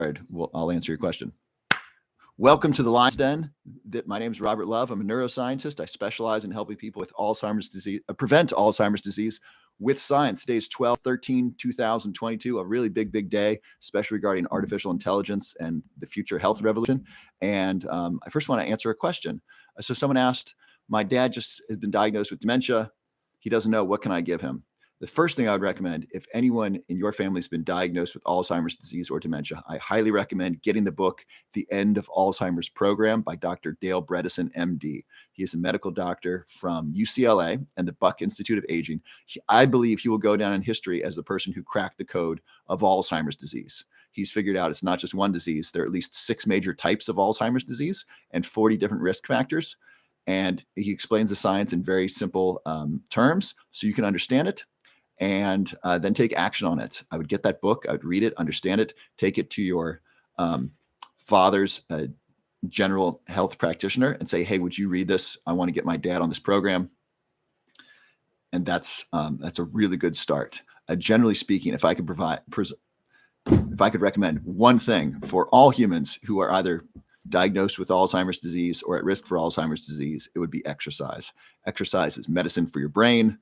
I'll answer your question. Welcome to the Lion's Den. My name is Robert Love. I'm a neuroscientist. I specialize in helping people with Alzheimer's disease, prevent Alzheimer's disease with science. Today is 12/13/2022, a really big day, especially regarding artificial intelligence and the future health revolution. And I first want to answer a question. So someone asked, my dad just has been diagnosed with dementia. He doesn't know, what can I give him? The first thing I would recommend, if anyone in your family has been diagnosed with Alzheimer's disease or dementia, I highly recommend getting the book, The End of Alzheimer's Program by Dr. Dale Bredesen, MD. He is a medical doctor from UCLA and the Buck Institute of Aging. I believe he will go down in history as the person who cracked the code of Alzheimer's disease. He's figured out it's not just one disease. There are at least 6 major types of Alzheimer's disease and 40 different risk factors. And he explains the science in very simple terms so you can understand it. And then take action on it. I would get that book, I would read it, understand it, take it to your father's general health practitioner and say, hey, would you read this? I want to get my dad on this program. And that's a really good start. Generally speaking, if I could recommend one thing for all humans who are either diagnosed with Alzheimer's disease or at risk for Alzheimer's disease, it would be exercise. Exercise is medicine for your brain.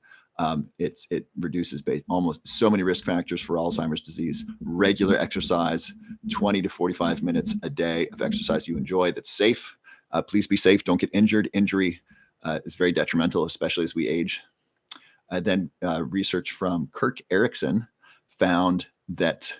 It reduces almost so many risk factors for Alzheimer's disease. Regular exercise, 20 to 45 minutes a day of exercise you enjoy that's safe. Please be safe. Don't get injured. Injury is very detrimental, especially as we age. Then research from Kirk Erickson found that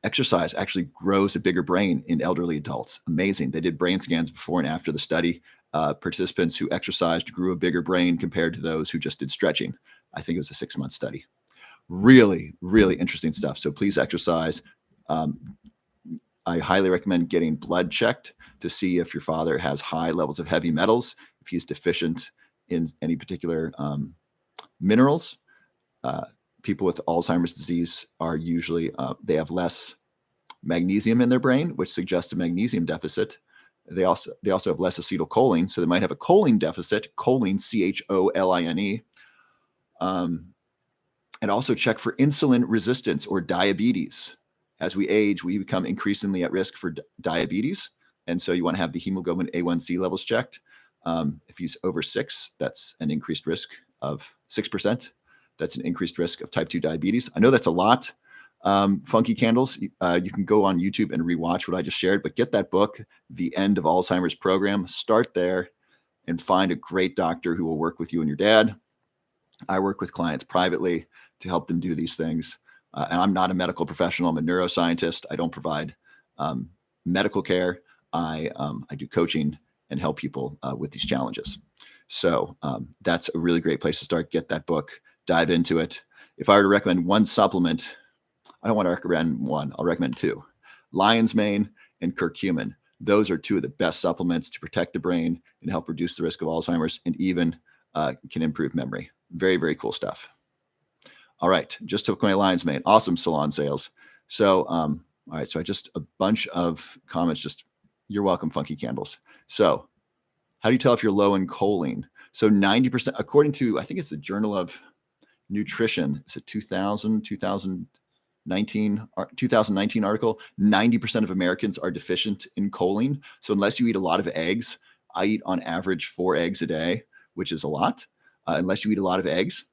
exercise actually grows a bigger brain in elderly adults. Amazing. They did brain scans before and after the study. Participants who exercised grew a bigger brain compared to those who just did stretching. I think it was a 6-month study. Really, really interesting stuff. So please exercise. I highly recommend getting blood checked to see if your father has high levels of heavy metals, if he's deficient in any particular minerals. People with Alzheimer's disease are usually, they have less magnesium in their brain, which suggests a magnesium deficit. They also have less acetylcholine, so they might have a choline deficit, choline, CHOLINE. And also check for insulin resistance or diabetes. As we age, we become increasingly at risk for diabetes. And so you want to have the hemoglobin A1C levels checked. If he's over 6, that's an increased risk of 6%. That's an increased risk of type 2 diabetes. I know that's a lot. Funky Candles, you can go on YouTube and rewatch what I just shared, but get that book, The End of Alzheimer's Program. Start there and find a great doctor who will work with you and your dad. I work with clients privately to help them do these things. And I'm not a medical professional. I'm a neuroscientist. I don't provide medical care. I do coaching and help people with these challenges. So that's a really great place to start. Get that book, dive into it. If I were to recommend one supplement, I don't want to recommend one. I'll recommend 2. Lion's Mane and curcumin. Those are 2 of the best supplements to protect the brain and help reduce the risk of Alzheimer's and even can improve memory. Very, very cool stuff. All right. Just took my Lion's Mane. Awesome salon sales. So, all right. So just a bunch of comments. You're welcome, Funky Candles. So how do you tell if you're low in choline? So 90%, according to, I think it's the Journal of Nutrition. It's a 2019 article, 90% of Americans are deficient in choline. So unless you eat a lot of eggs, I eat on average 4 eggs a day, which is a lot. Unless you eat a lot of eggs,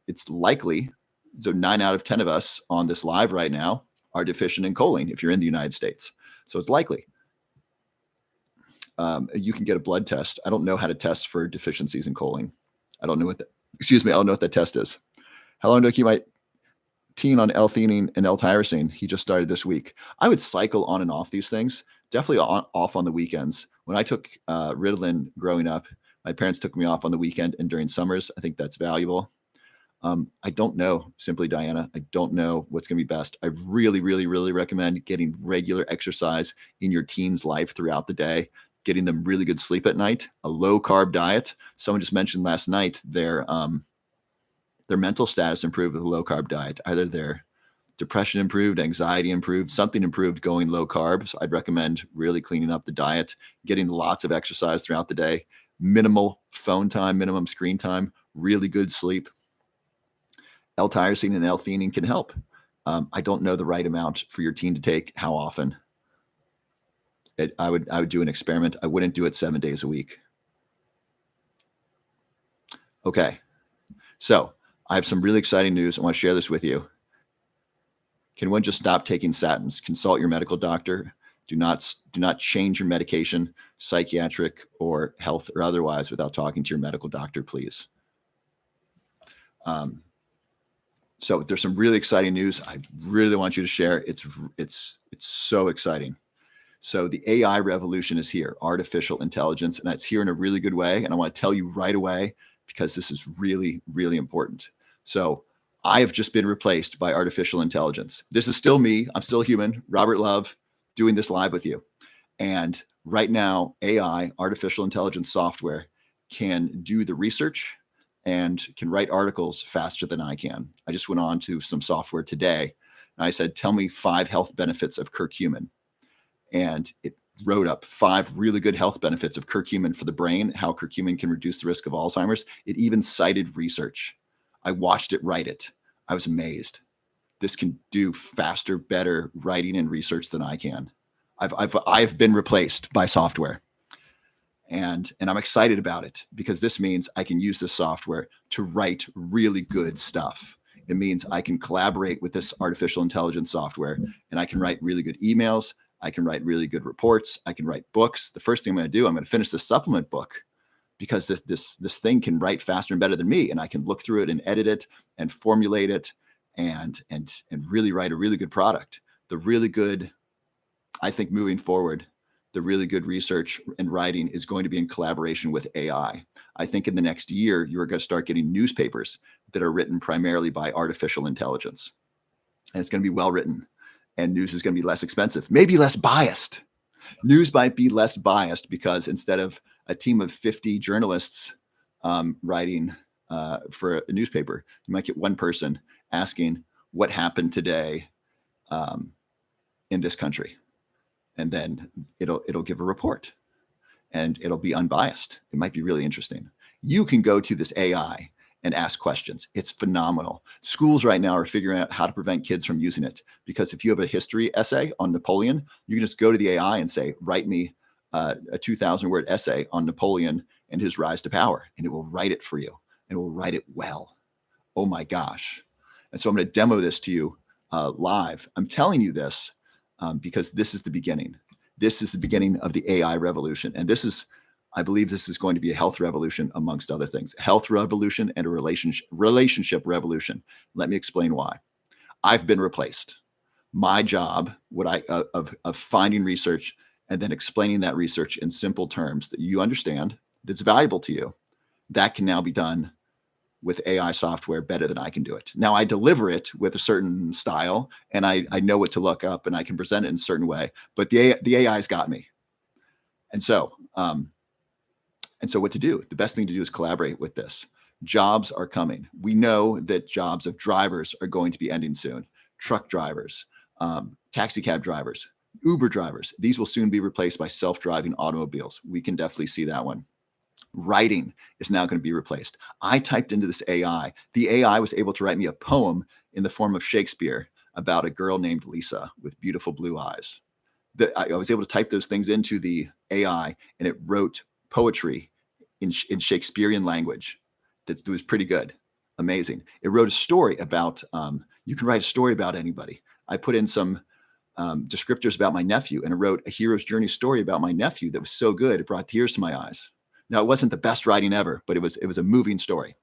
it's likely, so 9 out of 10 of us on this live right now are deficient in choline if you're in the United States. So it's likely. You can get a blood test. I don't know how to test for deficiencies in choline. I don't know what that test is. How long do I keep my teen on L-theanine and L-tyrosine? He just started this week. I would cycle on and off these things, definitely off on the weekends. When I took Ritalin growing up, my parents took me off on the weekend and during summers. I think that's valuable. I don't know, simply Diana. I don't know what's going to be best. I really, really, really recommend getting regular exercise in your teen's life throughout the day, getting them really good sleep at night, a low-carb diet. Someone just mentioned last night their mental status improved with a low-carb diet. Either their depression improved, anxiety improved, something improved going low-carb. So I'd recommend really cleaning up the diet, getting lots of exercise throughout the day, minimal phone time, minimum screen time, really good sleep. L-tyrosine and L-theanine can help. I don't know the right amount for your teen to take, how often. I would do an experiment. I wouldn't do it 7 days a week. Okay. So I have some really exciting news. I want to share this with you. Can one just stop taking statins? Consult your medical doctor. Do not change your medication, psychiatric or health or otherwise, without talking to your medical doctor, please. So there's some really exciting news. I really want you to share. It's so exciting. So the AI revolution is here, artificial intelligence, and it's here in a really good way. And I want to tell you right away, because this is really, really important. So I have just been replaced by artificial intelligence. This is still me. I'm still human, Robert Love, doing this live with you. And right now, AI, artificial intelligence software, can do the research and can write articles faster than I can. I just went on to some software today, and I said, tell me 5 health benefits of curcumin. And it wrote up 5 really good health benefits of curcumin for the brain, how curcumin can reduce the risk of Alzheimer's. It even cited research. I watched it write it. I was amazed. This can do faster, better writing and research than I can. I've been replaced by software. And I'm excited about it, because this means I can use this software to write really good stuff. It means I can collaborate with this artificial intelligence software, and I can write really good emails. I can write really good reports. I can write books. The first thing I'm going to do, I'm going to finish the supplement book, because this thing can write faster and better than me, and I can look through it and edit it and formulate it and really write a really good product. The really good, I think, moving forward, the really good research and writing is going to be in collaboration with AI. I think in the next year, you're going to start getting newspapers that are written primarily by artificial intelligence, and it's going to be well written. And news is going to be less expensive, maybe less biased. News might be less biased, because instead of a team of 50 journalists writing for a newspaper, you might get one person asking what happened today in this country. And then it'll give a report, and it'll be unbiased. It might be really interesting. You can go to this AI and ask questions. It's phenomenal. Schools right now are figuring out how to prevent kids from using it, because if you have a history essay on Napoleon, you can just go to the AI and say, write me a 2,000-word essay on Napoleon and his rise to power, and it will write it for you, and it will write it well. Oh my gosh. And so I'm going to demo this to you live. I'm telling you this because this is the beginning. This is the beginning of the AI revolution. And I believe this is going to be a health revolution, amongst other things. A health revolution and a relationship revolution. Let me explain why. I've been replaced. My job, of finding research and then explaining that research in simple terms that you understand, that's valuable to you, that can now be done with AI software better than I can do it. Now, I deliver it with a certain style, and I know what to look up, and I can present it in a certain way, but the AI's got me. And so what to do? The best thing to do is collaborate with this. Jobs are coming. We know that jobs of drivers are going to be ending soon. Truck drivers, taxi cab drivers, Uber drivers. These will soon be replaced by self-driving automobiles. We can definitely see that one. Writing is now going to be replaced. I typed into this AI. The AI was able to write me a poem in the form of Shakespeare about a girl named Lisa with beautiful blue eyes. I was able to type those things into the AI, and it wrote poetry in Shakespearean language. That was pretty good. Amazing. It wrote a story about, you can write a story about anybody. I put in some descriptors about my nephew, and it wrote a hero's journey story about my nephew that was so good, it brought tears to my eyes. Now, it wasn't the best writing ever, but it was a moving story.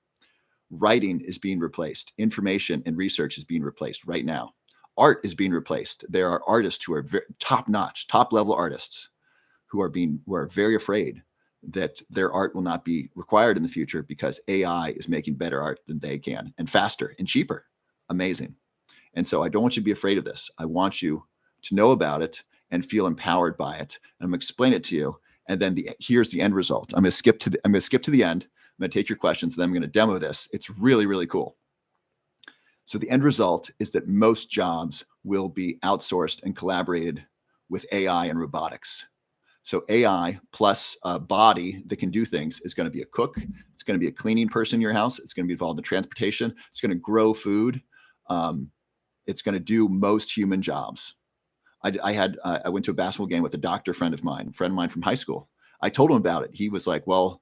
Writing is being replaced. Information and research is being replaced right now. Art is being replaced. There are artists who are top-notch, top-level artists who are very afraid that their art will not be required in the future, because AI is making better art than they can, and faster and cheaper. Amazing. And so I don't want you to be afraid of this. I want you to know about it and feel empowered by it. And I'm going to explain it to you. And then here's the end result. I'm going to skip to the end. I'm going to take your questions, and then I'm going to demo this. It's really, really cool. So the end result is that most jobs will be outsourced and collaborated with AI and robotics. So AI plus a body that can do things is going to be a cook. It's going to be a cleaning person in your house. It's going to be involved in transportation. It's going to grow food. It's going to do most human jobs. I went to a basketball game with a doctor friend of mine from high school. I told him about it. He was like, well,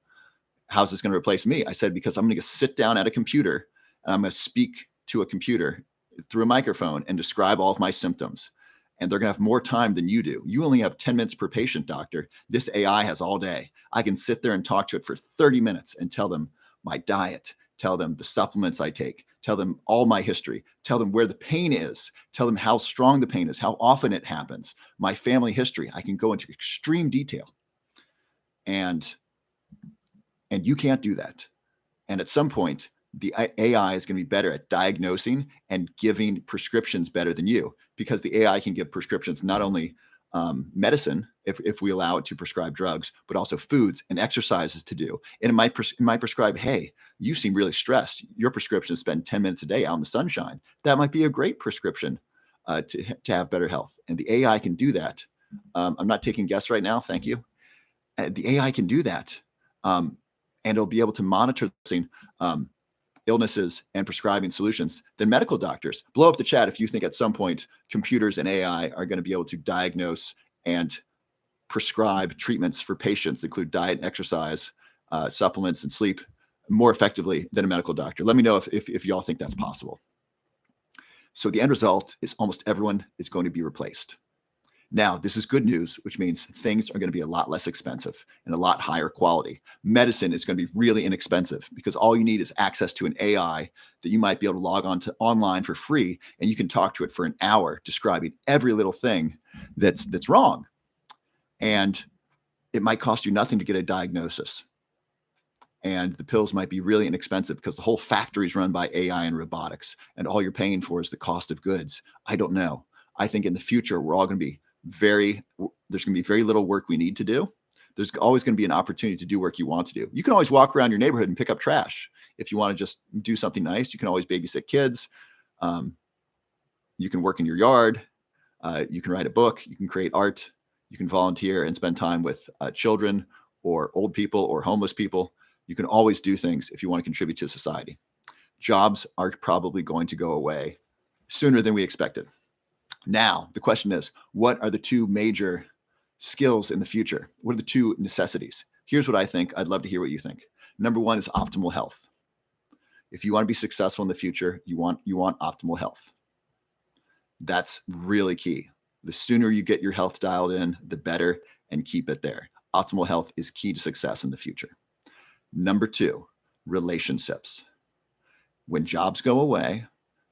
how's this going to replace me? I said, because I'm going to sit down at a computer and I'm going to speak to a computer through a microphone and describe all of my symptoms. And they're going to have more time than you do. You only have 10 minutes per patient, doctor. This AI has all day. I can sit there and talk to it for 30 minutes and tell them my diet, tell them the supplements I take, tell them all my history, tell them where the pain is, tell them how strong the pain is, how often it happens, my family history. I can go into extreme detail. And you can't do that. And at some point, the AI is going to be better at diagnosing and giving prescriptions better than you, because the AI can give prescriptions, not only medicine, if we allow it to prescribe drugs, but also foods and exercises to do. And it might prescribe, hey, you seem really stressed. Your prescription is spend 10 minutes a day out in the sunshine. That might be a great prescription to have better health. And the AI can do that. I'm not taking guests right now. Thank you. The AI can do that. And it'll be able to monitor illnesses and prescribing solutions than medical doctors. Blow up the chat if you think at some point computers and AI are going to be able to diagnose and prescribe treatments for patients that include diet and exercise, supplements and sleep more effectively than a medical doctor. Let me know if y'all think that's possible. So the end result is almost everyone is going to be replaced. Now, this is good news, which means things are going to be a lot less expensive and a lot higher quality. Medicine is going to be really inexpensive because all you need is access to an AI that you might be able to log on to online for free, and you can talk to it for an hour describing every little thing that's wrong. And it might cost you nothing to get a diagnosis. And the pills might be really inexpensive because the whole factory is run by AI and robotics, and all you're paying for is the cost of goods. I don't know. I think in the future, we're all going to be there's going to be very little work we need to do. There's always going to be an opportunity to do work you want to do. You can always walk around your neighborhood and pick up trash. If you want to just do something nice, you can always babysit kids. You can work in your yard. You can write a book. You can create art. You can volunteer and spend time with children or old people or homeless people. You can always do things if you want to contribute to society. Jobs are probably going to go away sooner than we expected. Now, the question is, what are the two major skills in the future? What are the two necessities? Here's what I think. I'd love to hear what you think. Number one is optimal health. If you want to be successful in the future, you want optimal health. That's really key. The sooner you get your health dialed in, the better, and keep it there. Optimal health is key to success in the future. Number two, relationships. When jobs go away,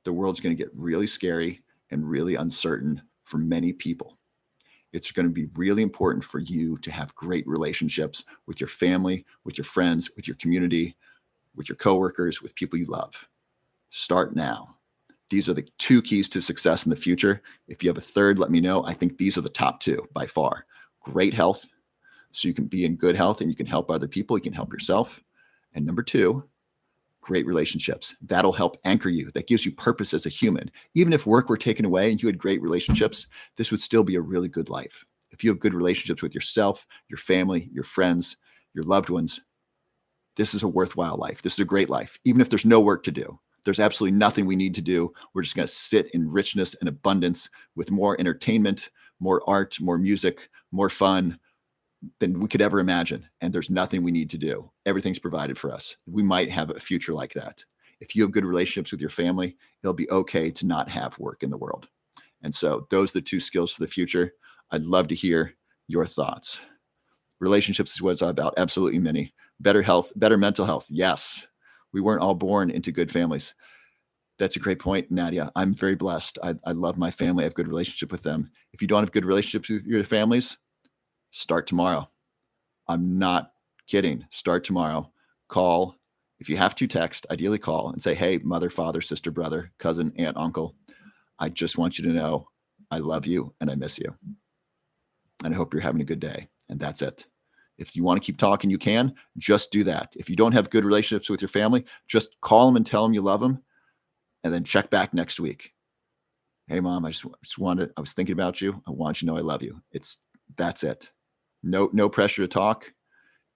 the world's going to get really scary and really uncertain for many people. It's going to be really important for you to have great relationships with your family, with your friends, with your community, with your coworkers, with people you love. Start now. These are the two keys to success in the future. If you have a third, let me know. I think these are the top two by far. Great health, so you can be in good health and you can help other people. You can help yourself. And number two, great relationships. That'll help anchor you. That gives you purpose as a human. Even if work were taken away and you had great relationships, this would still be a really good life. If you have good relationships with yourself, your family, your friends, your loved ones, this is a worthwhile life. This is a great life. Even if there's no work to do, there's absolutely nothing we need to do. We're just going to sit in richness and abundance with more entertainment, more art, more music, more fun than we could ever imagine. And there's nothing we need to do. Everything's provided for us. We might have a future like that. If you have good relationships with your family, it'll be okay to not have work in the world. And so those are the two skills for the future. I'd love to hear your thoughts. Relationships is what it's all about. Absolutely, Minnie. Better health, better mental health. Yes. We weren't all born into good families. That's a great point, Nadia. I'm very blessed. I love my family. I have good relationship with them. If you don't have good relationships with your families, start tomorrow. I'm not kidding. Start tomorrow. Call. If you have to, text, ideally call and say, hey, mother, father, sister, brother, cousin, aunt, uncle, I just want you to know I love you and I miss you. And I hope you're having a good day. And that's it. If you want to keep talking, you can. Just do that. If you don't have good relationships with your family, just call them and tell them you love them, and then check back next week. Hey, Mom, I was thinking about you. I want you to know I love you. That's it. No pressure to talk.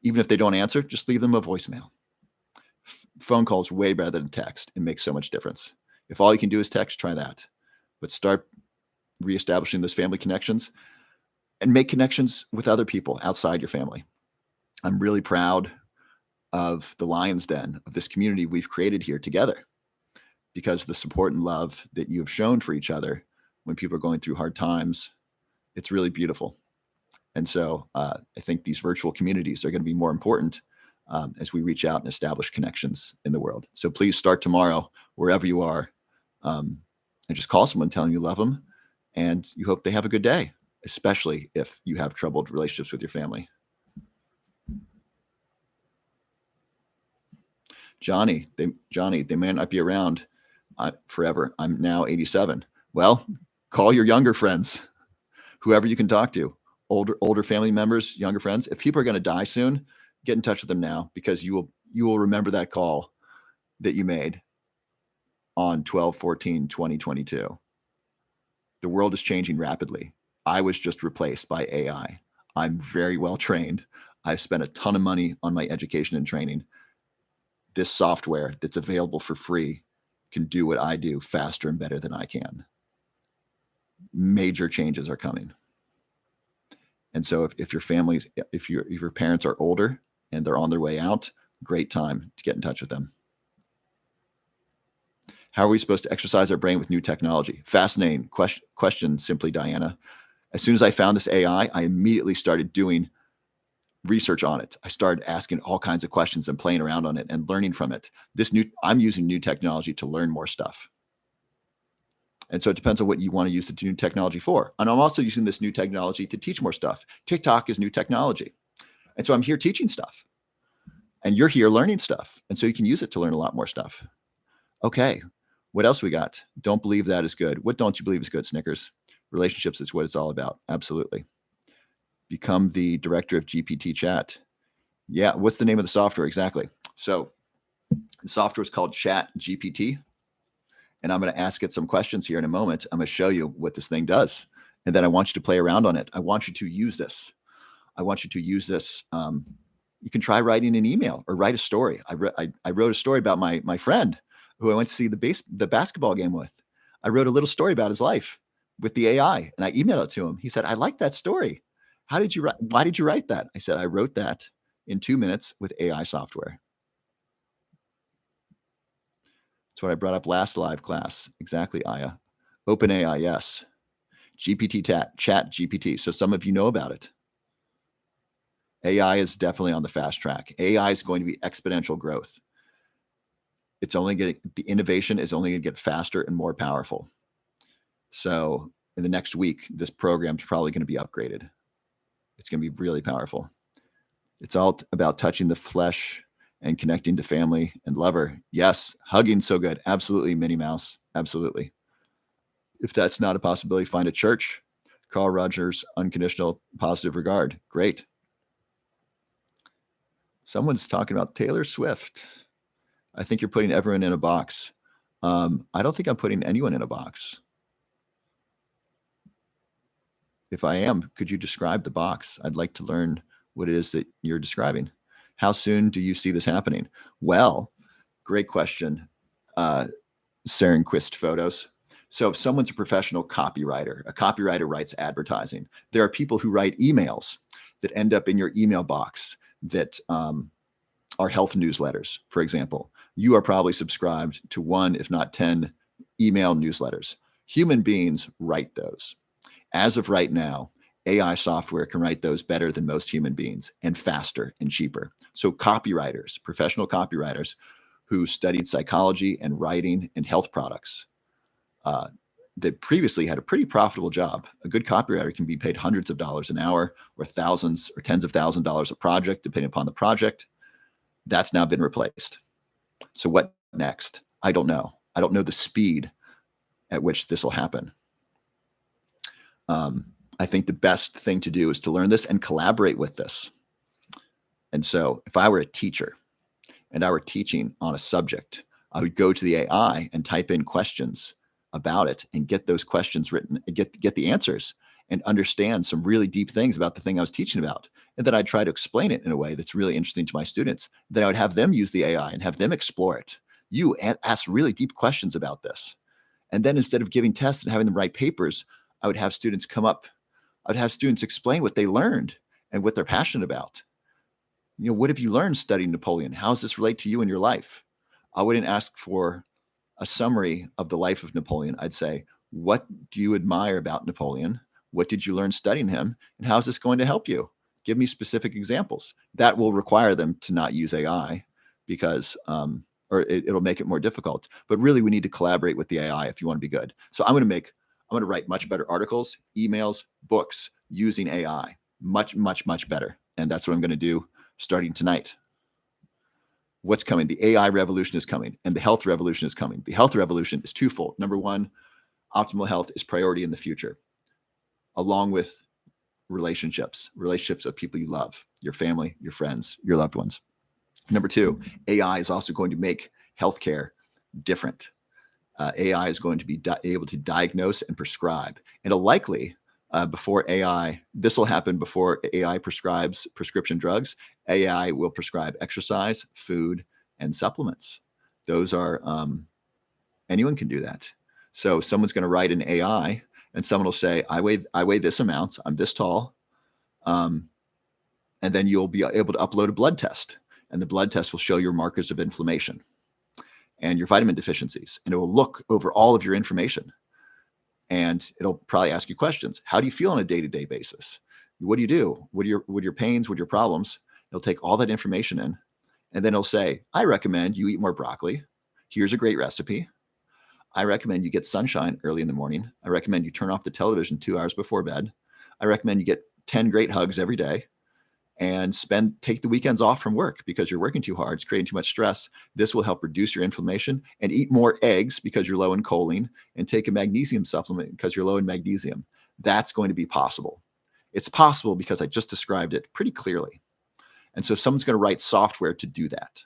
Even if they don't answer, just leave them a voicemail. Phone calls way better than text. It makes so much difference. If all you can do is text, try that. but start reestablishing those family connections and make connections with other people outside your family. I'm really proud of the Lion's Den, of this community we've created here together, because the support and love that you have shown for each other when people are going through hard times, it's really beautiful. And so I think these virtual communities are going to be more important as we reach out and establish connections in the world. So please start tomorrow, wherever you are, and just call someone telling you love them, and you hope they have a good day, especially if you have troubled relationships with your family. Johnny, they may not be around forever. I'm now 87. Well, call your younger friends, whoever you can talk to, older family members, younger friends. If people are going to die soon, get in touch with them now, because you will remember that call that you made on 12/14/2022. The world is changing rapidly. I was just replaced by AI. I'm very well trained. I've spent a ton of money on my education and training. This software that's available for free can do what I do faster and better than I can. Major changes are coming. And so if your families, if your parents are older and they're on their way out, great time to get in touch with them. How are we supposed to exercise our brain with new technology? Fascinating question, Simply Diana. As soon as I found this AI, I immediately started doing research on it. I started asking all kinds of questions and playing around on it and learning from it. I'm using new technology to learn more stuff. And so it depends on what you want to use the new technology for. And I'm also using this new technology to teach more stuff. TikTok is new technology. And so I'm here teaching stuff. And you're here learning stuff. And so you can use it to learn a lot more stuff. Okay, what else we got? Don't believe that is good. What don't you believe is good, Snickers? Relationships is what it's all about. Absolutely. Become the director of GPT Chat. Yeah, what's the name of the software exactly? So the software is called Chat GPT. And I'm going to ask it some questions here in a moment. I'm going to show you what this thing does. And then I want you to play around on it. I want you to use this. I want you to use this. You can try writing an email or write a story. I wrote a story about my friend who I went to see the basketball game with. I wrote a little story about his life with the AI, and I emailed it to him. He said, I like that story. Why did you write that? I said, I wrote that in 2 minutes with AI software. That's what I brought up last live class. Exactly, Aya. OpenAI, yes. GPT Chat GPT. So some of you know about it. AI is definitely on the fast track. AI is going to be exponential growth. The innovation is only going to get faster and more powerful. So in the next week, this program is probably going to be upgraded. It's going to be really powerful. It's all about touching the flesh and connecting to family and lover. Yes, hugging so good. Absolutely, Minnie Mouse. Absolutely. If that's not a possibility, find a church. Carl Rogers, Unconditional Positive Regard. Great. Someone's talking about Taylor Swift. I think you're putting everyone in a box. I don't think I'm putting anyone in a box. If I am, could you describe the box? I'd like to learn what it is that you're describing. How soon do you see this happening? Well, great question, Serenquist Photos. So if someone's a professional copywriter, a copywriter writes advertising. There are people who write emails that end up in your email box that are health newsletters, for example. You are probably subscribed to 1, if not 10, email newsletters. Human beings write those. As of right now, AI software can write those better than most human beings and faster and cheaper. So copywriters, professional copywriters who studied psychology and writing and health products, that previously had a pretty profitable job. A good copywriter can be paid hundreds of dollars an hour or thousands or tens of thousands of dollars a project, depending upon the project. That's now been replaced. So what next? I don't know. I don't know the speed at which this will happen. I think the best thing to do is to learn this and collaborate with this. And so if I were a teacher and I were teaching on a subject, I would go to the AI and type in questions about it and get those questions written and get the answers and understand some really deep things about the thing I was teaching about. And then I'd try to explain it in a way that's really interesting to my students. Then I would have them use the AI and have them explore it. You ask really deep questions about this. And then instead of giving tests and having them write papers, I would have students come up, I'd have students explain what they learned and what they're passionate about. What have you learned studying Napoleon? How does this relate to you in your life? I wouldn't ask for a summary of the life of Napoleon. I'd say, what do you admire about Napoleon? What did you learn studying him? And how is this going to help you? Give me specific examples. That will require them to not use AI because, or it'll make it more difficult. But really, we need to collaborate with the AI if you want to be good. So I'm going to write much better articles, emails, books using AI. Much, much, much better. And that's what I'm going to do starting tonight. What's coming? The AI revolution is coming, and the health revolution is coming. The health revolution is twofold. Number one, optimal health is priority in the future, along with relationships of people you love, your family, your friends, your loved ones. Number two, AI is also going to make healthcare different. AI is going to be able to diagnose and prescribe. And it'll likely, before AI, this will happen before AI prescribes prescription drugs. AI will prescribe exercise, food, and supplements. Those are, anyone can do that. So someone's going to write an AI and someone will say, I weigh this amount, I'm this tall. And then you'll be able to upload a blood test, and the blood test will show your markers of inflammation and your vitamin deficiencies. And it will look over all of your information. And it'll probably ask you questions. How do you feel on a day-to-day basis? What do you do? What are your pains? What are your problems? It'll take all that information in, and then it'll say, I recommend you eat more broccoli. Here's a great recipe. I recommend you get sunshine early in the morning. I recommend you turn off the television 2 hours before bed. I recommend you get 10 great hugs every day and take the weekends off from work because you're working too hard. It's creating too much stress. This will help reduce your inflammation, and eat more eggs because you're low in choline, and take a magnesium supplement because you're low in magnesium. That's going to be possible. It's possible because I just described it pretty clearly. And so someone's going to write software to do that.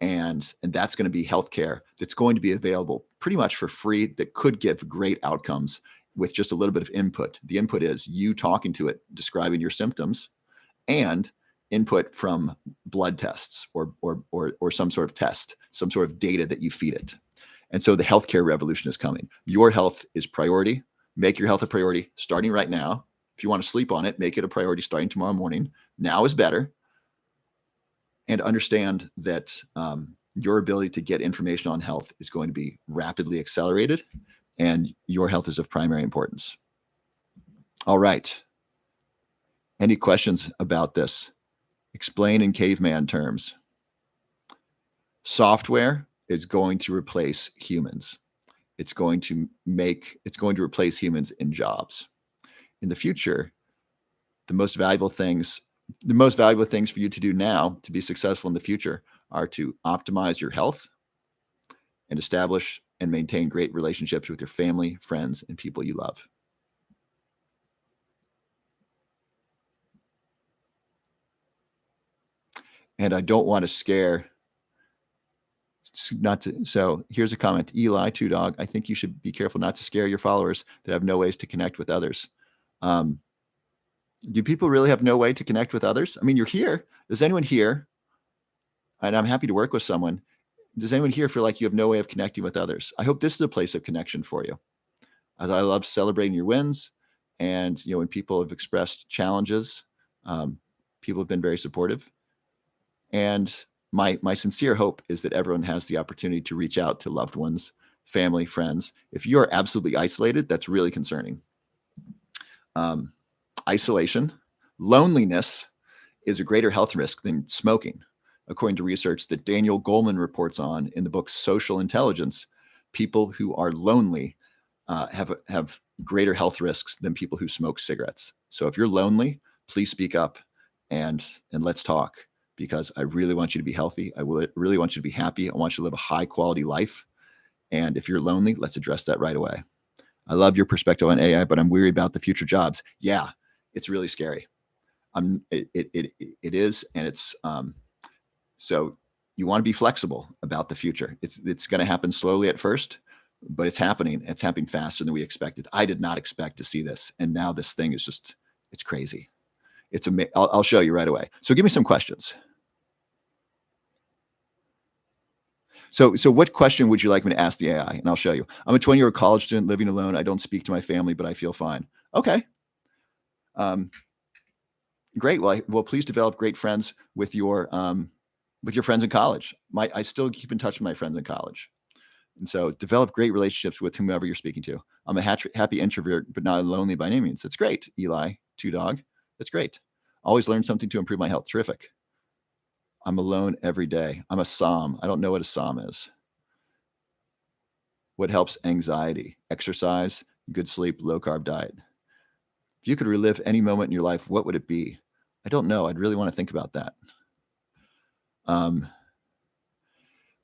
And that's going to be healthcare that's going to be available pretty much for free, that could give great outcomes with just a little bit of input. The input is you talking to it, describing your symptoms, and input from blood tests or some sort of test, some sort of data that you feed it. And so the healthcare revolution is coming. Your health is priority. Make your health a priority starting right now. If you want to sleep on it, make it a priority starting tomorrow morning. Now is better. And understand that your ability to get information on health is going to be rapidly accelerated, and your health is of primary importance. All right. Any questions about this? Explain in caveman terms. Software is going to replace humans. It's going to replace humans in jobs. In the future, the most valuable things for you to do now to be successful in the future are to optimize your health and establish and maintain great relationships with your family, friends, and people you love. And I don't want to scare, so here's a comment. Eli, Two Dog, I think you should be careful not to scare your followers that have no ways to connect with others. Do people really have no way to connect with others? I mean, you're here. Does anyone here, and I'm happy to work with someone, does anyone here feel like you have no way of connecting with others? I hope this is a place of connection for you. I love celebrating your wins. And, when people have expressed challenges, people have been very supportive. And my sincere hope is that everyone has the opportunity to reach out to loved ones, family, friends. If you're absolutely isolated, that's really concerning. Isolation, loneliness is a greater health risk than smoking, according to research that Daniel Goleman reports on in the book Social Intelligence. People who are lonely have greater health risks than people who smoke cigarettes. So if you're lonely, please speak up and let's talk, because I really want you to be healthy. I really want you to be happy. I want you to live a high quality life. And if you're lonely, let's address that right away. I love your perspective on AI, but I'm worried about the future jobs. Yeah, it's really scary. It is, and it's so you want to be flexible about the future. It's going to happen slowly at first, but it's happening. It's happening faster than we expected. I did not expect to see this, and now this thing is it's crazy. I'll show you right away. So give me some questions. So what question would you like me to ask the AI? And I'll show you. I'm a 20-year-old college student living alone. I don't speak to my family, but I feel fine. Okay. Great. Well, please develop great friends with your friends in college. I still keep in touch with my friends in college. And so develop great relationships with whomever you're speaking to. I'm a happy introvert, but not lonely by any means. That's great, Eli, two dog. That's great. Always learn something to improve my health. Terrific. I'm alone every day. I'm a psalm. I don't know what a psalm is. What helps anxiety? Exercise, good sleep, low carb diet. If you could relive any moment in your life, what would it be? I don't know. I'd really want to think about that.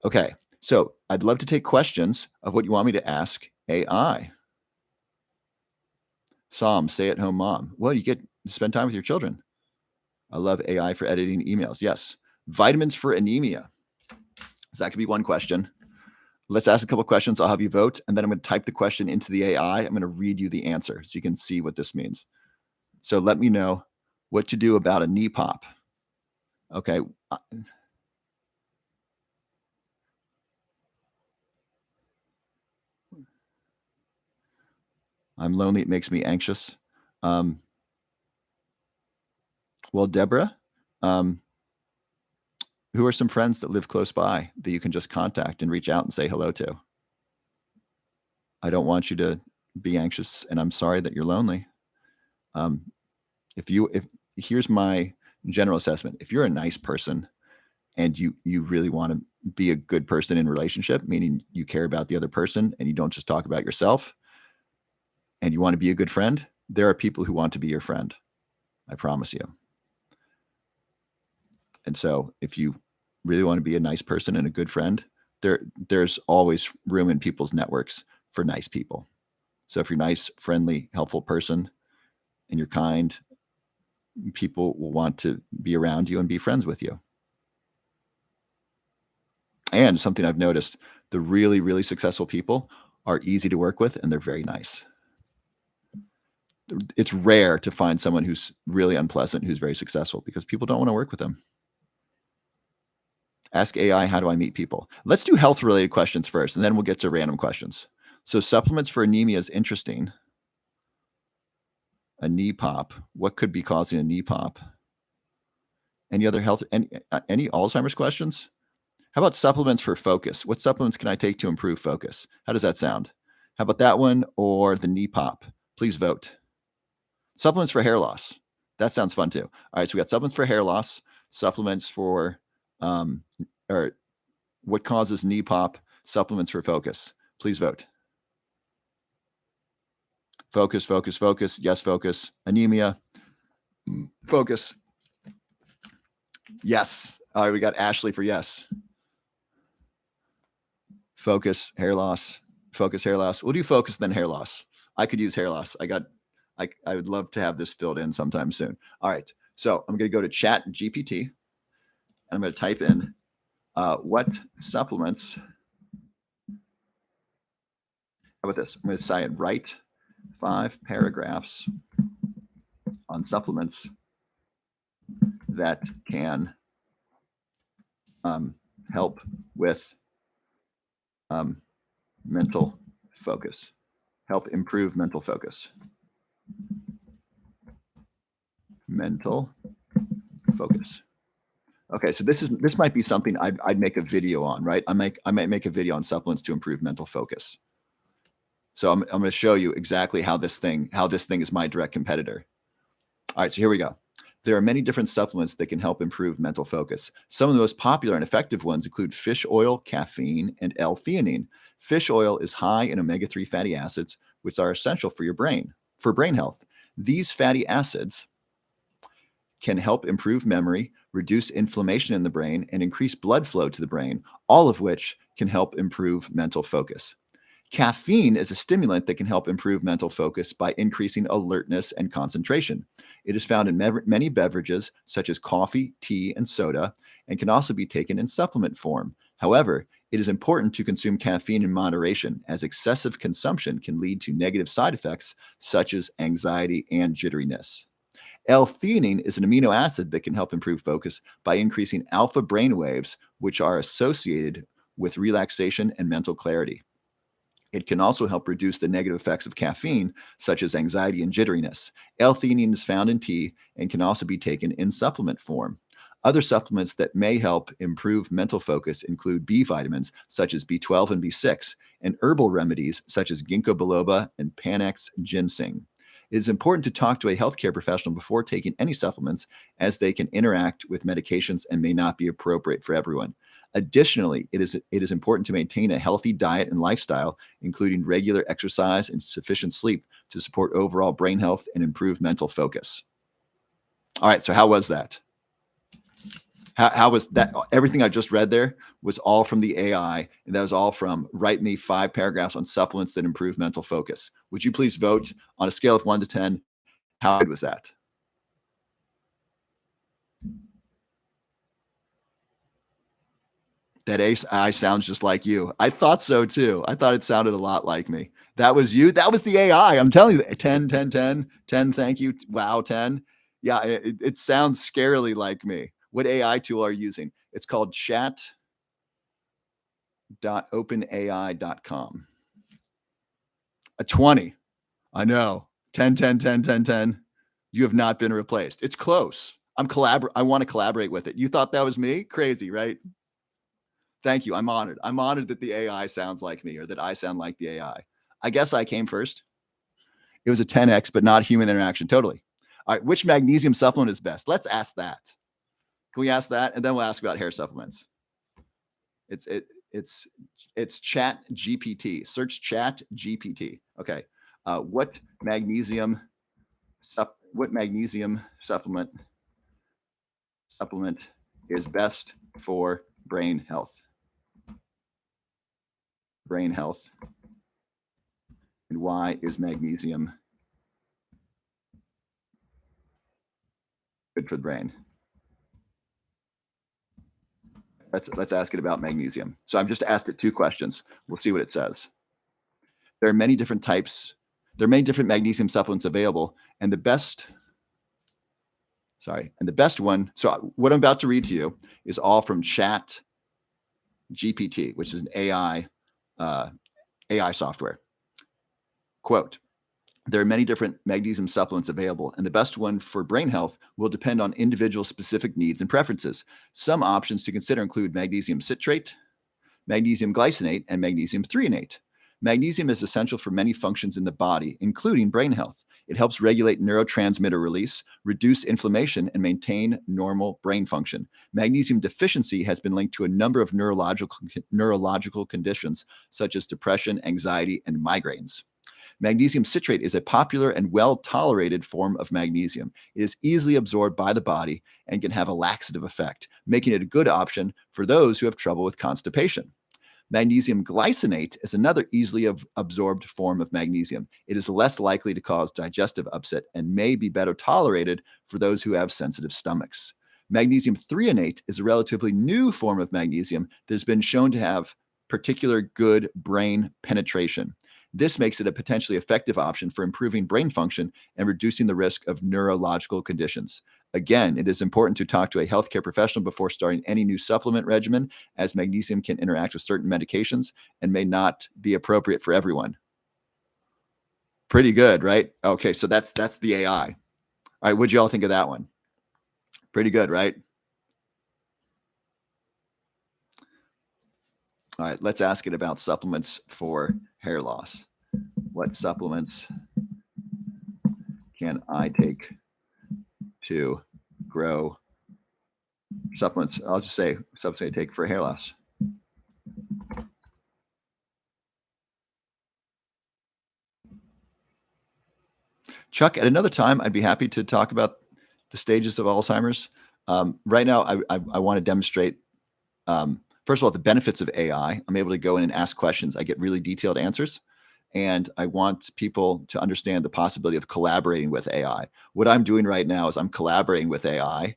Okay. So I'd love to take questions of what you want me to ask AI. Psalm, stay-at-home mom. Well, you get to spend time with your children. I love AI for editing emails. Yes. Vitamins for anemia. So that could be one question. Let's ask a couple of questions. I'll have you vote, and then I'm going to type the question into the AI. I'm going to read you the answer so you can see what this means. So let me know what to do about a knee pop. Okay. I'm lonely. It makes me anxious. Well, Deborah, who are some friends that live close by that you can just contact and reach out and say hello to? I don't want you to be anxious, and I'm sorry that you're lonely. Here's my general assessment. If you're a nice person and you really want to be a good person in relationship, meaning you care about the other person and you don't just talk about yourself, and you want to be a good friend, there are people who want to be your friend. I promise you. And so if you really want to be a nice person and a good friend, there's always room in people's networks for nice people. So if you're nice, friendly, helpful person and you're kind, people will want to be around you and be friends with you. And something I've noticed, the really, really successful people are easy to work with and they're very nice. It's rare to find someone who's really unpleasant, who's very successful, because people don't want to work with them. Ask AI, how do I meet people? Let's do health-related questions first, and then we'll get to random questions. So supplements for anemia is interesting. A knee pop. What could be causing a knee pop? Any other health, any Alzheimer's questions? How about supplements for focus? What supplements can I take to improve focus? How does that sound? How about that one or the knee pop? Please vote. Supplements for hair loss. That sounds fun too. All right, so we got supplements for hair loss, supplements for, or what causes knee pop, supplements for focus. Please vote. Focus, focus, focus. Yes, focus. Anemia. Focus. Yes. All right, we got Ashley for yes. Focus, hair loss. Focus, hair loss. We'll do focus, then hair loss. I could use hair loss. I would love to have this filled in sometime soon. All right. So I'm going to go to Chat GPT. And I'm going to type in what supplements. How about this? I'm going to say write 5 paragraphs on supplements that can help with mental focus, help improve mental focus. Mental focus. Okay, so this might be something I'd make a video on, right? I might make a video on supplements to improve mental focus. So I'm going to show you exactly how this thing is my direct competitor. All right, so here we go. There are many different supplements that can help improve mental focus. Some of the most popular and effective ones include fish oil, caffeine, and L-theanine. Fish oil is high in omega-3 fatty acids, which are essential for your brain, for brain health. These fatty acids can help improve memory, reduce inflammation in the brain, and increase blood flow to the brain, all of which can help improve mental focus. Caffeine is a stimulant that can help improve mental focus by increasing alertness and concentration. It is found in many beverages, such as coffee, tea, and soda, and can also be taken in supplement form. However, it is important to consume caffeine in moderation, as excessive consumption can lead to negative side effects, such as anxiety and jitteriness. L-theanine is an amino acid that can help improve focus by increasing alpha brain waves, which are associated with relaxation and mental clarity. It can also help reduce the negative effects of caffeine, such as anxiety and jitteriness. L-theanine is found in tea and can also be taken in supplement form. Other supplements that may help improve mental focus include B vitamins, such as B12 and B6, and herbal remedies, such as ginkgo biloba and Panax ginseng. It is important to talk to a healthcare professional before taking any supplements, as they can interact with medications and may not be appropriate for everyone. Additionally, it is important to maintain a healthy diet and lifestyle, including regular exercise and sufficient sleep, to support overall brain health and improve mental focus. All right, so how was that? How was that? Everything I just read there was all from the AI, and that was all from write me 5 paragraphs on supplements that improve mental focus. Would you please vote on a scale of 1 to 10? How good was that? That AI sounds just like you. I thought so too. I thought it sounded a lot like me. That was you. That was the AI. I'm telling you, 10, 10, 10, 10. Thank you. Wow, 10. Yeah, it sounds scarily like me. What AI tool are you using? It's called chat.openai.com. A 20. I know. 10, 10, 10, 10, 10. You have not been replaced. It's close. I want to collaborate with it. You thought that was me? Crazy, right? Thank you. I'm honored. I'm honored that the AI sounds like me, or that I sound like the AI. I guess I came first. It was a 10x, but not human interaction. Totally. All right. Which magnesium supplement is best? Let's ask that. Can we ask that? And then we'll ask about hair supplements. It's Chat GPT. Search Chat GPT. Okay. What magnesium supplement is best for brain health? Brain health. And why is magnesium good for the brain? Let's ask it about magnesium. So I've just asked it 2 questions. We'll see what it says. There are many different types. There are many different magnesium supplements available, and the best one. So what I'm about to read to you is all from Chat GPT, which is an AI software. Quote, there are many different magnesium supplements available, and the best one for brain health will depend on individual specific needs and preferences. Some options to consider include magnesium citrate, magnesium glycinate, and magnesium threonate. Magnesium is essential for many functions in the body, including brain health. It helps regulate neurotransmitter release, reduce inflammation, and maintain normal brain function. Magnesium deficiency has been linked to a number of neurological conditions, such as depression, anxiety, and migraines. Magnesium citrate is a popular and well-tolerated form of magnesium. It is easily absorbed by the body and can have a laxative effect, making it a good option for those who have trouble with constipation. Magnesium glycinate is another easily absorbed form of magnesium. It is less likely to cause digestive upset and may be better tolerated for those who have sensitive stomachs. Magnesium threonate is a relatively new form of magnesium that has been shown to have particular good brain penetration. This makes it a potentially effective option for improving brain function and reducing the risk of neurological conditions. Again, it is important to talk to a healthcare professional before starting any new supplement regimen, as magnesium can interact with certain medications and may not be appropriate for everyone. Pretty good, right? Okay, so that's the AI. All right, what'd you all think of that one? Pretty good, right? All right, let's ask it about supplements for hair loss. What supplements can I take to grow? Supplements, I'll just say supplements I take for hair loss. Chuck, at another time, I'd be happy to talk about the stages of Alzheimer's. Right now, I want to demonstrate, first of all, the benefits of AI. I'm able to go in and ask questions. I get really detailed answers. And I want people to understand the possibility of collaborating with AI. What I'm doing right now is I'm collaborating with AI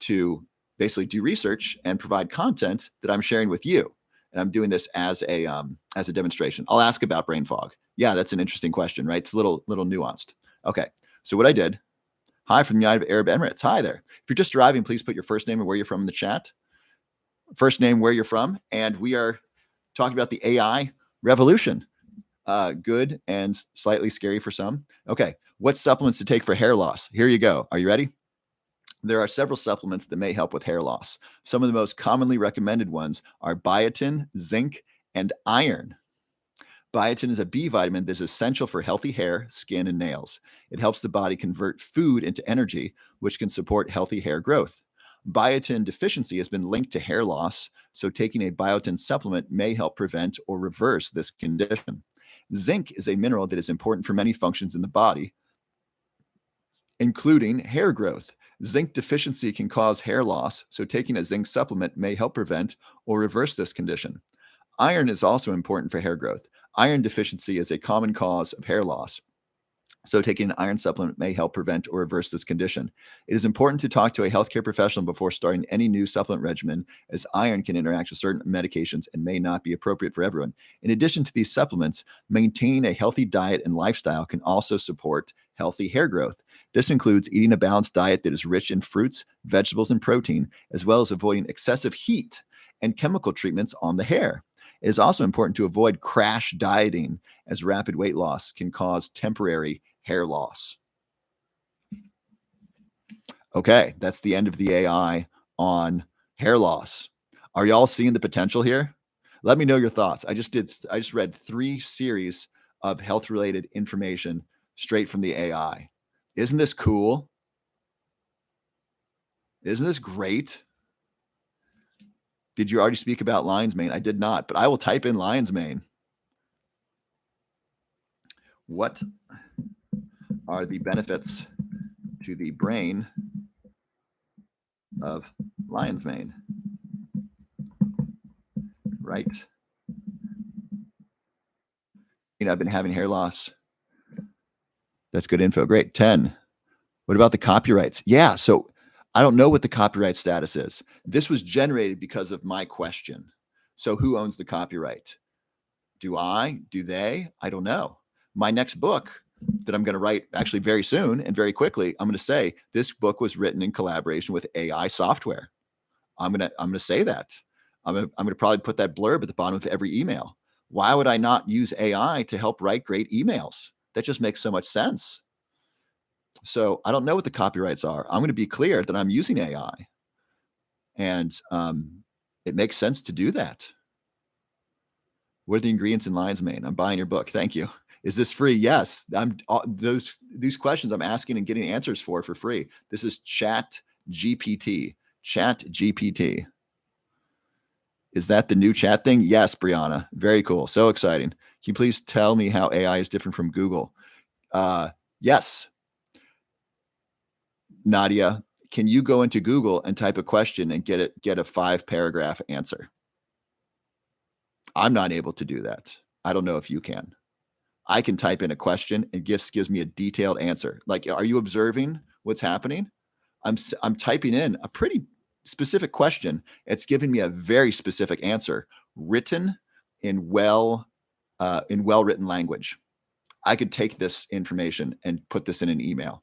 to basically do research and provide content that I'm sharing with you. And I'm doing this as a demonstration. I'll ask about brain fog. Yeah, that's an interesting question, right? It's a little nuanced. Okay, so what I did, hi from the United Arab Emirates. Hi there. If you're just arriving, please put your first name and where you're from in the chat. First name, where you're from, and we are talking about the AI revolution. Good and slightly scary for some. Okay, what supplements to take for hair loss? Here you go. Are you ready? There are several supplements that may help with hair loss. Some of the most commonly recommended ones are biotin, zinc, and iron. Biotin is a B vitamin that is essential for healthy hair, skin, and nails. It helps the body convert food into energy, which can support healthy hair growth. Biotin deficiency has been linked to hair loss, so taking a biotin supplement may help prevent or reverse this condition. Zinc is a mineral that is important for many functions in the body, including hair growth. Zinc deficiency can cause hair loss, so taking a zinc supplement may help prevent or reverse this condition. Iron is also important for hair growth. Iron deficiency is a common cause of hair loss, so taking an iron supplement may help prevent or reverse this condition. It is important to talk to a healthcare professional before starting any new supplement regimen, as iron can interact with certain medications and may not be appropriate for everyone. In addition to these supplements, maintaining a healthy diet and lifestyle can also support healthy hair growth. This includes eating a balanced diet that is rich in fruits, vegetables, and protein, as well as avoiding excessive heat and chemical treatments on the hair. It is also important to avoid crash dieting, as rapid weight loss can cause temporary hair loss. Okay, that's the end of the AI on hair loss. Are y'all seeing the potential here? Let me know your thoughts. I just read 3 series of health-related information straight from the AI. Isn't this cool? Isn't this great? Did you already speak about lion's mane? I did not, but I will type in lion's mane. What are the benefits to the brain of lion's mane? Right. I've been having hair loss. That's good info. Great. 10. What about the copyrights? Yeah. So I don't know what the copyright status is. This was generated because of my question. So who owns the copyright? Do I? Do they? I don't know. My next book that I'm going to write actually very soon and very quickly, I'm going to say this book was written in collaboration with AI software. I'm going to say that. I'm going to probably put that blurb at the bottom of every email. Why would I not use AI to help write great emails? That just makes so much sense. So I don't know what the copyrights are. I'm going to be clear that I'm using AI, and it makes sense to do that. What are the ingredients in lion's mane? I'm buying your book. Thank you. Is this free? Yes. These questions I'm asking and getting answers for free. This is Chat GPT. Chat GPT. Is that the new chat thing? Yes, Brianna. Very cool. So exciting. Can you please tell me how AI is different from Google? Yes. Nadia, can you go into Google and type a question and get a 5-paragraph answer? I'm not able to do that. I don't know if you can. I can type in a question and gives me a detailed answer. Like, are you observing what's happening? I'm typing in a pretty specific question. It's giving me a very specific answer, written in well-written language. I could take this information and put this in an email,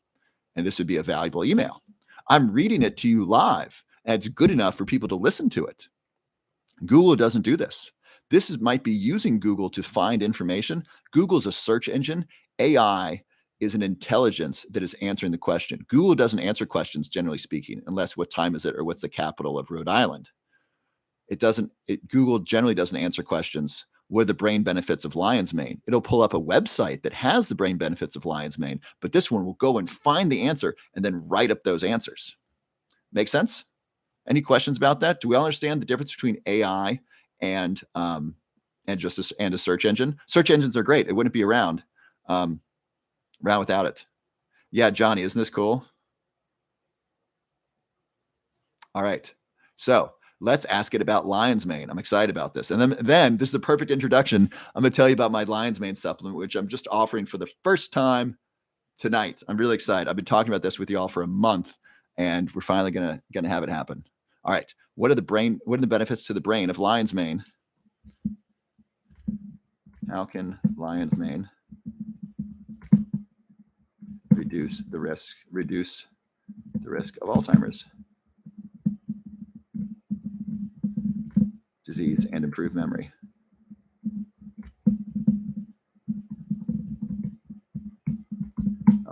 and this would be a valuable email. I'm reading it to you live, and it's good enough for people to listen to it. Google doesn't do this. Might be using Google to find information. Google's a search engine. AI is an intelligence that is answering the question. Google doesn't answer questions, generally speaking, unless what time is it or what's the capital of Rhode Island. Google generally doesn't answer questions. What are the brain benefits of lion's mane? It'll pull up a website that has the brain benefits of lion's mane, but this one will go and find the answer and then write up those answers. Make sense? Any questions about that? Do we all understand the difference between AI and just a search engine? Search engines are great. It wouldn't be around without it. Yeah, Johnny, isn't this cool? All right. So let's ask it about lion's mane. I'm excited about this. And then this is a perfect introduction. I'm going to tell you about my lion's mane supplement, which I'm just offering for the first time tonight. I'm really excited. I've been talking about this with you all for a month, and we're finally going to have it happen. All right. What are the benefits to the brain of lion's mane? How can lion's mane reduce the risk of Alzheimer's disease and improve memory?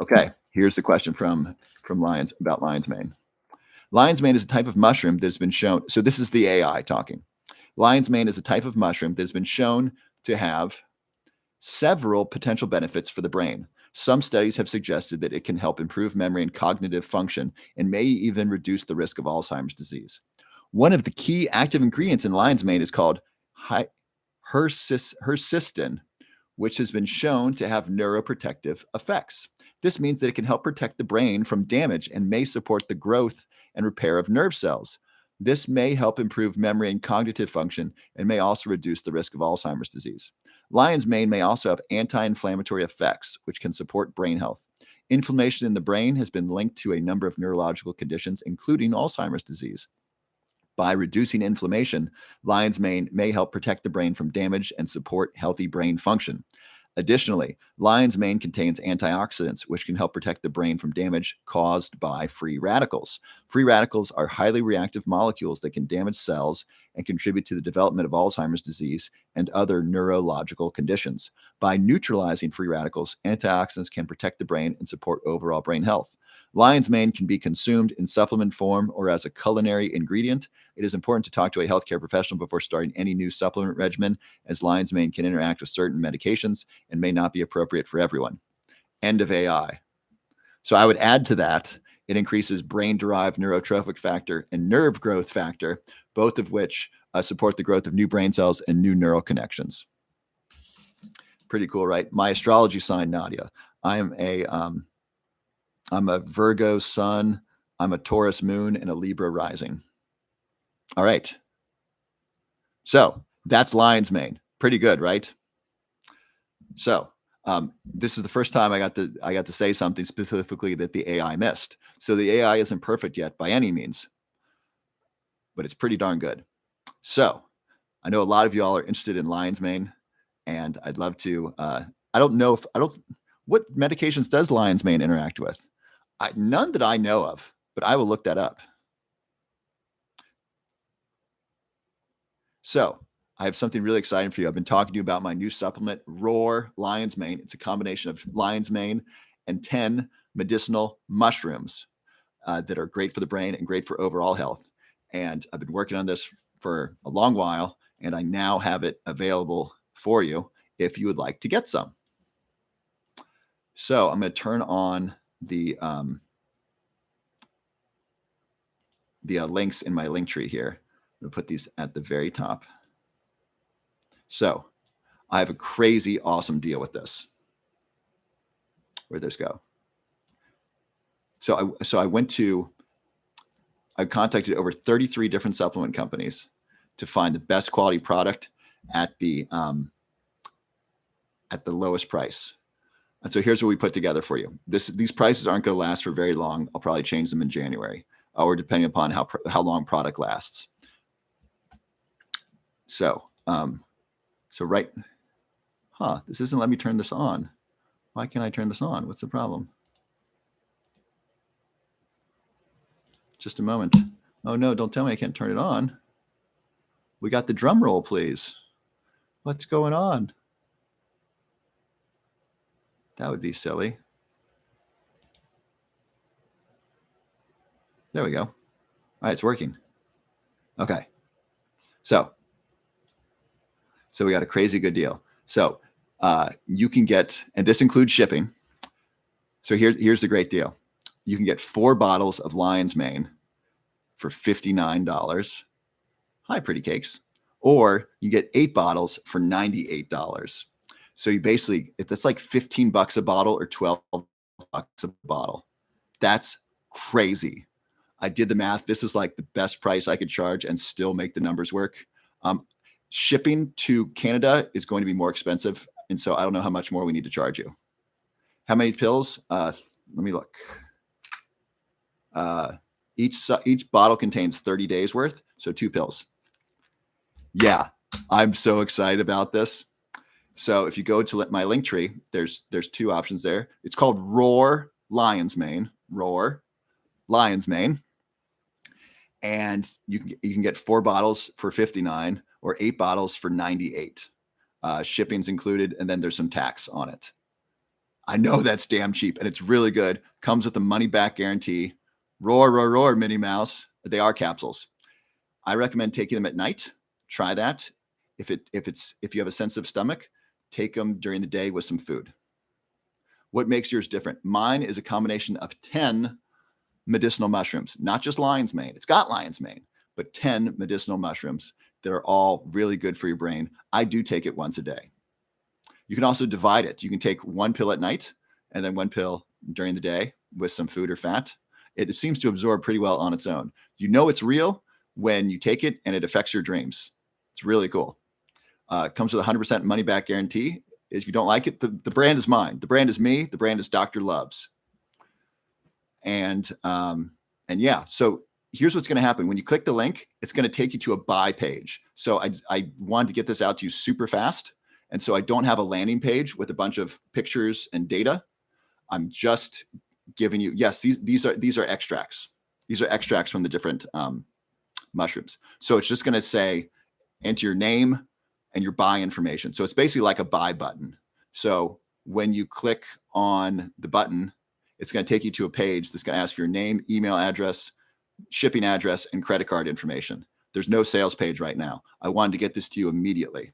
Okay, here's the question from Lions about lion's mane. Lion's mane is a type of mushroom that has been shown. So this is the AI talking. Lion's mane is a type of mushroom that has been shown to have several potential benefits for the brain. Some studies have suggested that it can help improve memory and cognitive function and may even reduce the risk of Alzheimer's disease. One of the key active ingredients in lion's mane is called hercistin, which has been shown to have neuroprotective effects. This means that it can help protect the brain from damage and may support the growth and repair of nerve cells. This may help improve memory and cognitive function and may also reduce the risk of Alzheimer's disease. Lion's mane may also have anti-inflammatory effects, which can support brain health. Inflammation in the brain has been linked to a number of neurological conditions, including Alzheimer's disease. By reducing inflammation, lion's mane may help protect the brain from damage and support healthy brain function. Additionally, lion's mane contains antioxidants, which can help protect the brain from damage caused by free radicals. Free radicals are highly reactive molecules that can damage cells and contribute to the development of Alzheimer's disease and other neurological conditions. By neutralizing free radicals, antioxidants can protect the brain and support overall brain health. Lion's mane can be consumed in supplement form or as a culinary ingredient. It is important to talk to a healthcare professional before starting any new supplement regimen, as lion's mane can interact with certain medications and may not be appropriate for everyone. End of AI. So I would add to that, it increases brain-derived neurotrophic factor and nerve growth factor, both of which support the growth of new brain cells and new neural connections. Pretty cool, right? My astrology sign, Nadia. I'm a Virgo sun, I'm a Taurus moon, and a Libra rising. All right. So that's lion's mane. Pretty good, right? So this is the first time I got to say something specifically that the AI missed. So the AI isn't perfect yet by any means, but it's pretty darn good. So I know a lot of y'all are interested in lion's mane, and I'd love to. What medications does lion's mane interact with? None that I know of, but I will look that up. So I have something really exciting for you. I've been talking to you about my new supplement, Roar Lion's Mane. It's a combination of lion's mane and 10 medicinal mushrooms that are great for the brain and great for overall health. And I've been working on this for a long while, and I now have it available for you if you would like to get some. So I'm going to turn on the links in my link tree here. I'm going to put these at the very top. So I have a crazy awesome deal with this. Where'd this go? So I contacted over 33 different supplement companies to find the best quality product at the lowest price. And so here's what we put together for you. These prices aren't going to last for very long. I'll probably change them in January, or depending upon how long product lasts. So, this isn't letting me turn this on. Why can't I turn this on? What's the problem? Just a moment. Oh no, don't tell me I can't turn it on. We got the drum roll, please. What's going on? That would be silly. There we go. All right, it's working. Okay. So we got a crazy good deal. So you can get, and this includes shipping. So here's the great deal. You can get 4 bottles of lion's mane for $59. Hi, pretty cakes. Or you get 8 bottles for $98. So you basically, that's like $15 a bottle or $12 a bottle. That's crazy. I did the math. This is like the best price I could charge and still make the numbers work. Shipping to Canada is going to be more expensive. And so I don't know how much more we need to charge you. How many pills? Let me look. Each bottle contains 30 days worth. So 2 pills. Yeah, I'm so excited about this. So if you go to my link tree, there's 2 options there. It's called Roar Lion's Mane. Roar Lion's Mane. And you can get 4 bottles for $59 or 8 bottles for $98. Shipping's included, and then there's some tax on it. I know that's damn cheap, and it's really good. Comes with a money back guarantee. Roar, roar, roar, Minnie Mouse. They are capsules. I recommend taking them at night. Try that. If you have a sensitive stomach, take them during the day with some food. What makes yours different? Mine is a combination of 10 medicinal mushrooms, not just lion's mane. It's got lion's mane, but 10 medicinal mushrooms that are all really good for your brain. I do take it once a day. You can also divide it. You can take one pill at night and then one pill during the day with some food or fat. It seems to absorb pretty well on its own. You know it's real when you take it and it affects your dreams. It's really cool. It comes with a 100% money back guarantee. If you don't like it, the brand is mine. The brand is me. The brand is Dr. Loves. And yeah, so here's what's going to happen. When you click the link, it's going to take you to a buy page. So I wanted to get this out to you super fast. And so I don't have a landing page with a bunch of pictures and data. I'm just giving you, yes, these are extracts. These are extracts from the different mushrooms. So it's just going to say, enter your name and your buy information. So it's basically like a buy button. So when you click on the button, it's going to take you to a page that's going to ask for your name, email address, shipping address, and credit card information. There's no sales page right now. I wanted to get this to you immediately.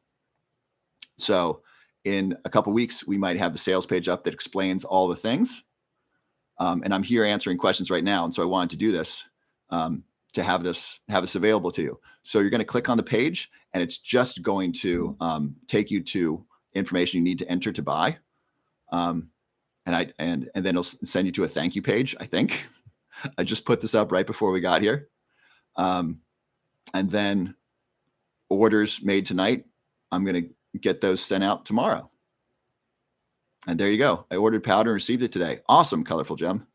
So in a couple of weeks, we might have the sales page up that explains all the things. And I'm here answering questions right now. And so I wanted to do this to have this available to you. So you're going to click on the page and it's just going to take you to information you need to enter to buy. And then it'll send you to a thank you page, I think. I just put this up right before we got here. And then orders made tonight, I'm going to get those sent out tomorrow. And there you go. I ordered powder and received it today. Awesome, Colorful Gem.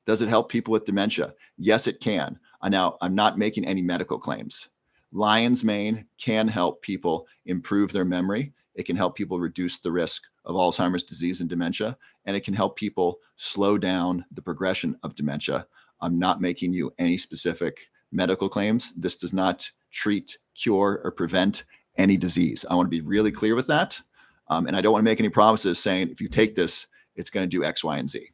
Does it help people with dementia? Yes, it can. Now, I'm not making any medical claims. Lion's mane can help people improve their memory. It can help people reduce the risk of Alzheimer's disease and dementia, and it can help people slow down the progression of dementia. I'm not making you any specific medical claims. This does not treat, cure, or prevent any disease. I want to be really clear with that. And I don't want to make any promises saying, if you take this, it's going to do X, Y, and Z.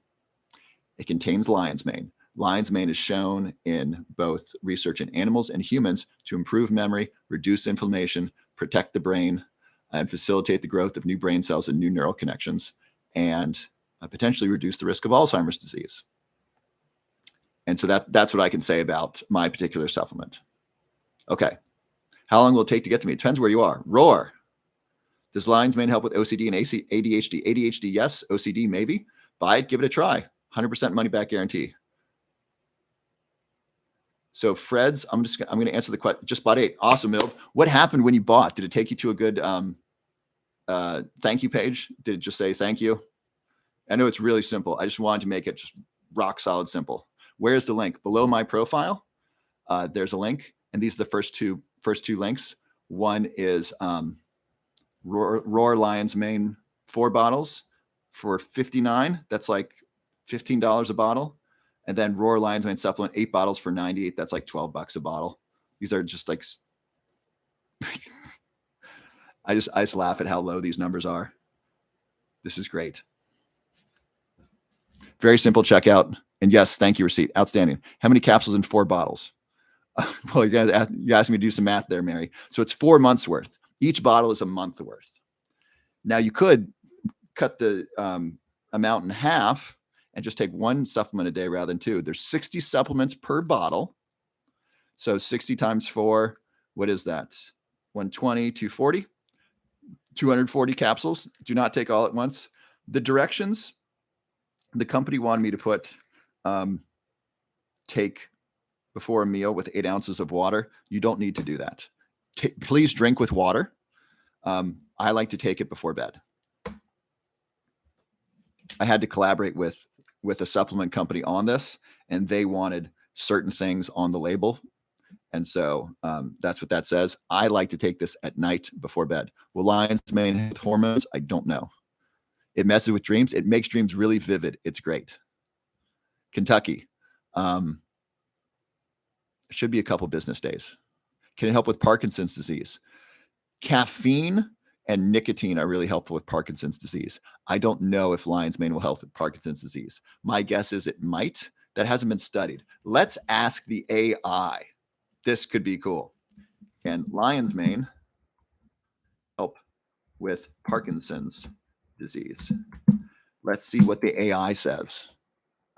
It contains lion's mane. Lion's mane is shown in both research in animals and humans to improve memory, reduce inflammation, protect the brain, and facilitate the growth of new brain cells and new neural connections, and potentially reduce the risk of Alzheimer's disease. And so that's what I can say about my particular supplement. Okay. How long will it take to get to me? It depends where you are. Roar. Does lion's mane help with OCD and ADHD? ADHD, yes. OCD, maybe. Buy it, give it a try. 100% money back guarantee. So Fred's, I'm going to answer the question. Just bought 8. Awesome, Mild. What happened when you bought? Did it take you to a good thank you page? Did it just say thank you? I know it's really simple. I just wanted to make it just rock solid simple. Where's the link? Below my profile, there's a link. And these are the first two links. One is Roar Lion's Mane 4 bottles for $59. That's like $15 a bottle. And then Roar Lion's Mane supplement 8 bottles for $98. That's like $12 a bottle. These are just like, I just laugh at how low these numbers are. This is great. Very simple checkout. And yes, thank you, receipt. Outstanding. How many capsules in 4 bottles? Well, you're asking me to do some math there, Mary. So it's 4 months worth. Each bottle is a month worth. Now you could cut the amount in half and just take 1 supplement a day rather than 2. There's 60 supplements per bottle. So 60 times 4, what is that? 120, 240, 240 capsules. Do not take all at once. The directions, the company wanted me to put, take before a meal with 8 ounces of water. You don't need to do that. Please drink with water. I like to take it before bed. I had to collaborate with a supplement company on this, and they wanted certain things on the label. And so that's what that says. I like to take this at night before bed. Will lion's mane have hormones? I don't know. It messes with dreams. It makes dreams really vivid. It's great. Kentucky. Should be a couple business days. Can it help with Parkinson's disease? Caffeine and nicotine are really helpful with Parkinson's disease. I don't know if lion's mane will help with Parkinson's disease. My guess is it might. That hasn't been studied. Let's ask the AI. This could be cool. Can lion's mane help with Parkinson's disease? Let's see what the AI says.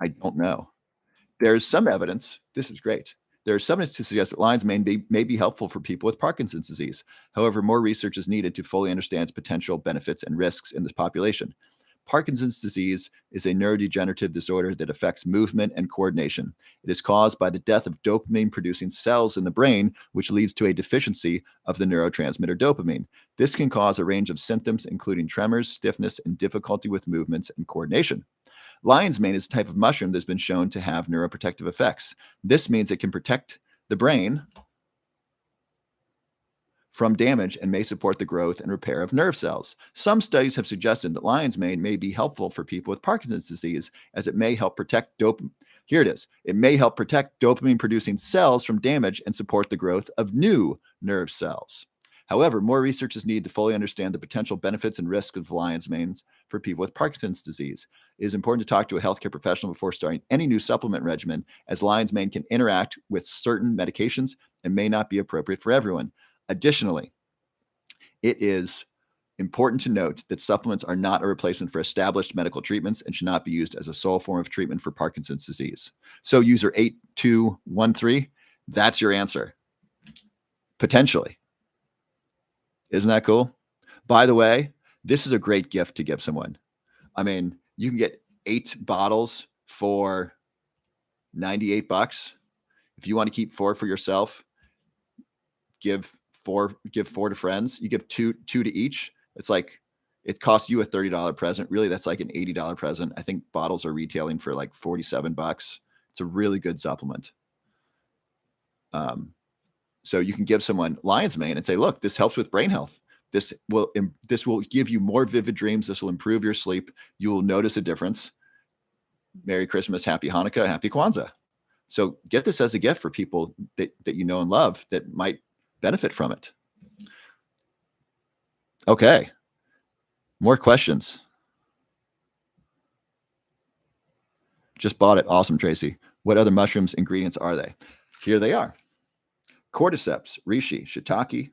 I don't know. There's some evidence. This is great. There's some evidence to suggest that lion's mane may be helpful for people with Parkinson's disease. However, more research is needed to fully understand its potential benefits and risks in this population. Parkinson's disease is a neurodegenerative disorder that affects movement and coordination. It is caused by the death of dopamine-producing cells in the brain, which leads to a deficiency of the neurotransmitter dopamine. This can cause a range of symptoms, including tremors, stiffness, and difficulty with movements and coordination. Lion's mane is a type of mushroom that's been shown to have neuroprotective effects. This means it can protect the brain from damage and may support the growth and repair of nerve cells. Some studies have suggested that lion's mane may be helpful for people with Parkinson's disease, as it may help protect dopamine. Here it is. It may help protect dopamine-producing cells from damage and support the growth of new nerve cells. However, more research is needed to fully understand the potential benefits and risks of lion's mane for people with Parkinson's disease. It is important to talk to a healthcare professional before starting any new supplement regimen, as lion's mane can interact with certain medications and may not be appropriate for everyone. Additionally, it is important to note that supplements are not a replacement for established medical treatments and should not be used as a sole form of treatment for Parkinson's disease. So user 8213, that's your answer. Potentially. Isn't that cool? By the way, this is a great gift to give someone. I mean, you can get 8 bottles for $98. If you want to keep 4 for yourself, give 4 to friends. You give two to each. It's like, it costs you a $30 present. Really, that's like an $80 present. I think bottles are retailing for like $47. It's a really good supplement. So you can give someone lion's mane and say, look, this helps with brain health. This will give you more vivid dreams. This will improve your sleep. You will notice a difference. Merry Christmas, Happy Hanukkah, Happy Kwanzaa. So get this as a gift for people that you know and love that might benefit from it. Okay. More questions. Just bought it. Awesome, Tracy. What other mushrooms ingredients are they? Here they are. Cordyceps, reishi, shiitake,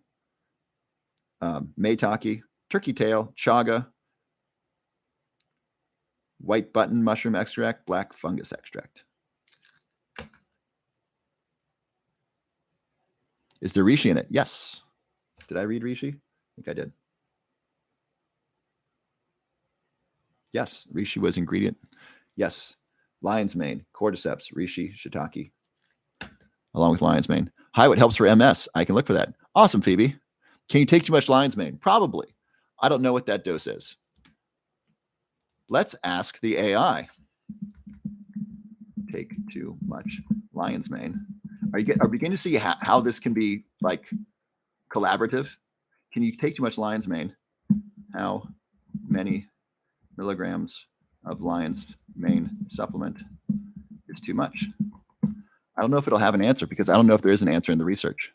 maitake, turkey tail, chaga, white button mushroom extract, black fungus extract. Is there reishi in it? Yes. Did I read reishi? I think I did. Yes, reishi was ingredient. Yes. Lion's mane, cordyceps, reishi, shiitake, along with lion's mane. Hi, what helps for MS? I can look for that. Awesome, Phoebe. Can you take too much lion's mane? Probably. I don't know what that dose is. Let's ask the AI. Take too much lion's mane. Are we beginning to see how this can be like collaborative? Can you take too much lion's mane? How many milligrams of lion's mane supplement is too much? I don't know if it'll have an answer because I don't know if there is an answer in the research.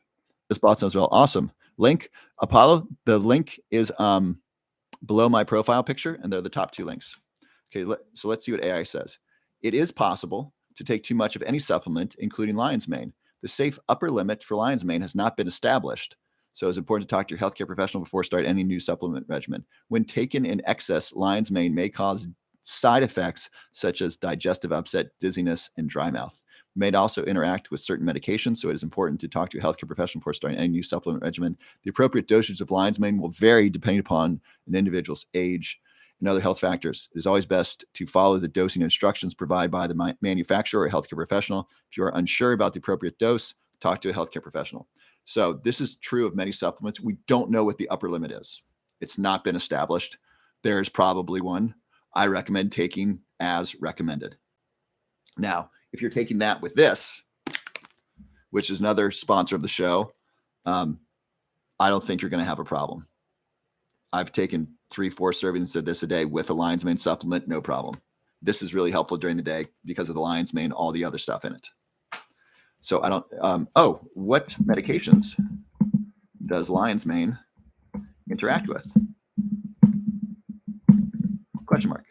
This bot sounds well. Awesome. Link, Apollo, the link is below my profile picture, and they're the top 2 links. Okay, so let's see what AI says. It is possible to take too much of any supplement, including lion's mane. The safe upper limit for lion's mane has not been established, so it's important to talk to your healthcare professional before starting any new supplement regimen. When taken in excess, lion's mane may cause side effects such as digestive upset, dizziness, and dry mouth. It may also interact with certain medications, so it is important to talk to a healthcare professional before starting any new supplement regimen. The appropriate dosage of lion's mane will vary depending upon an individual's age and other health factors. It is always best to follow the dosing instructions provided by the manufacturer or a healthcare professional. If you are unsure about the appropriate dose, talk to a healthcare professional. So this is true of many supplements. We don't know what the upper limit is. It's not been established. There's probably one. I recommend taking as recommended. Now, if you're taking that with this, which is another sponsor of the show, I don't think you're going to have a problem. I've taken 3-4 servings of this a day with a lion's mane supplement, no problem. This is really helpful during the day because of the lion's mane, all the other stuff in it. So I don't, what medications does lion's mane interact with? Question mark.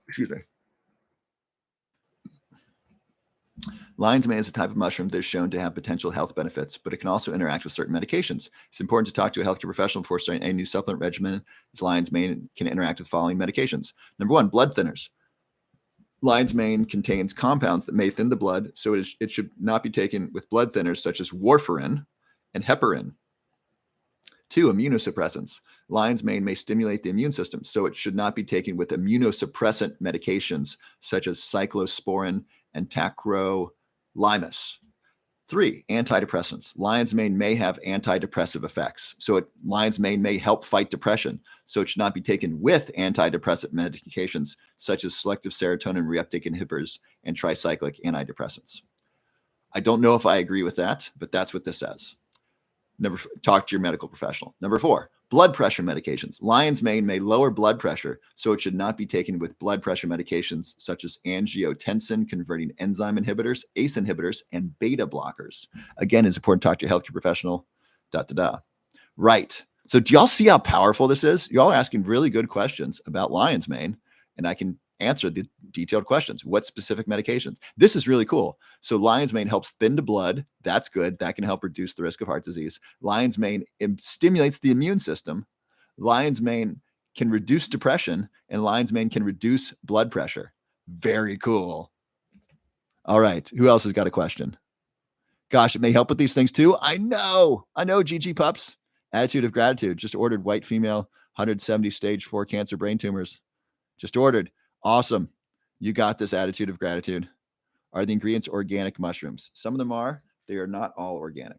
Excuse me. Lion's mane is a type of mushroom that is shown to have potential health benefits, but it can also interact with certain medications. It's important to talk to a healthcare professional before starting any new supplement regimen, as lion's mane can interact with the following medications. Number one, blood thinners. Lion's mane contains compounds that may thin the blood, so it should not be taken with blood thinners such as warfarin and heparin. Two, immunosuppressants. Lion's mane may stimulate the immune system, so it should not be taken with immunosuppressant medications such as cyclosporin and tacrolimus. Three, antidepressants. Lion's mane may have antidepressive effects. So lion's mane may help fight depression. So it should not be taken with antidepressant medications such as selective serotonin reuptake inhibitors and tricyclic antidepressants. I don't know if I agree with that, but that's what this says. Talk to your medical professional. Number four, blood pressure medications. Lion's mane may lower blood pressure, so it should not be taken with blood pressure medications such as angiotensin converting enzyme inhibitors, ACE inhibitors, and beta blockers. Again, it's important to talk to your healthcare professional. Right. So do y'all see how powerful this is? Y'all are asking really good questions about lion's mane, and I can answer the detailed questions. What specific medications? This is really cool. So lion's mane helps thin the blood. That's good. That can help reduce the risk of heart disease. Lion's mane stimulates the immune system. Lion's mane can reduce depression, and lion's mane can reduce blood pressure. Very cool. All right. Who else has got a question? Gosh, it may help with these things too. I know, GG pups. Attitude of gratitude. Just ordered white female, 170 stage 4 cancer brain tumors. Just ordered. Awesome. You got this. Attitude of gratitude. Are the ingredients organic mushrooms? Some of them are. They are not all organic.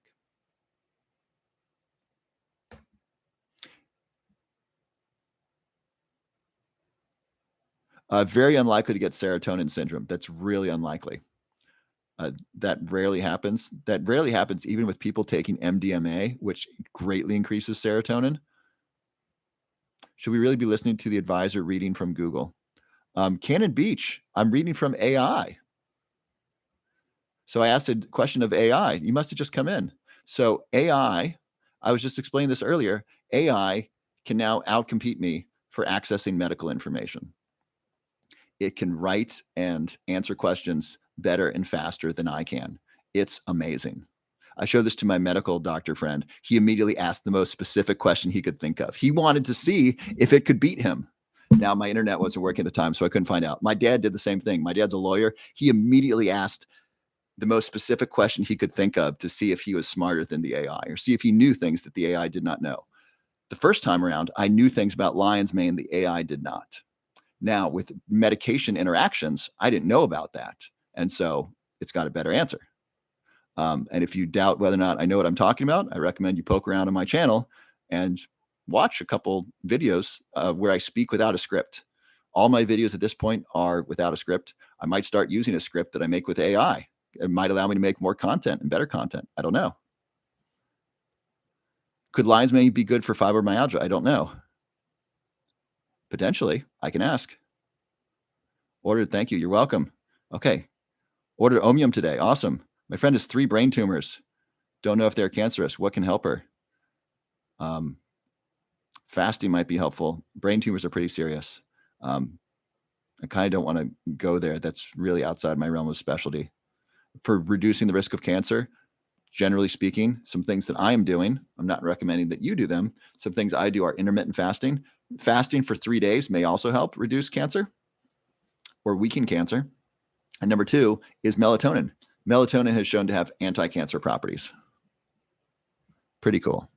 Very unlikely to get serotonin syndrome. That's really unlikely. That rarely happens. That rarely happens even with people taking MDMA, which greatly increases serotonin. Should we really be listening to the advisor reading from Google? Cannon Beach, I'm reading from AI. So I asked a question of AI. You must have just come in. So AI, I was just explaining this earlier, AI can now outcompete me for accessing medical information. It can write and answer questions better and faster than I can. It's amazing. I showed this to my medical doctor friend. He immediately asked the most specific question he could think of. He wanted to see if it could beat him. Now, my internet wasn't working at the time, so I couldn't find out. My dad did the same thing. My dad's a lawyer. He immediately asked the most specific question he could think of to see if he was smarter than the AI or see if he knew things that the AI did not know. The first time around, I knew things about lion's mane the AI did not. Now, with medication interactions, I didn't know about that. And so it's got a better answer. And if you doubt whether or not I know what I'm talking about, I recommend you poke around on my channel and watch a couple videos where I speak without a script. All my videos at this point are without a script. I might start using a script that I make with AI. It might allow me to make more content and better content. I don't know. Could lion's mane be good for fibromyalgia? I don't know. Potentially. I can ask. Ordered. Thank you. You're welcome. Okay. Ordered Omium today. Awesome. My friend has 3 brain tumors. Don't know if they're cancerous. What can help her? Fasting might be helpful. Brain tumors are pretty serious. I kind of don't want to go there. That's really outside my realm of specialty. For reducing the risk of cancer, generally speaking, some things that I am doing, I'm not recommending that you do them. Some things I do are intermittent fasting. Fasting for 3 days may also help reduce cancer or weaken cancer. And number 2 is melatonin. Melatonin has shown to have anti-cancer properties. Pretty cool.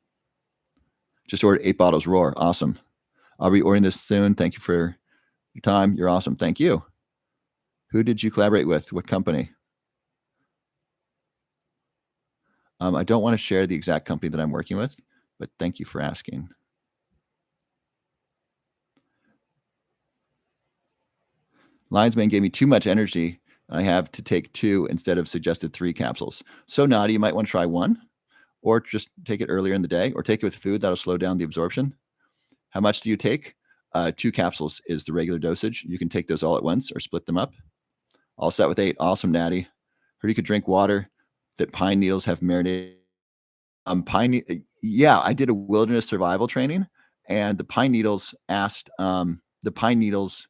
Just ordered 8 bottles Roar. Awesome. I'll be ordering this soon. Thank you for your time. You're awesome. Thank you. Who did you collaborate with? What company? I don't want to share the exact company that I'm working with, but thank you for asking. Lion's mane gave me too much energy. I have to take 2 instead of suggested 3 capsules. So Nadi, you might want to try 1 or just take it earlier in the day or take it with food. That'll slow down the absorption. How much do you take? 2 capsules is the regular dosage. You can take those all at once or split them up. All set with 8. Awesome, Natty. Heard you could drink water that pine needles have marinated. Yeah, I did a wilderness survival training, and the pine needles the pine needles,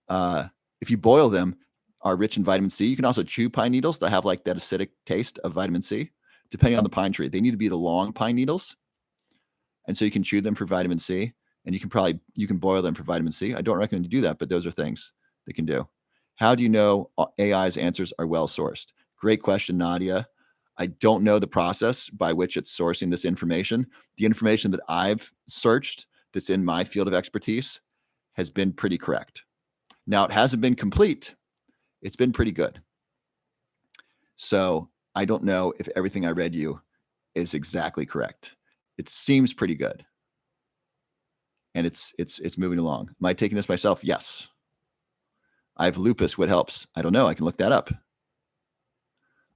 uh, if you boil them, are rich in vitamin C. You can also chew pine needles that have like that acidic taste of vitamin C, depending on the pine tree. They need to be the long pine needles, and so you can chew them for vitamin C, and you can boil them for vitamin C. I don't recommend you do that, but those are things they can do. How do you know AI's answers are well sourced? Great question, Nadia. I don't know the process by which it's sourcing this information. The information that I've searched that's in my field of expertise has been pretty correct. Now, it hasn't been complete. It's been pretty good. So I don't know if everything I read you is exactly correct. It seems pretty good. And it's moving along. Am I taking this myself? Yes. I have lupus. What helps? I don't know. I can look that up.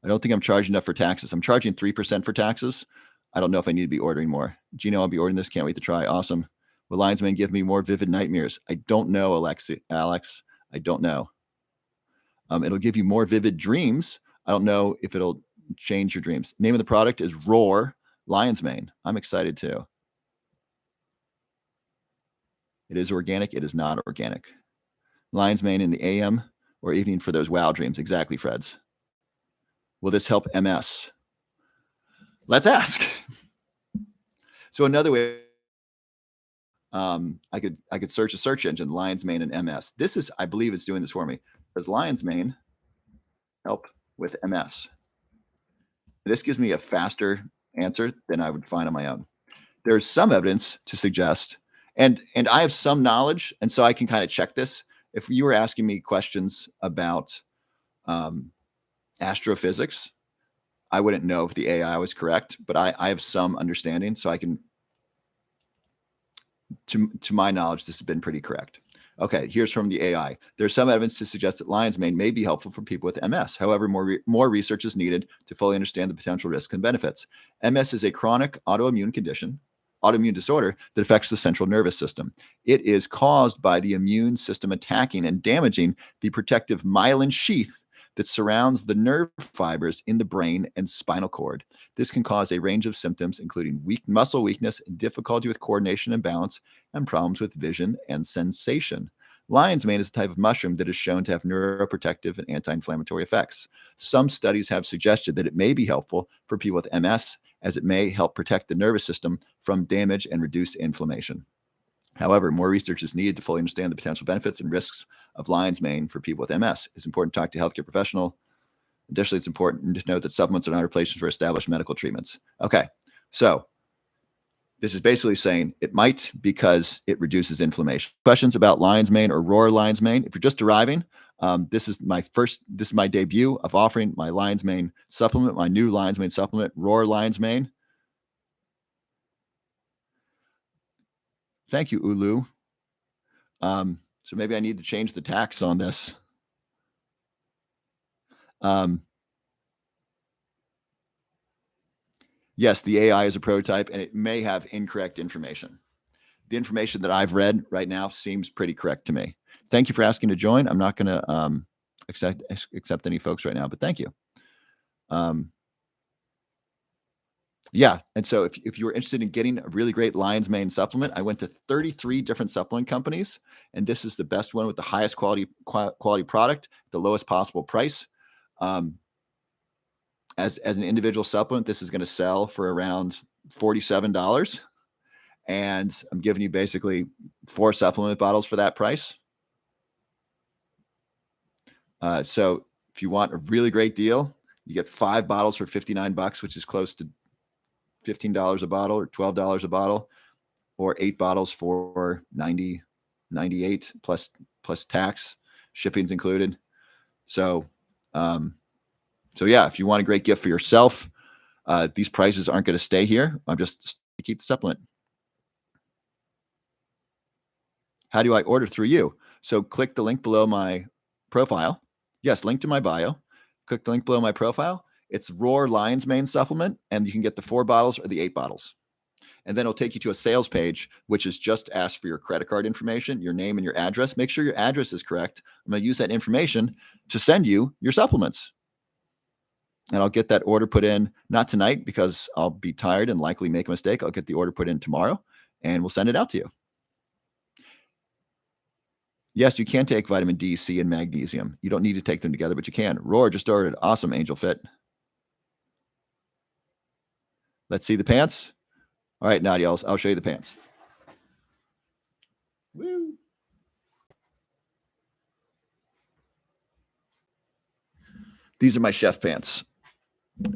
I don't think I'm charging enough for taxes. I'm charging 3% for taxes. I don't know if I need to be ordering more. Gino, I'll be ordering this. Can't wait to try. Awesome. Will Lion's Mane give me more vivid nightmares? I don't know, Alex. I don't know. It'll give you more vivid dreams. I don't know if it'll change your dreams. Name of the product is Roar Lion's Mane. I'm excited too. It is organic. It is not organic. Lion's Mane in the AM or evening for those wow dreams. Exactly, Freds. Will this help MS? Let's ask. So another way, I could search a search engine, Lion's Mane and MS. This is, I believe it's doing this for me. Does Lion's Mane help with MS? This gives me a faster answer than I would find on my own. There's some evidence to suggest, and I have some knowledge, and so I can kind of check this. If you were asking me questions about astrophysics, I wouldn't know if the AI was correct, but I have some understanding, so I can, to my knowledge, this has been pretty correct. Okay, here's from the AI. There's some evidence to suggest that Lion's Mane may be helpful for people with MS. However, more research is needed to fully understand the potential risks and benefits. MS is a chronic autoimmune disorder that affects the central nervous system. It is caused by the immune system attacking and damaging the protective myelin sheath that surrounds the nerve fibers in the brain and spinal cord. This can cause a range of symptoms, including muscle weakness, difficulty with coordination and balance, and problems with vision and sensation. Lion's Mane is a type of mushroom that is shown to have neuroprotective and anti-inflammatory effects. Some studies have suggested that it may be helpful for people with MS, as it may help protect the nervous system from damage and reduce inflammation. However, more research is needed to fully understand the potential benefits and risks of Lion's Mane for people with MS. It's important to talk to a healthcare professional. Additionally, it's important to note that supplements are not replacements for established medical treatments. Okay, so this is basically saying it might because it reduces inflammation. Questions about Lion's Mane or Roar Lion's Mane? If you're just arriving, this is my debut of offering my Lion's Mane supplement, my new Lion's Mane supplement, Roar Lion's Mane. Thank you, Ulu. So maybe I need to change the tax on this. Yes, the AI is a prototype and it may have incorrect information. The information that I've read right now seems pretty correct to me. Thank you for asking to join. I'm not going to accept any folks right now, but thank you. Yeah. And so if you were interested in getting a really great Lion's Mane supplement, I went to 33 different supplement companies, and this is the best one with the highest quality product, the lowest possible price. As an individual supplement, this is going to sell for around $47. And I'm giving you basically 4 supplement bottles for that price. So if you want a really great deal, you get 5 bottles for $59, which is close to $15 a bottle or $12 a bottle, or 8 bottles for $98 plus tax, shipping's included. So yeah, if you want a great gift for yourself, these prices aren't going to stay here. I'm just to keep the supplement. How do I order through you? So click the link below my profile. Yes, link to my bio. Click the link below my profile. It's Roar Lion's Mane supplement, and you can get the 4 bottles or the 8 bottles. And then it'll take you to a sales page, which is just ask for your credit card information, your name and your address. Make sure your address is correct. I'm going to use that information to send you your supplements. and I'll get that order put in, not tonight because I'll be tired and likely make a mistake. I'll get the order put in tomorrow and we'll send it out to you. Yes, you can take vitamin D, C, and magnesium. You don't need to take them together, but you can. Roar just ordered. Awesome, Angel Fit. Let's see the pants. All right, Nadia, I'll show you the pants. Woo. These are my chef pants.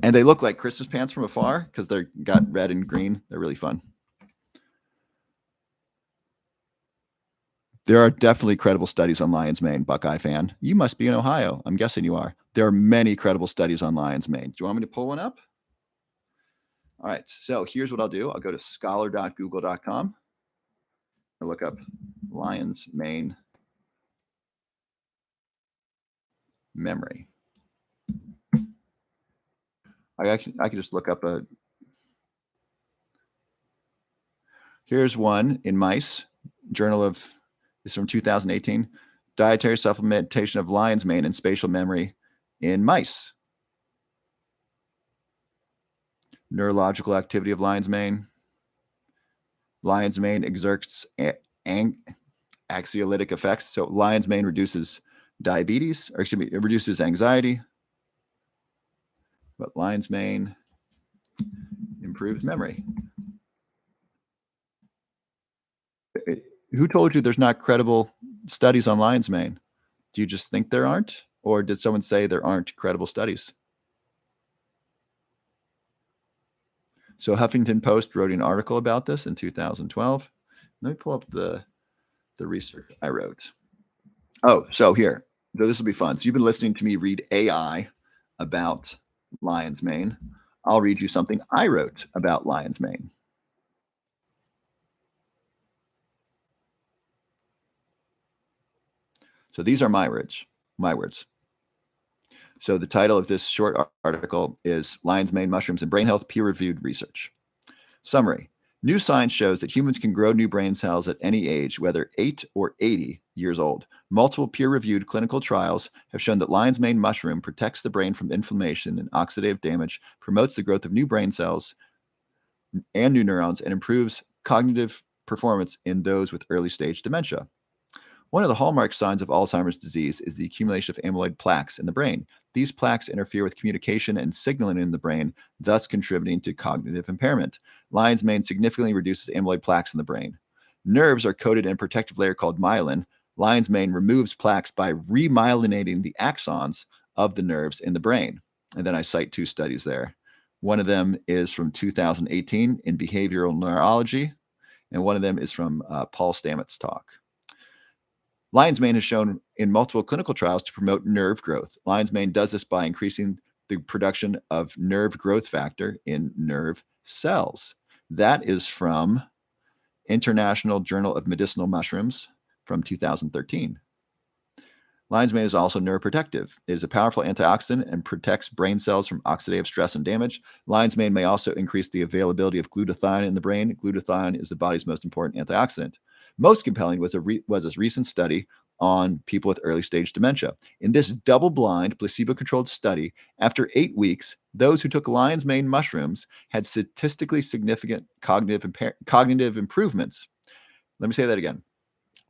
And they look like Christmas pants from afar because they're got red and green. They're really fun. There are definitely credible studies on lion's mane, Buckeye fan. You must be in Ohio. I'm guessing you are. There are many credible studies on lion's mane. Do you want me to pull one up? All right. So here's what I'll do. I'll go to scholar.google.com. I'll look up lion's mane memory. I can just look up a. Here's one in mice. Journal of, this is from 2018. Dietary supplementation of lion's mane and spatial memory in mice. Neurological activity of lion's mane. Lion's mane exerts anxiolytic effects. So lion's mane reduces diabetes, or excuse me, it reduces anxiety. But lion's mane improves memory. Who told you there's not credible studies on lion's mane? Do you just think there aren't? Or did someone say there aren't credible studies? So Huffington Post wrote an article about this in 2012. Let me pull up the research I wrote. Oh, so here. So this will be fun. So you've been listening to me read AI about lion's mane. I'll read you something I wrote about lion's mane. So these are my words. So the title of this short article is Lion's Mane Mushrooms and Brain Health Peer-Reviewed Research. Summary. New science shows that humans can grow new brain cells at any age, whether 8 or 80 years old. Multiple peer-reviewed clinical trials have shown that lion's mane mushroom protects the brain from inflammation and oxidative damage, promotes the growth of new brain cells and new neurons, and improves cognitive performance in those with early-stage dementia. One of the hallmark signs of Alzheimer's disease is the accumulation of amyloid plaques in the brain. These plaques interfere with communication and signaling in the brain, thus contributing to cognitive impairment. Lion's mane significantly reduces amyloid plaques in the brain. Nerves are coated in a protective layer called myelin. Lion's mane removes plaques by remyelinating the axons of the nerves in the brain. And then I cite 2 studies there. One of them is from 2018 in behavioral neurology, and one of them is from Paul Stamets' talk. Lion's mane has shown in multiple clinical trials to promote nerve growth. Lion's mane does this by increasing the production of nerve growth factor in nerve cells. That is from International Journal of Medicinal Mushrooms from 2013. Lion's mane is also neuroprotective. It is a powerful antioxidant and protects brain cells from oxidative stress and damage. Lion's mane may also increase the availability of glutathione in the brain. Glutathione is the body's most important antioxidant. Most compelling was this recent study on people with early-stage dementia. In this double-blind, placebo-controlled study, after 8 weeks, those who took lion's mane mushrooms had statistically significant cognitive improvements. Let me say that again.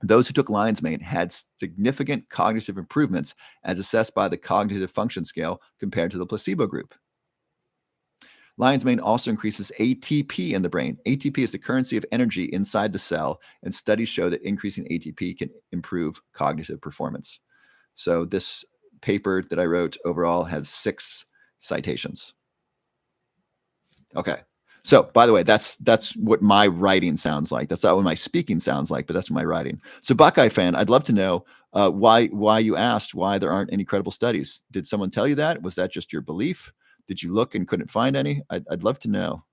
Those who took lion's mane had significant cognitive improvements as assessed by the cognitive function scale compared to the placebo group. Lion's mane also increases ATP in the brain. ATP is the currency of energy inside the cell, and studies show that increasing ATP can improve cognitive performance. So this paper that I wrote overall has 6 citations. Okay. So, by the way, that's what my writing sounds like. That's not what my speaking sounds like, but that's my writing. So, Buckeye fan, I'd love to know why you asked why there aren't any credible studies. Did someone tell you that? Was that just your belief? Did you look and couldn't find any? I'd love to know.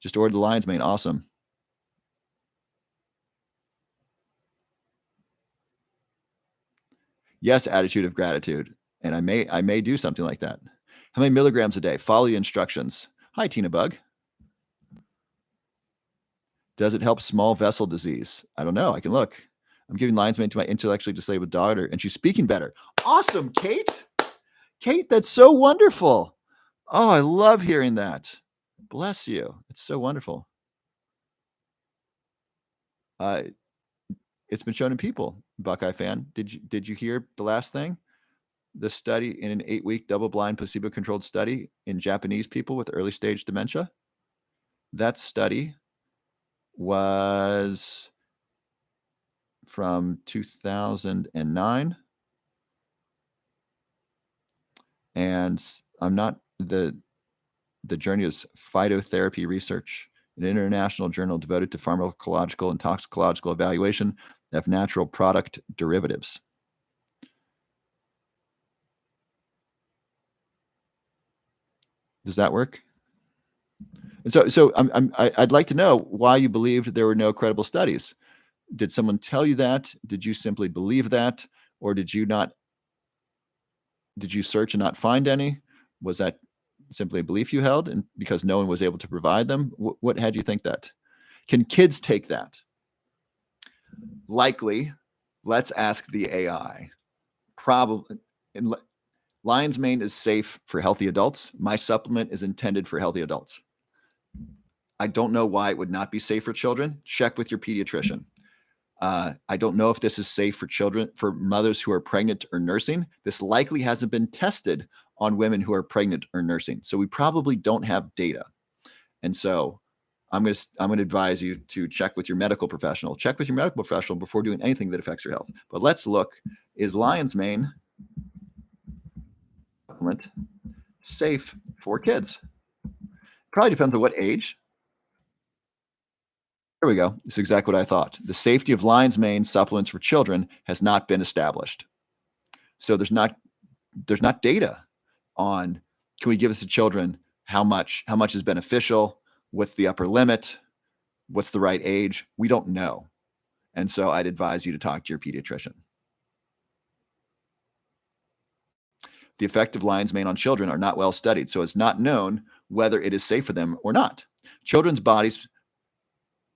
Just ordered the lion's mane. Awesome. Yes, attitude of gratitude. And I may do something like that. How many milligrams a day? Follow the instructions. Hi, Tina Bug. Does it help small vessel disease? I don't know. I can look. I'm giving lion's mane to my intellectually disabled daughter, and she's speaking better. Awesome, Kate. Kate, that's so wonderful. Oh, I love hearing that. Bless you. It's so wonderful. Uh, it's been shown in people, Buckeye fan. Did you hear the last thing? The study in an 8-week double-blind placebo-controlled study in Japanese people with early stage dementia. That study was from 2009. And I'm not the journey is phytotherapy research, an international journal devoted to pharmacological and toxicological evaluation of natural product derivatives. Does that work? And so I'd like to know why you believed there were no credible studies. Did someone tell you that? Did you simply believe that? Or did you search and not find any? Was that simply a belief you held and because no one was able to provide them? What had you think that? Can kids take that? Likely. Let's ask the AI. Probably. Lion's mane is safe for healthy adults. My supplement is intended for healthy adults. I don't know why it would not be safe for children. Check with your pediatrician. I don't know if this is safe for children, for mothers who are pregnant or nursing. This likely hasn't been tested on women who are pregnant or nursing. So we probably don't have data. And so I'm going to advise you to check with your medical professional. Check with your medical professional before doing anything that affects your health. But let's look, is lion's mane supplement safe for kids? Probably depends on what age. There we go. It's exactly what I thought. The safety of lion's mane supplements for children has not been established. So there's not data on, can we give this to children? How much is beneficial? What's the upper limit? What's the right age? We don't know. And so I'd advise you to talk to your pediatrician. The effect of lion's mane on children are not well studied, so it's not known whether it is safe for them or not. Children's bodies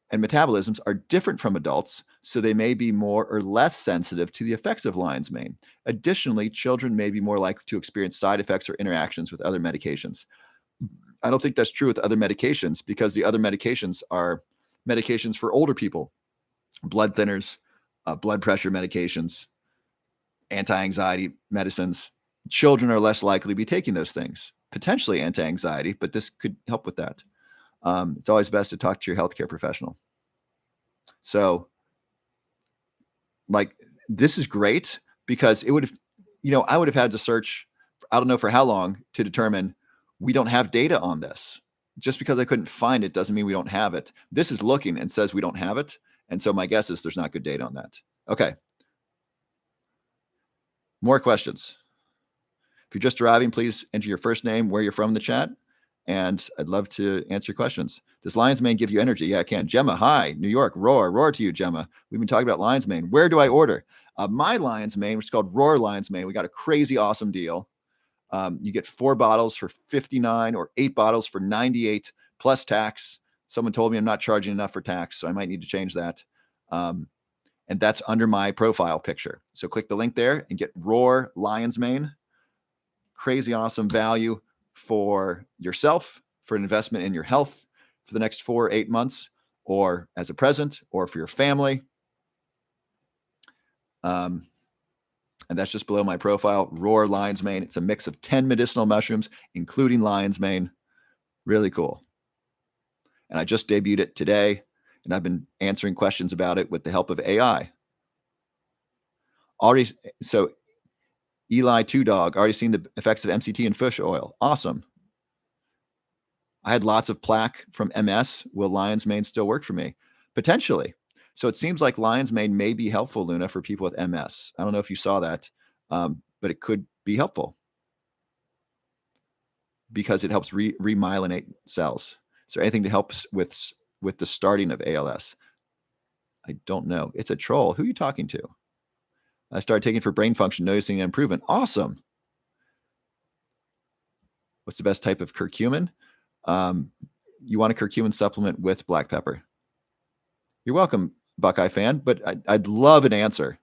and metabolisms are different from adults, so they may be more or less sensitive to the effects of lion's mane. Additionally, children may be more likely to experience side effects or interactions with other medications. I don't think that's true with other medications because the other medications are medications for older people, blood thinners, blood pressure medications, anti-anxiety medicines. Children are less likely to be taking those things, potentially anti-anxiety, but this could help with that. It's always best to talk to your healthcare professional. So, like, this is great because it would have, I would have had to search, I don't know for how long, to determine we don't have data on this. Just because I couldn't find it doesn't mean we don't have it. This is looking and says we don't have it. And so my guess is there's not good data on that. Okay. More questions. If you're just arriving, please enter your first name, where you're from in the chat, and I'd love to answer your questions. Does lion's mane give you energy? Yeah, it can. Gemma, hi, New York, roar to you, Gemma. We've been talking about lion's mane. Where do I order? My lion's mane, which is called Roar Lion's Mane, we got a crazy awesome deal. You get 4 bottles for $59 or 8 bottles for $98 plus tax. Someone told me I'm not charging enough for tax, so I might need to change that. And that's under my profile picture. So click the link there and get Roar Lion's Mane. Crazy awesome value for yourself, for an investment in your health for the next 4 or 8 months, or as a present, or for your family. And that's just below my profile, Roar Lion's Mane. It's a mix of 10 medicinal mushrooms, including lion's mane. Really cool. And I just debuted it today, and I've been answering questions about it with the help of AI. So Eli Two Dog, already seen the effects of MCT and fish oil. Awesome. I had lots of plaque from MS. Will lion's mane still work for me? Potentially. So it seems like lion's mane may be helpful, Luna, for people with MS. I don't know if you saw that, but it could be helpful because it helps remyelinate cells. Is there anything to help with the starting of ALS? I don't know. It's a troll. Who are you talking to? I started taking it for brain function, noticing an improvement. Awesome. What's the best type of curcumin? You want a curcumin supplement with black pepper. You're welcome, Buckeye fan, but I'd love an answer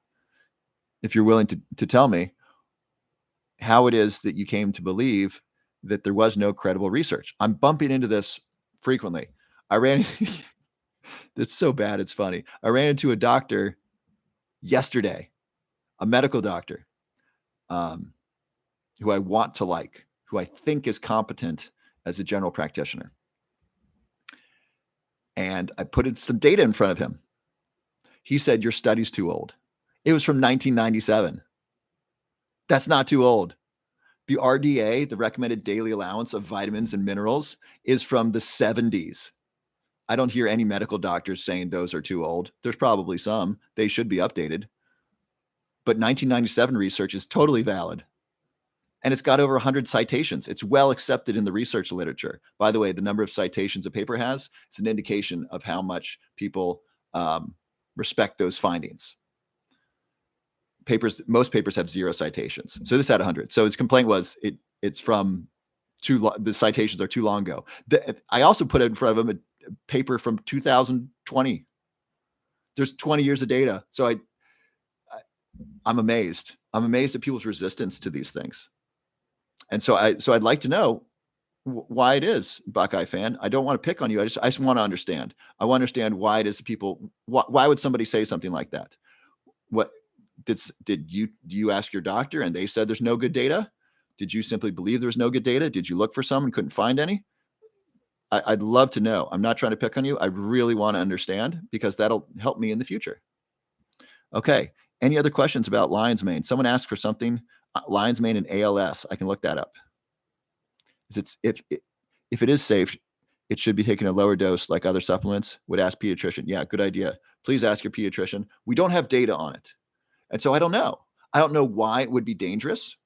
if you're willing to tell me how it is that you came to believe that there was no credible research. I'm bumping into this frequently. I ran it's so bad, it's funny. I ran into a doctor yesterday, a medical doctor, who I want to like, who I think is competent as a general practitioner. And I put in some data in front of him. He said, your study's too old. It was from 1997. That's not too old. The RDA, the recommended daily allowance of vitamins and minerals, is from the 70s. I don't hear any medical doctors saying those are too old. There's probably some. They should be updated. But 1997 research is totally valid. And it's got over 100 citations. It's well accepted in the research literature. By the way, the number of citations a paper has is an indication of how much people respect those findings. Most papers have 0 citations. So this had 100. So his complaint was it's from the citations are too long ago. I also put in front of him a paper from 2020. There's 20 years of data. So I'm amazed. I'm amazed at people's resistance to these things. And so I'd like to know why it is, Buckeye fan. I don't want to pick on you. I just want to understand. I want to understand why it is that people. Why would somebody say something like that? What do you ask your doctor and they said there's no good data? Did you simply believe there's no good data? Did you look for some and couldn't find any? I'd love to know. I'm not trying to pick on you. I really want to understand because that'll help me in the future. Okay. Any other questions about lion's mane? Someone asked for something. Lion's mane and ALS. I can look that up. If it is safe, it should be taken a lower dose like other supplements. Would ask pediatrician. Yeah, good idea. Please ask your pediatrician. We don't have data on it. And so I don't know. I don't know why it would be dangerous.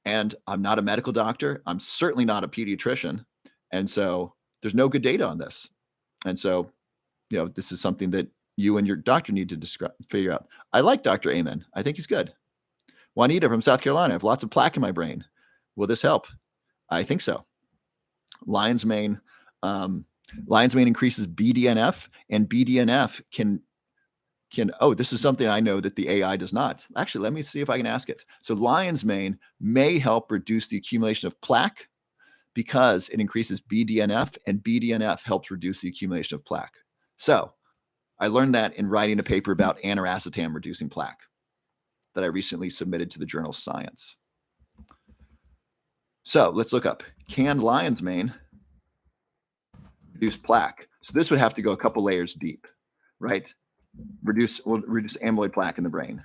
And I'm not a medical doctor. I'm certainly not a pediatrician. And so there's no good data on this. And so, this is something that you and your doctor need to figure out. I like Dr. Amen. I think he's good. Juanita from South Carolina. I have lots of plaque in my brain. Will this help? I think so. Lion's mane increases BDNF, and BDNF can. Oh, this is something I know that the AI does not. Actually, let me see if I can ask it. So lion's mane may help reduce the accumulation of plaque because it increases BDNF, and BDNF helps reduce the accumulation of plaque. So I learned that in writing a paper about aniracetam reducing plaque that I recently submitted to the journal Science. So let's look up, can lion's mane reduce plaque? So this would have to go a couple layers deep, right? Reduce amyloid plaque in the brain.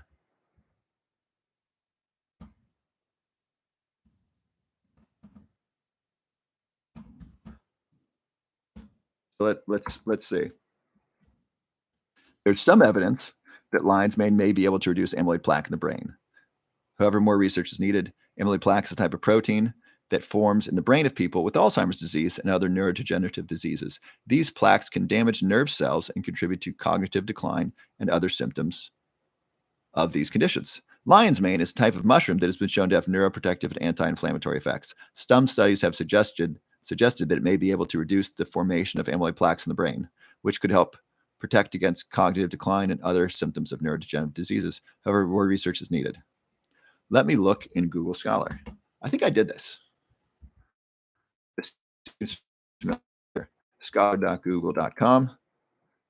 So let's see. There's some evidence that lion's mane may be able to reduce amyloid plaque in the brain. However, more research is needed. Amyloid plaque is a type of protein that forms in the brain of people with Alzheimer's disease and other neurodegenerative diseases. These plaques can damage nerve cells and contribute to cognitive decline and other symptoms of these conditions. Lion's mane is a type of mushroom that has been shown to have neuroprotective and anti-inflammatory effects. Some studies have suggested that it may be able to reduce the formation of amyloid plaques in the brain, which could help protect against cognitive decline and other symptoms of neurodegenerative diseases. However, more research is needed. Let me look in Google Scholar. I think I did this. Scholar.google.com.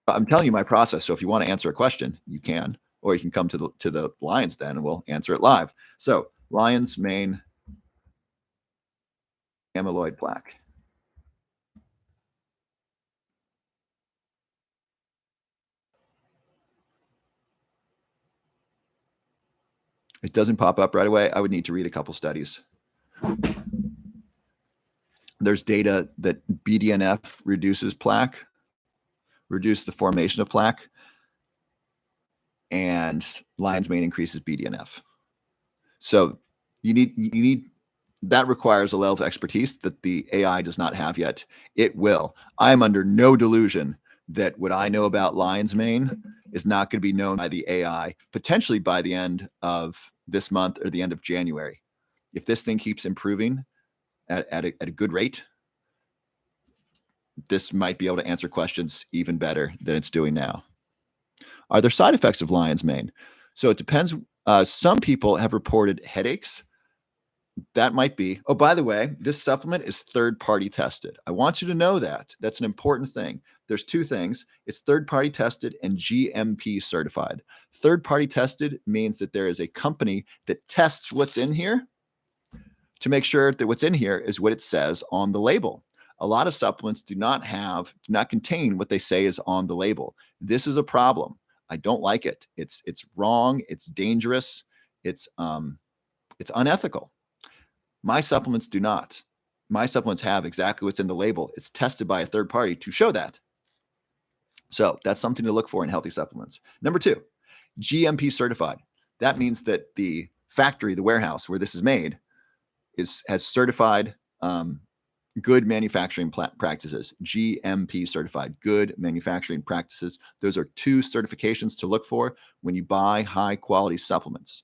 I'm telling you my process. So if you want to answer a question, you can, or you can come to the Lion's Den and we'll answer it live. So lion's mane amyloid plaque. It doesn't pop up right away. I would need to read a couple studies. There's data that BDNF reduces plaque, reduce the formation of plaque, and lion's mane increases BDNF. So you need that requires a level of expertise that the AI does not have yet. It will. I'm under no delusion that what I know about lion's mane is not going to be known by the AI, potentially by the end of this month or the end of January. If this thing keeps improving at a good rate, this might be able to answer questions even better than it's doing now. Are there side effects of lion's mane? So it depends. Some people have reported headaches. That might be. Oh, by the way, this supplement is third-party tested. I want you to know that. That's an important thing. There's two things. It's third-party tested and GMP certified. Third-party tested means that there is a company that tests what's in here to make sure that what's in here is what it says on the label. A lot of supplements do not contain what they say is on the label. This is a problem. I don't like it. It's wrong. It's dangerous. It's unethical. My supplements do not. My supplements have exactly what's in the label. It's tested by a third party to show that. So that's something to look for in healthy supplements. Number 2, GMP certified. That means that the factory, the warehouse where this is made, has certified good manufacturing practices. GMP certified, good manufacturing practices. Those are 2 certifications to look for when you buy high quality supplements.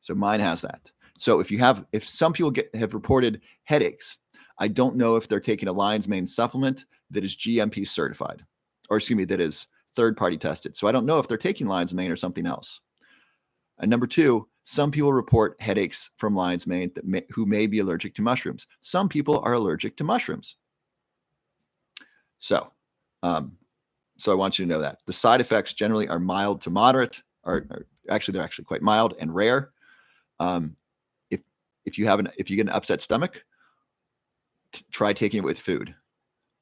So mine has that. So if some people have reported headaches, I don't know if they're taking a lion's mane supplement that is GMP certified, or excuse me, that is third-party tested. So I don't know if they're taking lion's mane or something else. And number 2, some people report headaches from lion's mane who may be allergic to mushrooms. Some people are allergic to mushrooms. So I want you to know that the side effects generally are mild to moderate, or actually they're actually quite mild and rare. If you get an upset stomach, try taking it with food.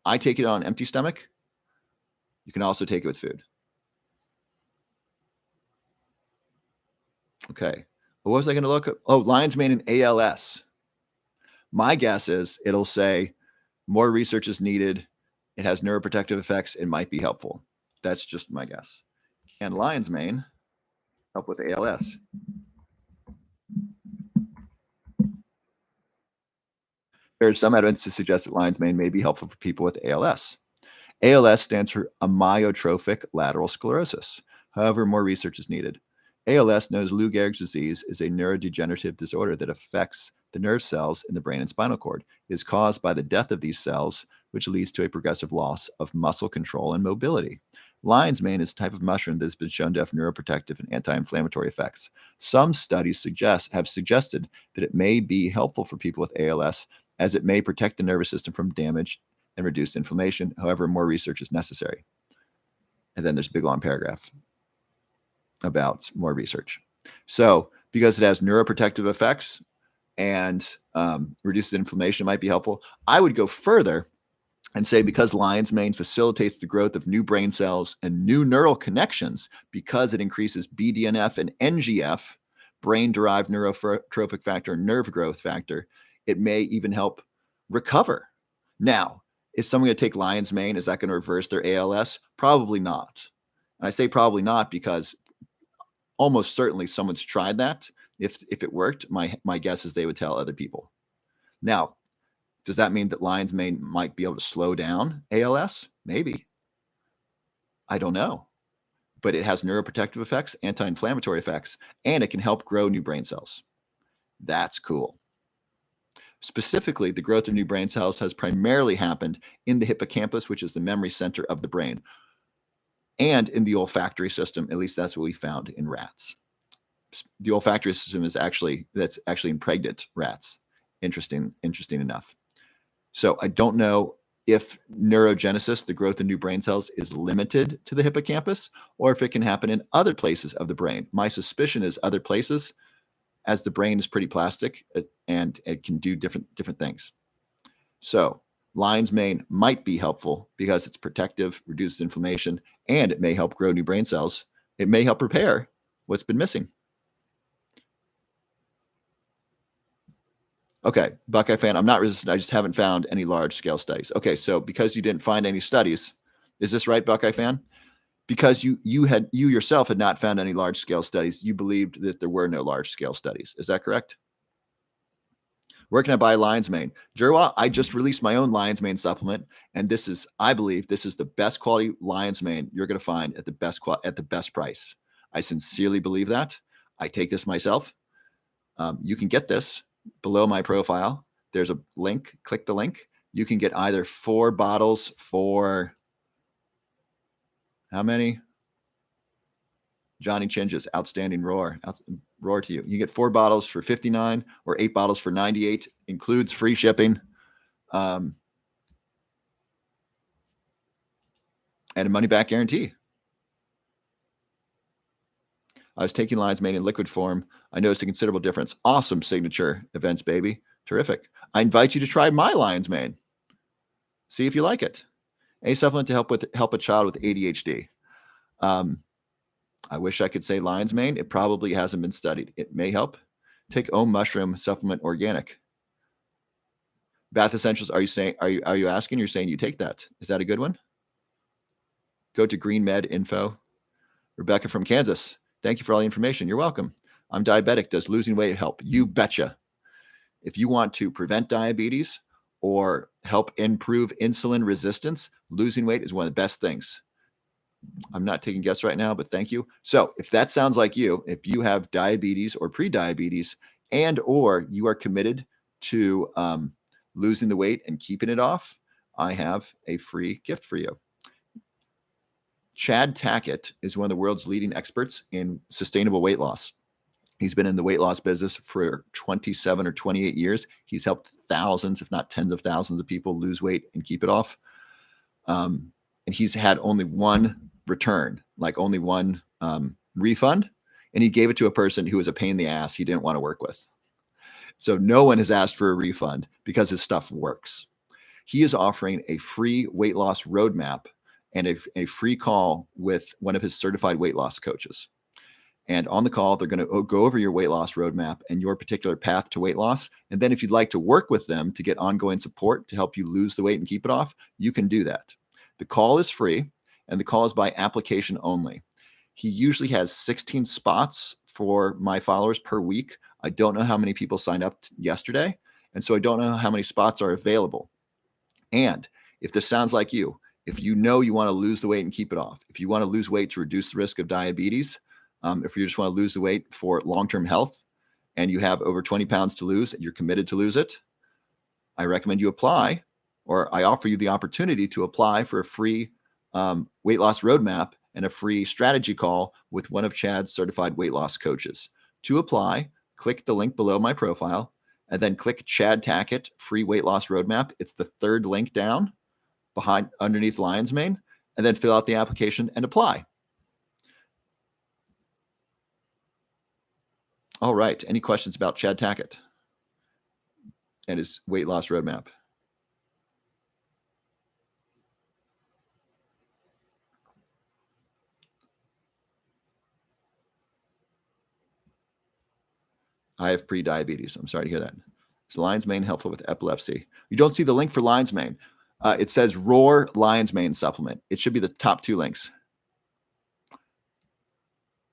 I take it on an empty stomach. You can also take it with food. Okay. What was I going to look at? Oh, lion's mane and ALS. My guess is it'll say more research is needed. It has neuroprotective effects. It might be helpful. That's just my guess. Can lion's mane help with ALS? There's some evidence to suggest that lion's mane may be helpful for people with ALS. ALS stands for amyotrophic lateral sclerosis. However, more research is needed. ALS, known as Lou Gehrig's disease, is a neurodegenerative disorder that affects the nerve cells in the brain and spinal cord. It is caused by the death of these cells, which leads to a progressive loss of muscle control and mobility. Lion's mane is a type of mushroom that has been shown to have neuroprotective and anti-inflammatory effects. Some studies have suggested that it may be helpful for people with ALS, as it may protect the nervous system from damage and reduce inflammation. However, more research is necessary. And then there's a big long paragraph about more research. So because it has neuroprotective effects and reduces inflammation, might be helpful. I would go further and say because lion's mane facilitates the growth of new brain cells and new neural connections, because it increases BDNF and NGF, brain-derived neurotrophic factor, nerve growth factor, it may even help recover. Now, is someone going to take lion's mane? Is that going to reverse their ALS? Probably not. And I say probably not because almost certainly someone's tried that. If it worked, my guess is they would tell other people. Now, does that mean that lion's mane might be able to slow down ALS? Maybe. I don't know. But it has neuroprotective effects, anti-inflammatory effects, and it can help grow new brain cells. That's cool. Specifically, the growth of new brain cells has primarily happened in the hippocampus, which is the memory center of the brain, and in the olfactory system. At least that's what we found in rats. The olfactory system is actually in pregnant rats. Interesting enough. So I don't know if neurogenesis, the growth of new brain cells, is limited to the hippocampus, or if it can happen in other places of the brain. My suspicion is other places, as the brain is pretty plastic and it can do different things. So lion's mane might be helpful because it's protective, reduces inflammation, and it may help grow new brain cells. It may help repair what's been missing. Okay, Buckeye fan, I'm not resistant. I just haven't found any large-scale studies. Okay, so because you didn't find any studies, is this right, Buckeye fan? Because you yourself had not found any large-scale studies, you believed that there were no large-scale studies. Is that correct? Where can I buy lion's mane? Jerwa, I just released my own lion's mane supplement, and I believe this is the best quality lion's mane you're going to find at the best price. I sincerely believe that. I take this myself. You can get this below my profile. There's a link. Click the link. You can get either 4 bottles for how many? Johnny Chinges, outstanding roar. Roar to you. You get 4 bottles for $59 or 8 bottles for $98. Includes free shipping. And a money-back guarantee. I was taking Lion's Mane in liquid form. I noticed a considerable difference. Awesome signature events, baby. Terrific. I invite you to try my Lion's Mane. See if you like it. A supplement to help a child with ADHD. I wish I could say Lion's Mane. It probably hasn't been studied. It may help. Take Om Mushroom Supplement Organic. Bath Essentials. Are you asking? You're saying you take that. Is that a good one? Go to Green Med Info. Rebecca from Kansas. Thank you for all the information. You're welcome. I'm diabetic. Does losing weight help? You betcha. If you want to prevent diabetes or help improve insulin resistance, losing weight is one of the best things. I'm not taking guests right now, but thank you. So if that sounds like you, if you have diabetes or pre-diabetes and or you are committed to losing the weight and keeping it off, I have a free gift for you. Chad Tackett is one of the world's leading experts in sustainable weight loss. He's been in the weight loss business for 27 or 28 years. He's helped thousands, if not tens of thousands of people lose weight and keep it off. And he's had only one return, like only one refund. And he gave it to a person who was a pain in the ass he didn't want to work with. So no one has asked for a refund because his stuff works. He is offering a free weight loss roadmap and a free call with one of his certified weight loss coaches. And on the call, they're going to go over your weight loss roadmap and your particular path to weight loss. And then if you'd like to work with them to get ongoing support to help you lose the weight and keep it off, you can do that. The call is free and the call is by application only. He usually has 16 spots for my followers per week. I don't know how many people signed up yesterday. And so I don't know how many spots are available. And if this sounds like you, if you know you want to lose the weight and keep it off, if you want to lose weight to reduce the risk of diabetes, if you just want to lose the weight for long-term health and you have over 20 pounds to lose and you're committed to lose it, I recommend you apply, or I offer you the opportunity to apply for a free weight loss roadmap and a free strategy call with one of Chad's certified weight loss coaches. To apply, click the link below my profile and then click Chad Tackett free weight loss roadmap. It's the third link down underneath Lion's Mane, and then fill out the application and apply. All right. Any questions about Chad Tackett and his weight loss roadmap? I have pre-diabetes. I'm sorry to hear that. Is Lion's Mane helpful with epilepsy? You don't see the link for Lion's Mane. It says Roar Lion's Mane supplement. It should be the top 2 links.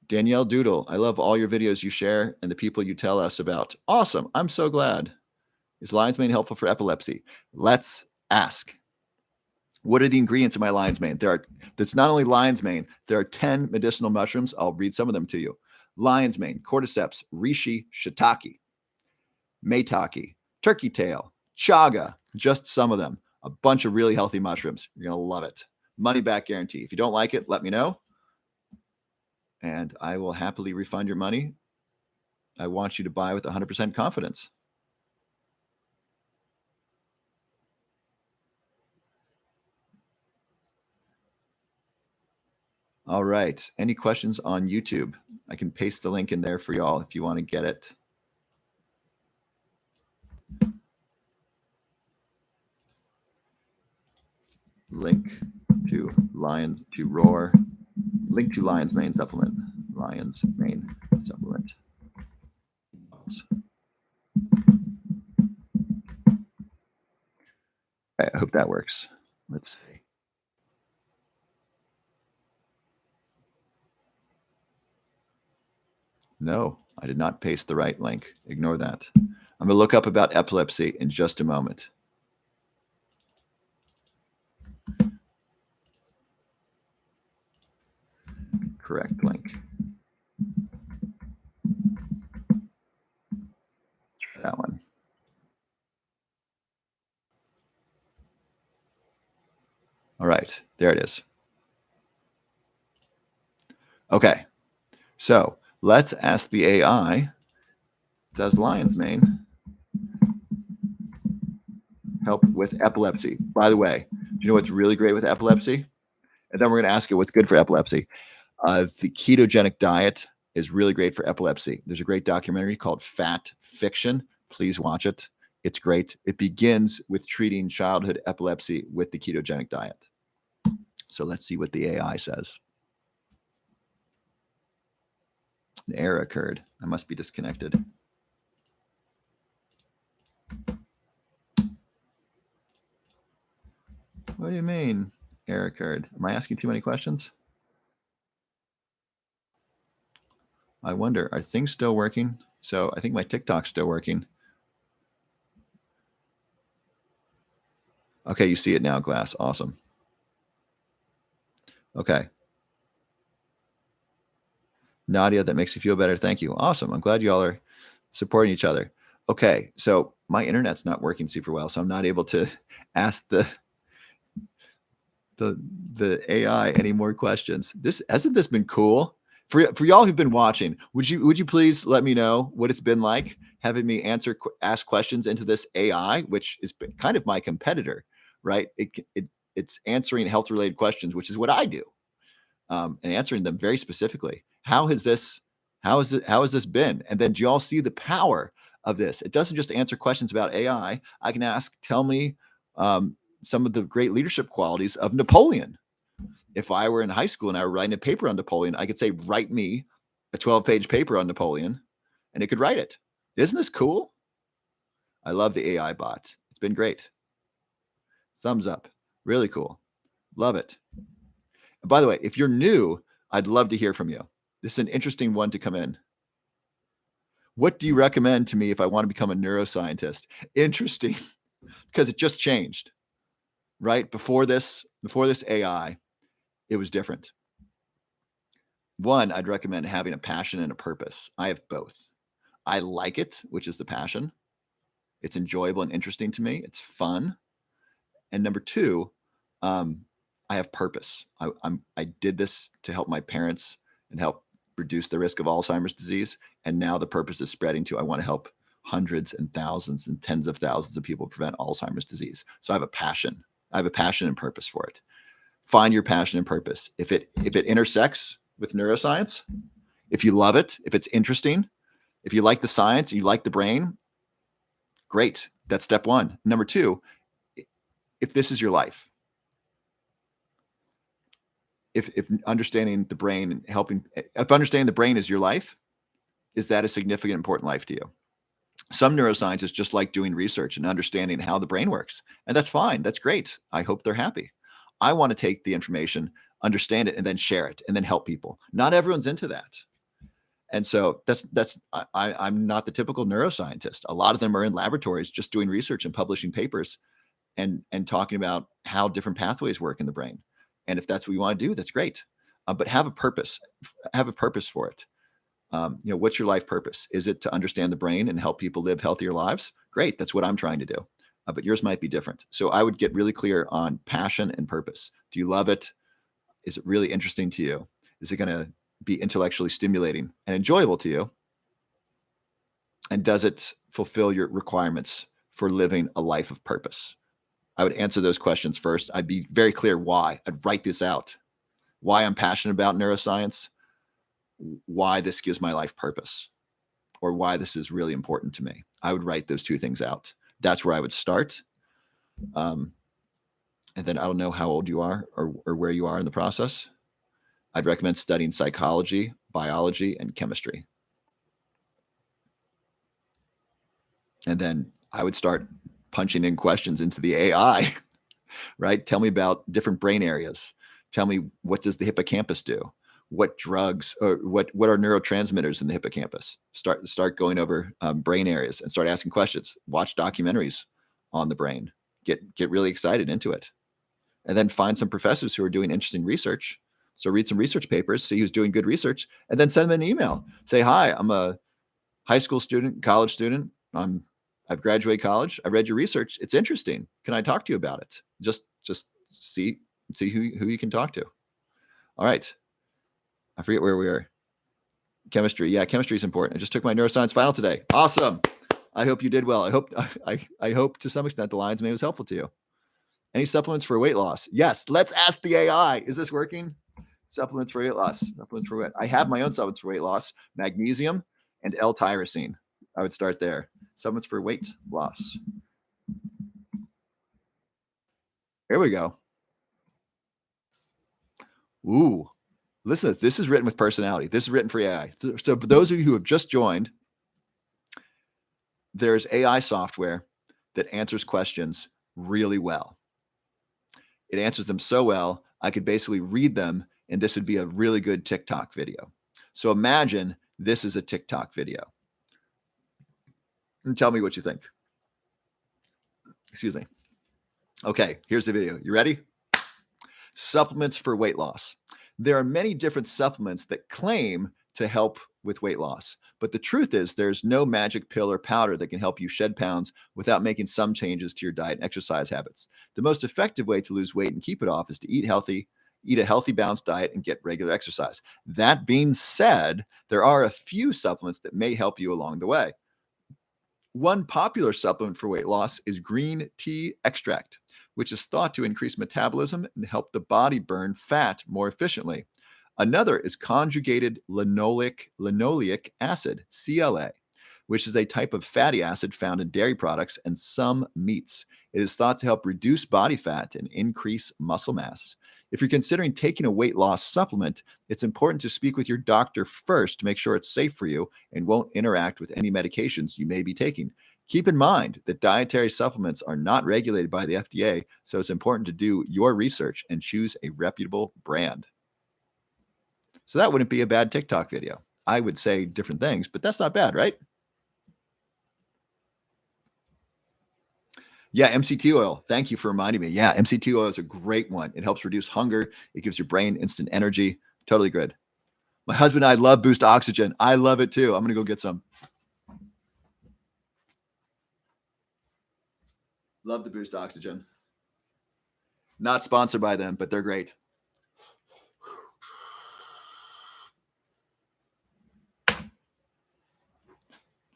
Danielle Doodle, I love all your videos you share and the people you tell us about. Awesome. I'm so glad. Is Lion's Mane helpful for epilepsy? Let's ask. What are the ingredients of my Lion's Mane? That's not only Lion's Mane. There are 10 medicinal mushrooms. I'll read some of them to you. Lion's Mane, cordyceps, reishi, shiitake, maitake, turkey tail, chaga, just some of them. A bunch of really healthy mushrooms. You're going to love it. Money back guarantee. If you don't like it, let me know. And I will happily refund your money. I want you to buy with 100% confidence. All right. Any questions on YouTube? I can paste the link in there for y'all if you want to get it. Link to Roar. Link to Lion's Mane supplement. Lion's Mane supplement. I hope that works. Let's see. No, I did not paste the right link. Ignore that. I'm going to look up about epilepsy in just a moment. Correct link. That one. All right, there it is. Okay. So let's ask the AI, does lion's mane help with epilepsy? By the way, do you know what's really great with epilepsy? And then we're going to ask it what's good for epilepsy. The ketogenic diet is really great for epilepsy. There's a great documentary called Fat Fiction. Please watch it. It's great. It begins with treating childhood epilepsy with the ketogenic diet. So let's see what the AI says. An error occurred. I must be disconnected. What do you mean error occurred? Am I asking too many questions? I wonder, are things still working? So I think my TikTok's still working. Okay, you see it now, Glass. Awesome. Okay. Nadia, that makes you feel better. Thank you. Awesome. I'm glad you all are supporting each other. Okay, so my internet's not working super well, so I'm not able to ask the AI any more questions. This hasn't this been cool? For y'all who've been watching, would you please let me know what it's been like having me ask questions into this AI, which is kind of my competitor, right? It's answering health related questions, which is what I do, and answering them very specifically. How has this been? And then do you all see the power of this? It doesn't just answer questions about AI. I can ask, tell me some of the great leadership qualities of Napoleon. If I were in high school and I were writing a paper on Napoleon, I could say, write me a 12-page paper on Napoleon, and it could write it. Isn't this cool? I love the AI bot. It's been great. Thumbs up. Really cool. Love it. And by the way, if you're new, I'd love to hear from you. This is an interesting one to come in. What do you recommend to me if I want to become a neuroscientist? Interesting, because it just changed, right? Before this AI, it was different. One, I'd recommend having a passion and a purpose. I have both. I like it, which is the passion. It's enjoyable and interesting to me. It's fun. And number two, I have purpose. I did this to help my parents and help reduce the risk of Alzheimer's disease. And now the purpose is spreading to I want to help hundreds and thousands and tens of thousands of people prevent Alzheimer's disease. So I have a passion. I have a passion and purpose for it. Find your passion and purpose. If it intersects with neuroscience, if you love it, if it's interesting, if you like the science, you like the brain, great. That's step one. Number two, if this is your life, if understanding the brain and if understanding the brain is your life, is that a significant, important life to you? Some neuroscientists just like doing research and understanding how the brain works, and that's fine. That's great. I hope they're happy. I want to take the information, understand it, and then share it, and then help people. Not everyone's into that. And so I'm not the typical neuroscientist. A lot of them are in laboratories just doing research and publishing papers and talking about how different pathways work in the brain. And if that's what you want to do, that's great. But have a purpose. Have a purpose for it. What's your life purpose? Is it to understand the brain and help people live healthier lives? Great. That's what I'm trying to do. But yours might be different. So I would get really clear on passion and purpose. Do you love it? Is it really interesting to you? Is it going to be intellectually stimulating and enjoyable to you? And does it fulfill your requirements for living a life of purpose? I would answer those questions first. I'd be very clear why. I'd write this out. Why I'm passionate about neuroscience, why this gives my life purpose, or why this is really important to me. I would write those two things out. That's where I would start. And then I don't know how old you are or where you are in the process. I'd recommend studying psychology, biology, and chemistry. And then I would start punching in questions into the AI, right? Tell me about different brain areas. Tell me, what does the hippocampus do? What drugs or what are neurotransmitters in the hippocampus? Start going over brain areas and start asking questions. Watch documentaries on the brain. Get really excited into it. And then find some professors who are doing interesting research. So read some research papers, see who's doing good research, and then send them an email. Say, hi, I'm a high school student, college student. I've graduated college. I read your research. It's interesting. Can I talk to you about it? Just see who you can talk to. All right. I forget where we are. Chemistry. Yeah, chemistry is important. I just took my neuroscience final today. Awesome. I hope you did well. I hope to some extent the lion's mane was helpful to you. Any supplements for weight loss? Yes. Let's ask the AI. Is this working? Supplements for weight loss. Supplements for weight. I have my own supplements for weight loss: magnesium and L-tyrosine. I would start there. Supplements for weight loss. Here we go. Ooh, listen, this is written with personality. This is written for AI. So for those of you who have just joined, there's AI software that answers questions really well. It answers them so well, I could basically read them, and this would be a really good TikTok video. So imagine this is a TikTok video. And tell me what you think. Excuse me. Okay, here's the video. You ready? Supplements for weight loss. There are many different supplements that claim to help with weight loss, but the truth is there's no magic pill or powder that can help you shed pounds without making some changes to your diet and exercise habits. The most effective way to lose weight and keep it off is to eat a healthy, balanced diet, and get regular exercise. That being said, there are a few supplements that may help you along the way. One popular supplement for weight loss is green tea extract, which is thought to increase metabolism and help the body burn fat more efficiently. Another is conjugated linoleic acid, CLA, which is a type of fatty acid found in dairy products and some meats. It is thought to help reduce body fat and increase muscle mass. If you're considering taking a weight loss supplement, it's important to speak with your doctor first to make sure it's safe for you and won't interact with any medications you may be taking. Keep in mind that dietary supplements are not regulated by the FDA, so it's important to do your research and choose a reputable brand. So that wouldn't be a bad TikTok video. I would say different things, but that's not bad, right? Yeah, MCT oil. Thank you for reminding me. Yeah, MCT oil is a great one. It helps reduce hunger. It gives your brain instant energy. Totally good. My husband and I love Boost Oxygen. I love it too. I'm going to go get some. Love the Boost Oxygen. Not sponsored by them, but they're great.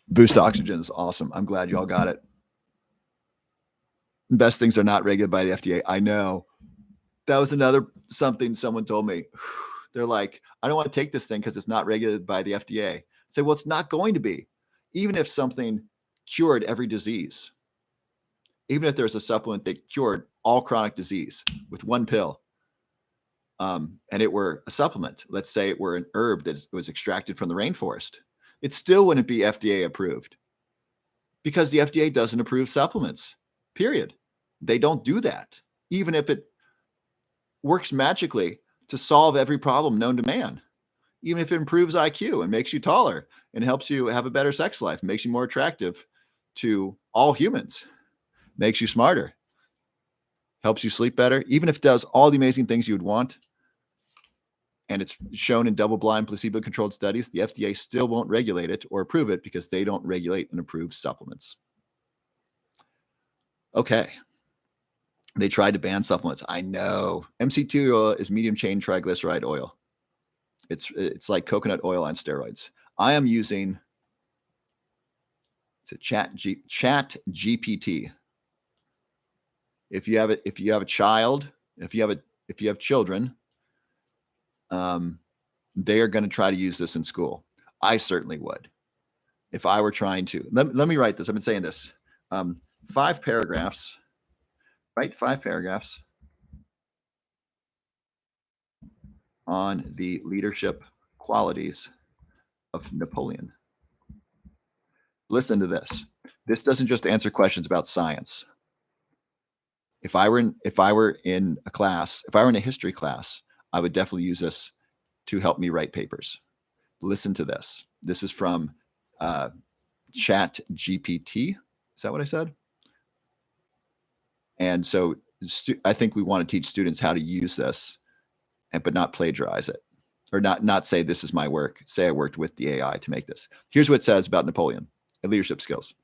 Boost Oxygen is awesome. I'm glad y'all got it. Best things are not regulated by the FDA. I know. That was something someone told me. They're like, I don't want to take this thing because it's not regulated by the FDA. I say, well, it's not going to be. Even if something cured every disease, even if there's a supplement that cured all chronic disease with one pill, and it were a supplement, let's say it were an herb that was extracted from the rainforest, it still wouldn't be FDA approved because the FDA doesn't approve supplements, period. They don't do that, even if it works magically to solve every problem known to man, even if it improves IQ and makes you taller and helps you have a better sex life, makes you more attractive to all humans, makes you smarter, helps you sleep better, even if it does all the amazing things you would want, and it's shown in double-blind placebo-controlled studies, the FDA still won't regulate it or approve it because they don't regulate and approve supplements. Okay. They tried to ban supplements. I know. MCT oil is medium-chain triglyceride oil. It's like coconut oil on steroids. I am using Chat GPT. If you have a child, if you have children, they are going to try to use this in school. I certainly would. If I were trying to, let me write this. I've been saying this. 5 paragraphs. Write 5 paragraphs on the leadership qualities of Napoleon. Listen to this. This doesn't just answer questions about science. If I were in a history class, I would definitely use this to help me write papers. Listen to this. This is from Chat GPT. Is that what I said? And so I think we want to teach students how to use this, but not plagiarize it, or not say this is my work. Say I worked with the AI to make this. Here's what it says about Napoleon and leadership skills.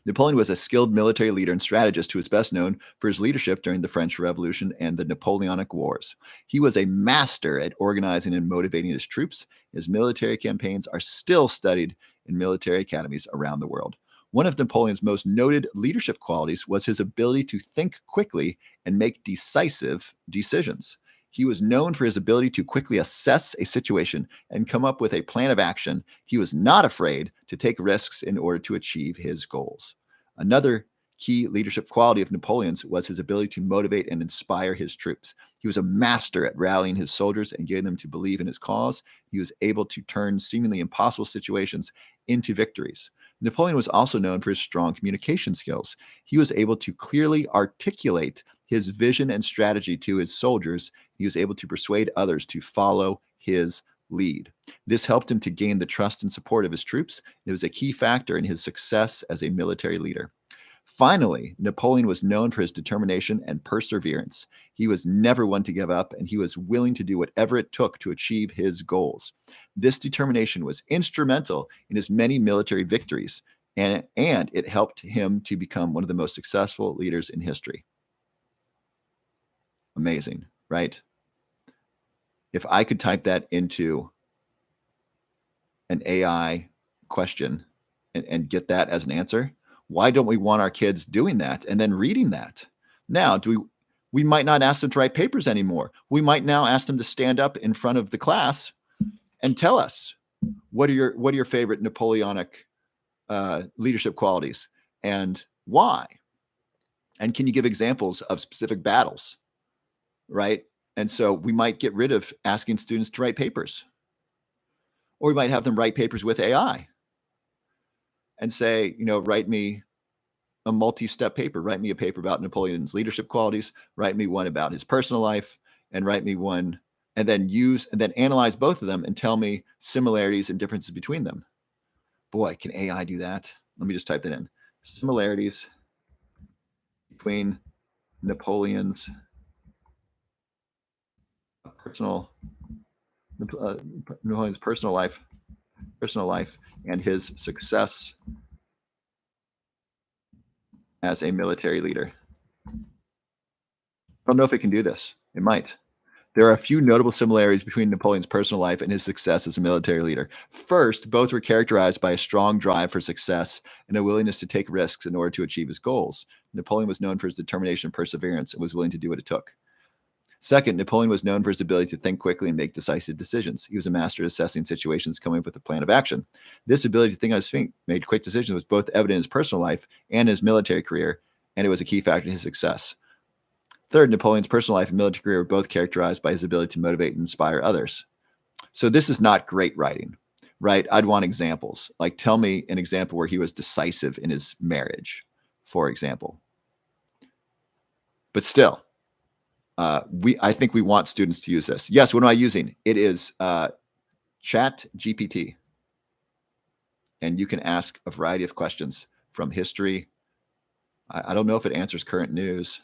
Napoleon was a skilled military leader and strategist who is best known for his leadership during the French Revolution and the Napoleonic Wars. He was a master at organizing and motivating his troops. His military campaigns are still studied in military academies around the world. One of Napoleon's most noted leadership qualities was his ability to think quickly and make decisive decisions. He was known for his ability to quickly assess a situation and come up with a plan of action. He was not afraid to take risks in order to achieve his goals. Another key leadership quality of Napoleon's was his ability to motivate and inspire his troops. He was a master at rallying his soldiers and getting them to believe in his cause. He was able to turn seemingly impossible situations into victories. Napoleon was also known for his strong communication skills. He was able to clearly articulate his vision and strategy to his soldiers. He was able to persuade others to follow his lead. This helped him to gain the trust and support of his troops. It was a key factor in his success as a military leader. Finally, Napoleon was known for his determination and perseverance. He was never one to give up, and he was willing to do whatever it took to achieve his goals. This determination was instrumental in his many military victories, and it helped him to become one of the most successful leaders in history. Amazing, right? If I could type that into an AI question and get that as an answer, why don't we want our kids doing that and then reading that? Now, we might not ask them to write papers anymore. We might now ask them to stand up in front of the class and tell us what are your favorite Napoleonic leadership qualities and why? And can you give examples of specific battles, right? And so we might get rid of asking students to write papers, or we might have them write papers with AI and say, write me a multi-step paper. Write me a paper about Napoleon's leadership qualities. Write me one about his personal life, and write me one, and then analyze both of them and tell me similarities and differences between them. Boy, can AI do that? Let me just type that in. Similarities between Napoleon's Napoleon's personal life and his success as a military leader. I don't know if it can do this. It might. There are a few notable similarities between Napoleon's personal life and his success as a military leader. First, both were characterized by a strong drive for success and a willingness to take risks in order to achieve his goals. Napoleon was known for his determination and perseverance and was willing to do what it took. Second, Napoleon was known for his ability to think quickly and make decisive decisions. He was a master at assessing situations, coming up with a plan of action. This ability to think on his feet, make quick decisions, was both evident in his personal life and his military career, and it was a key factor in his success. Third, Napoleon's personal life and military career were both characterized by his ability to motivate and inspire others. So this is not great writing, right? I'd want examples. Like, tell me an example where he was decisive in his marriage, for example. But still, I think we want students to use this. Yes, what am I using? It is ChatGPT. And you can ask a variety of questions from history. I don't know if it answers current news.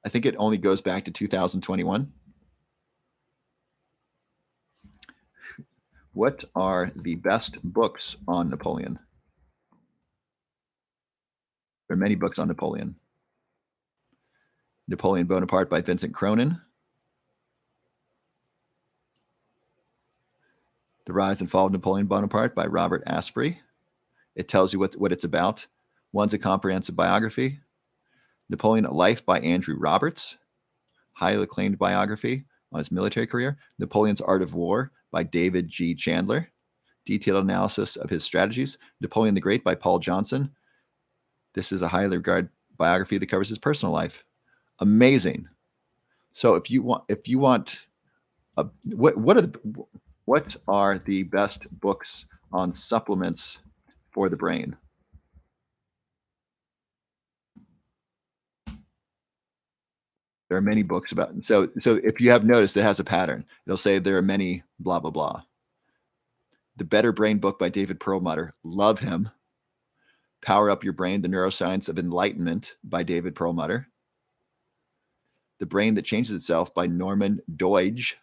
I think it only goes back to 2021. What are the best books on Napoleon? There are many books on Napoleon. Napoleon Bonaparte by Vincent Cronin. The Rise and Fall of Napoleon Bonaparte by Robert Asprey. It tells you what it's about. One's a comprehensive biography. Napoleon Life by Andrew Roberts. Highly acclaimed biography on his military career. Napoleon's Art of War by David G. Chandler. Detailed analysis of his strategies. Napoleon the Great by Paul Johnson. This is a highly regarded biography that covers his personal life. Amazing. So if you want, what are the best books on supplements for the brain? There are many books about it. So if you have noticed, it has a pattern. It'll say there are many blah, blah, blah. The Better Brain book by David Perlmutter. Love him. Power Up Your Brain, The Neuroscience of Enlightenment by David Perlmutter. The Brain That Changes Itself by Norman Doidge.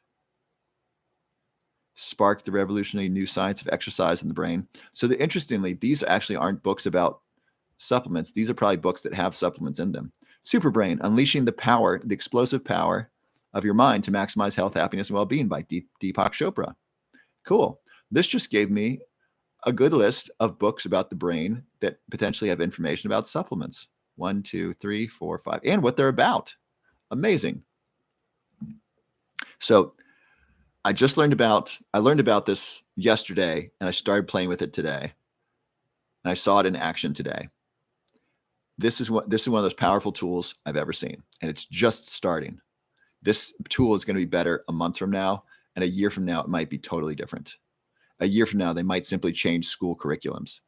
Spark the Revolutionary New Science of Exercise in the Brain. So interestingly, these actually aren't books about supplements. These are probably books that have supplements in them. Superbrain, Unleashing the Power, the Explosive Power of Your Mind to Maximize Health, Happiness, and Well-Being by Deepak Chopra. Cool. This just gave me a good list of books about the brain that potentially have information about supplements. 1, 2, 3, 4, 5, and what they're about. Amazing. So I learned about this yesterday, and I started playing with it today. And I saw it in action today. This is one of those powerful tools I've ever seen, and it's just starting. This tool is going to be better a month from now, and a year from now, it might be totally different. A year from now, they might simply change school curriculums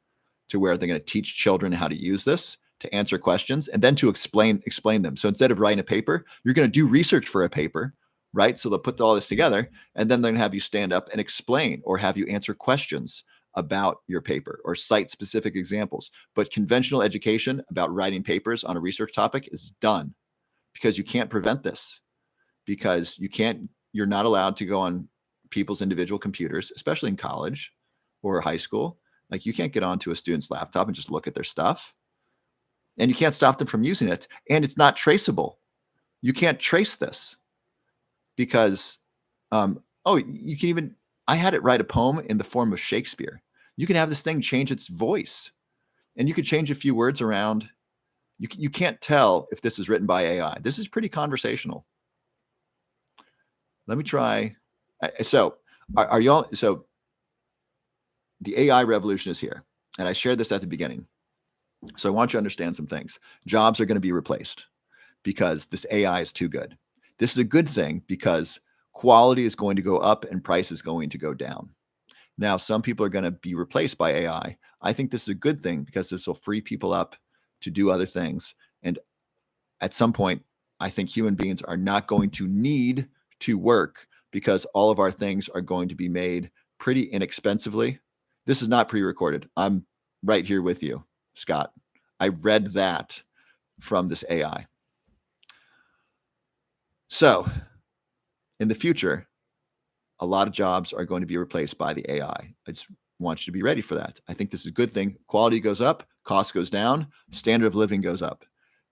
to where they're going to teach children how to use this to answer questions and then to explain them. So instead of writing a paper, you're going to do research for a paper, right? So they'll put all this together, and then they're going to have you stand up and explain or have you answer questions about your paper or cite specific examples. But conventional education about writing papers on a research topic is done because you can't prevent this, because you're not allowed to go on people's individual computers, especially in college or high school. Like, you can't get onto a student's laptop and just look at their stuff, and you can't stop them from using it. And it's not traceable. You can't trace this because, I had it write a poem in the form of Shakespeare. You can have this thing change its voice, and you could change a few words around. You can't tell if this is written by AI. This is pretty conversational. Let me try. So the AI revolution is here, and I shared this at the beginning. So I want you to understand some things. Jobs are going to be replaced because this AI is too good. This is a good thing because quality is going to go up and price is going to go down. Now, some people are going to be replaced by AI. I think this is a good thing because this will free people up to do other things. And at some point, I think human beings are not going to need to work because all of our things are going to be made pretty inexpensively. This is not pre-recorded. I'm right here with you, Scott. I read that from this AI. So in the future, a lot of jobs are going to be replaced by the AI. I just want you to be ready for that. I think this is a good thing. Quality goes up, cost goes down, standard of living goes up.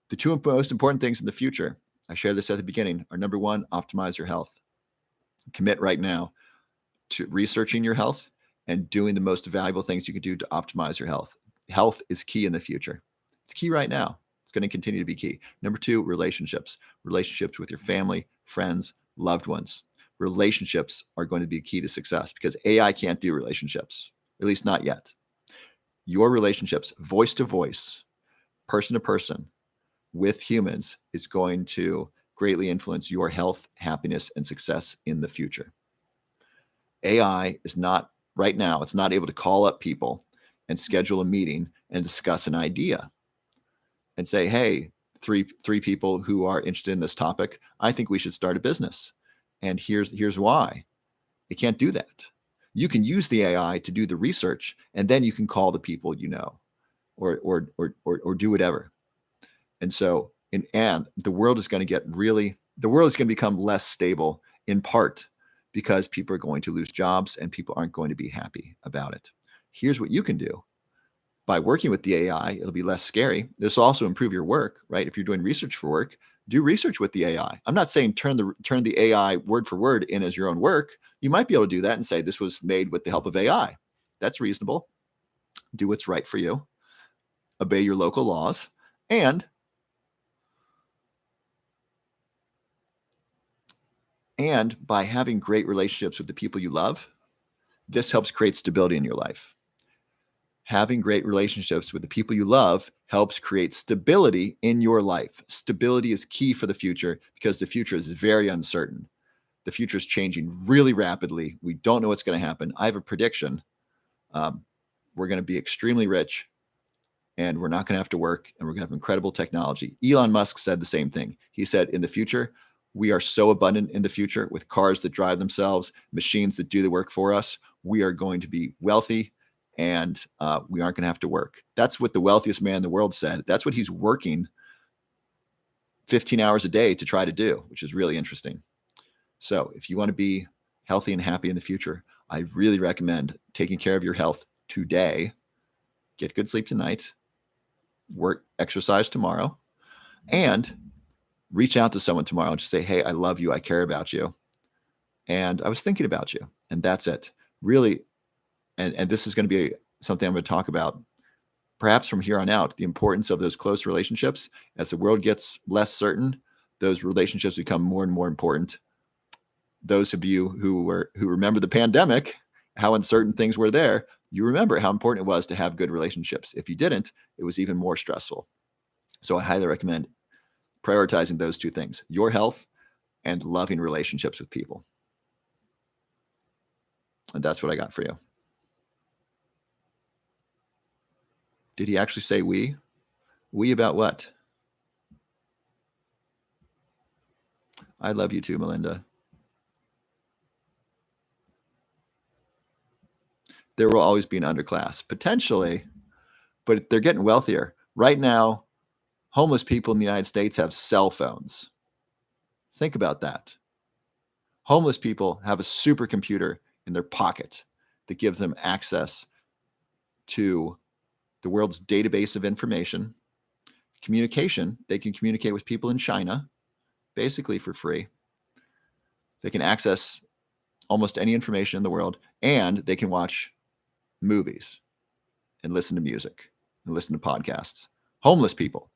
The two most important things in the future, I shared this at the beginning, are number one, optimize your health. Commit right now to researching your health and doing the most valuable things you can do to optimize your health. Health is key in the future. It's key right now. It's going to continue to be key. Number two, relationships. Relationships with your family, friends, loved ones. Relationships are going to be key to success because AI can't do relationships, at least not yet. Your relationships, voice to voice, person to person with humans is going to greatly influence your health, happiness, and success in the future. AI is not, right now, it's not able to call up people and schedule a meeting and discuss an idea and say, hey, three people who are interested in this topic, I think we should start a business. And here's why. It can't do that. You can use the AI to do the research, and then you can call the people you know, or do whatever. And so, and the world is going to become less stable in part because people are going to lose jobs and people aren't going to be happy about it. Here's what you can do. By working with the AI, it'll be less scary. This will also improve your work, right? If you're doing research for work, do research with the AI. I'm not saying turn the AI word for word in as your own work. You might be able to do that and say, this was made with the help of AI. That's reasonable. Do what's right for you. Obey your local laws. And by having great relationships with the people you love, this helps create stability in your life. Having great relationships with the people you love helps create stability in your life. Stability is key for the future because the future is very uncertain. The future is changing really rapidly. We don't know what's going to happen. I have a prediction. We're going to be extremely rich, and we're not going to have to work, and we're going to have incredible technology. Elon Musk said the same thing. He said, in the future, we are so abundant in the future with cars that drive themselves, machines that do the work for us. We are going to be wealthy, and we aren't going to have to work. That's what the wealthiest man in the world said. That's what he's working 15 hours a day to try to do, which is really interesting. So if you want to be healthy and happy in the future, I really recommend taking care of your health today. Get good sleep tonight. exercise tomorrow, and reach out to someone tomorrow and just say, hey, I love you. I care about you. And I was thinking about you. And that's it. Really. And this is going to be something I'm going to talk about perhaps from here on out, the importance of those close relationships. As the world gets less certain, those relationships become more and more important. Those of you who remember the pandemic, how uncertain things were there, you remember how important it was to have good relationships. If you didn't, it was even more stressful. So I highly recommend prioritizing those two things, your health and loving relationships with people. And that's what I got for you. Did he actually say we? We about what? I love you too, Melinda. There will always be an underclass, potentially, but they're getting wealthier. Right now, homeless people in the United States have cell phones. Think about that. Homeless people have a supercomputer in their pocket that gives them access to the world's database of information. Communication, they can communicate with people in China, basically for free. They can access almost any information in the world, and they can watch movies and listen to music and listen to podcasts. Homeless people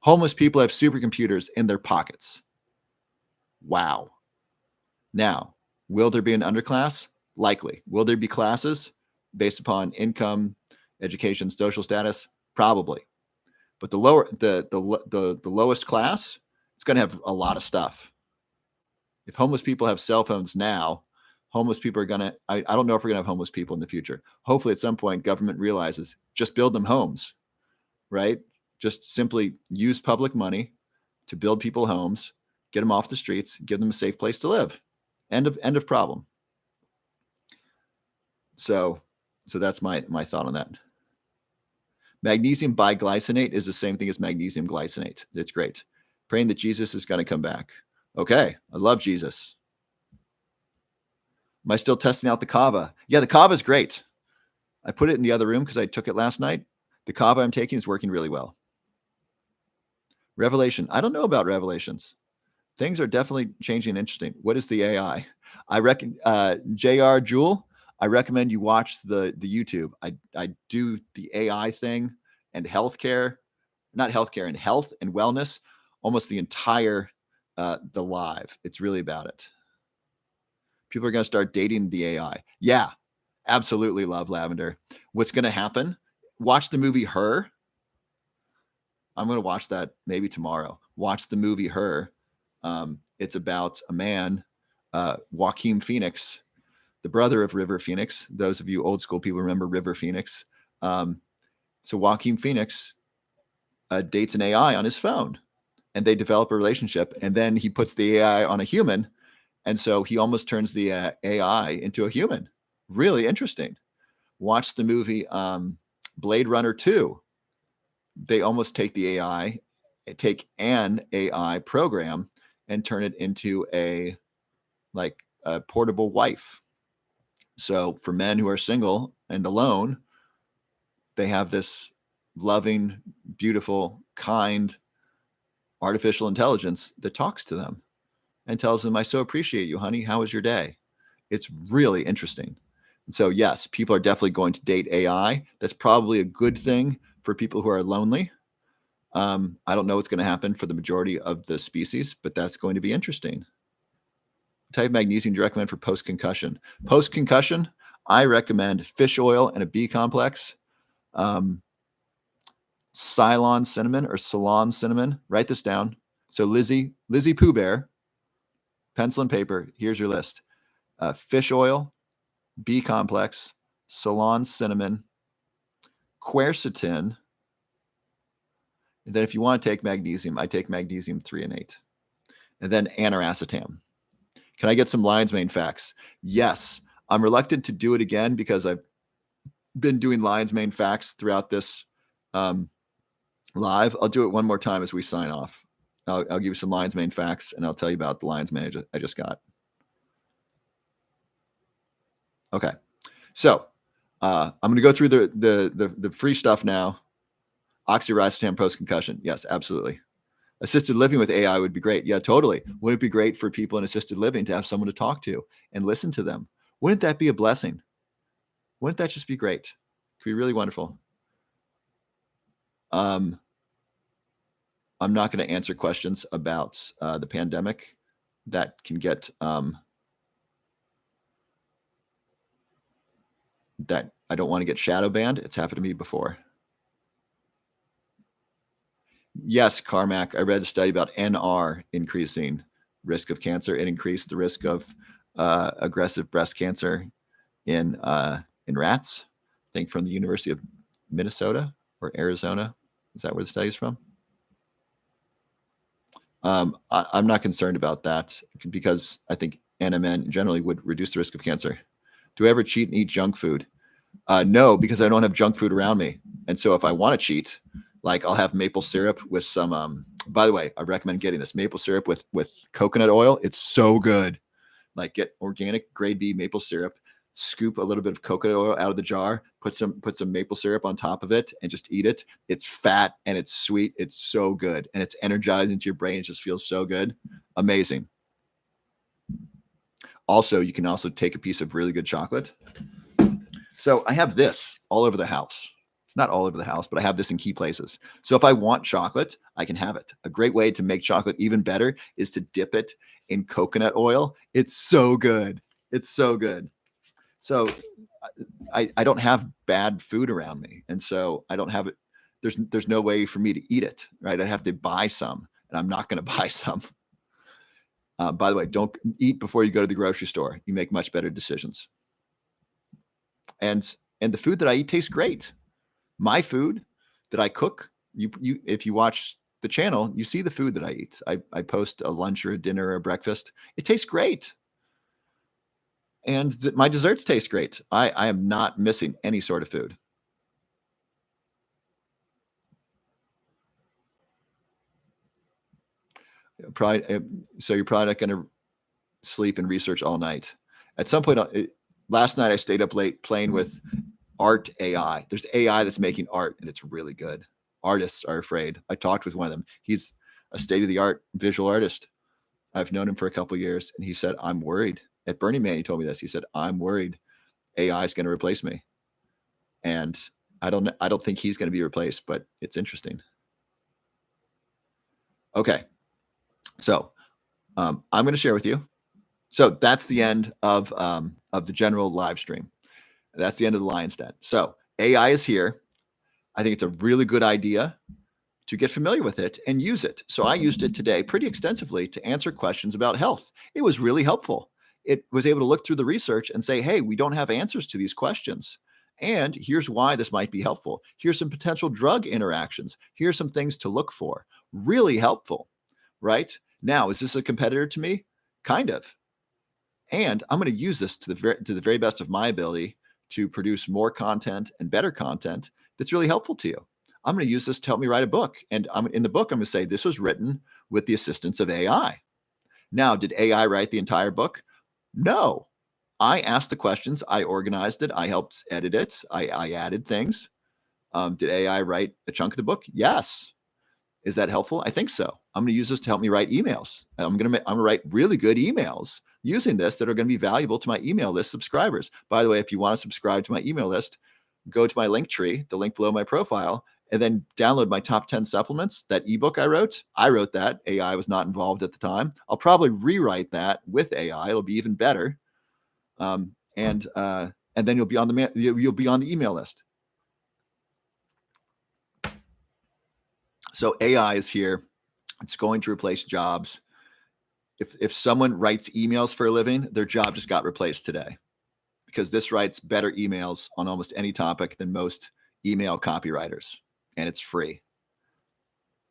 have supercomputers in their pockets. Wow. Now, will there be an underclass? Likely. Will there be classes based upon income, education, social status? Probably. But the lowest class, it's going to have a lot of stuff. If homeless people have cell phones now, homeless people are going to, I don't know if we're going to have homeless people in the future. Hopefully at some point, government realizes just build them homes, right? Just simply use public money to build people homes, get them off the streets, give them a safe place to live. End of problem. So that's my thought on that. Magnesium biglycinate is the same thing as magnesium glycinate. It's great. Praying that Jesus is going to come back. Okay, I love Jesus. Am I still testing out the kava? Yeah, the kava is great. I put it in the other room because I took it last night. The kava I'm taking is working really well. Revelation. I don't know about revelations. Things are definitely changing and interesting. What is the AI? I reckon, JR Jewel, I recommend you watch the YouTube. I do the AI thing and healthcare, not healthcare, and health and wellness, almost the entire the live. It's really about it. People are going to start dating the AI. Yeah, absolutely love Lavender. What's going to happen? Watch the movie Her. I'm going to watch that maybe tomorrow. Watch the movie Her. It's about a man, Joaquin Phoenix, the brother of River Phoenix. Those of you old school people remember River Phoenix. So Joaquin Phoenix dates an AI on his phone, and they develop a relationship, and then he puts the AI on a human, and so he almost turns the AI into a human. Really interesting. Watch the movie Blade Runner 2. They almost take an AI program and turn it into a portable wife. So for men who are single and alone, they have this loving, beautiful, kind artificial intelligence that talks to them and tells them, I so appreciate you, honey. How was your day? It's really interesting. And so, yes, people are definitely going to date AI. That's probably a good thing for people who are lonely. I don't know what's going to happen for the majority of the species, but that's going to be interesting. What type of magnesium do you recommend for post-concussion? Post-concussion, I recommend fish oil and a B complex. Ceylon cinnamon or Ceylon cinnamon. Write this down. So Lizzie Pooh Bear, pencil and paper. Here's your list. Fish oil, B complex, Ceylon cinnamon, quercetin. And then if you want to take magnesium, I take magnesium 3 and 8. And then aniracetam. Can I get some lion's mane facts? Yes. I'm reluctant to do it again because I've been doing lion's mane facts throughout this live. I'll do it one more time as we sign off. I'll give you some lion's mane facts, and I'll tell you about the lion's mane I just got. Okay. So I'm going to go through the free stuff now. Oxyracetam post-concussion. Yes, absolutely. Assisted living with AI would be great. Yeah, totally. Would it be great for people in assisted living to have someone to talk to and listen to them? Wouldn't that be a blessing? Wouldn't that just be great? It could be really wonderful. I'm not going to answer questions about the pandemic that can get that I don't want to get shadow banned. It's happened to me before. Yes, Carmack, I read a study about NR increasing risk of cancer. It increased the risk of aggressive breast cancer in rats. I think from the University of Minnesota or Arizona. Is that where the study's from? I'm not concerned about that because I think NMN generally would reduce the risk of cancer. Do I ever cheat and eat junk food? No, because I don't have junk food around me. And so if I want to cheat, like I'll have maple syrup with some, by the way, I recommend getting this maple syrup with coconut oil. It's so good. Like get organic grade B maple syrup, scoop a little bit of coconut oil out of the jar, put some maple syrup on top of it and just eat it. It's fat and it's sweet. It's so good. And it's energizing to your brain. It just feels so good. Amazing. Also, you can also take a piece of really good chocolate. So I have this all over the house. It's not all over the house, but I have this in key places. So if I want chocolate, I can have it. A great way to make chocolate even better is to dip it in coconut oil. It's so good. It's so good. So I don't have bad food around me. And so I don't have it. There's no way for me to eat it, right? I'd have to buy some, and I'm not going to buy some. By the way, don't eat before you go to the grocery store. You make much better decisions. And the food that I eat tastes great. My food that I cook, you if you watch the channel, you see the food that I eat. I post a lunch or a dinner or a breakfast. It tastes great. And my desserts taste great. I am not missing any sort of food. So you're probably not going to sleep and research all night. At some point, last night I stayed up late playing with art AI. There's AI that's making art, and it's really good. Artists are afraid. I talked with one of them. He's a state-of-the-art visual artist. I've known him for a couple of years, and he said, I'm worried. At Burning Man, he told me this. He said, I'm worried AI is going to replace me. And I don't think he's going to be replaced, but it's interesting. Okay. So I'm going to share with you. So that's the end of the general live stream. That's the end of the Lion's Den. So AI is here. I think it's a really good idea to get familiar with it and use it. So I used it today pretty extensively to answer questions about health. It was really helpful. It was able to look through the research and say, hey, we don't have answers to these questions. And here's why this might be helpful. Here's some potential drug interactions. Here's some things to look for. Really helpful, right? Now, is this a competitor to me? Kind of. And I'm going to use this to the very best of my ability to produce more content and better content that's really helpful to you. I'm going to use this to help me write a book. And in the book, I'm going to say this was written with the assistance of AI. Now, did AI write the entire book? No. I asked the questions. I organized it. I helped edit it. I added things. Did AI write a chunk of the book? Yes. Is that helpful? I think so. I'm going to use this to help me write emails. I'm going to write really good emails using this that are going to be valuable to my email list subscribers. By the way, if you want to subscribe to my email list, go to my link tree, the link below my profile, and then download my top 10 supplements. That ebook I wrote that. AI was not involved at the time. I'll probably rewrite that with AI. It'll be even better. And then you'll be on the email list. So AI is here. It's going to replace jobs. If someone writes emails for a living, their job just got replaced today because this writes better emails on almost any topic than most email copywriters, and it's free.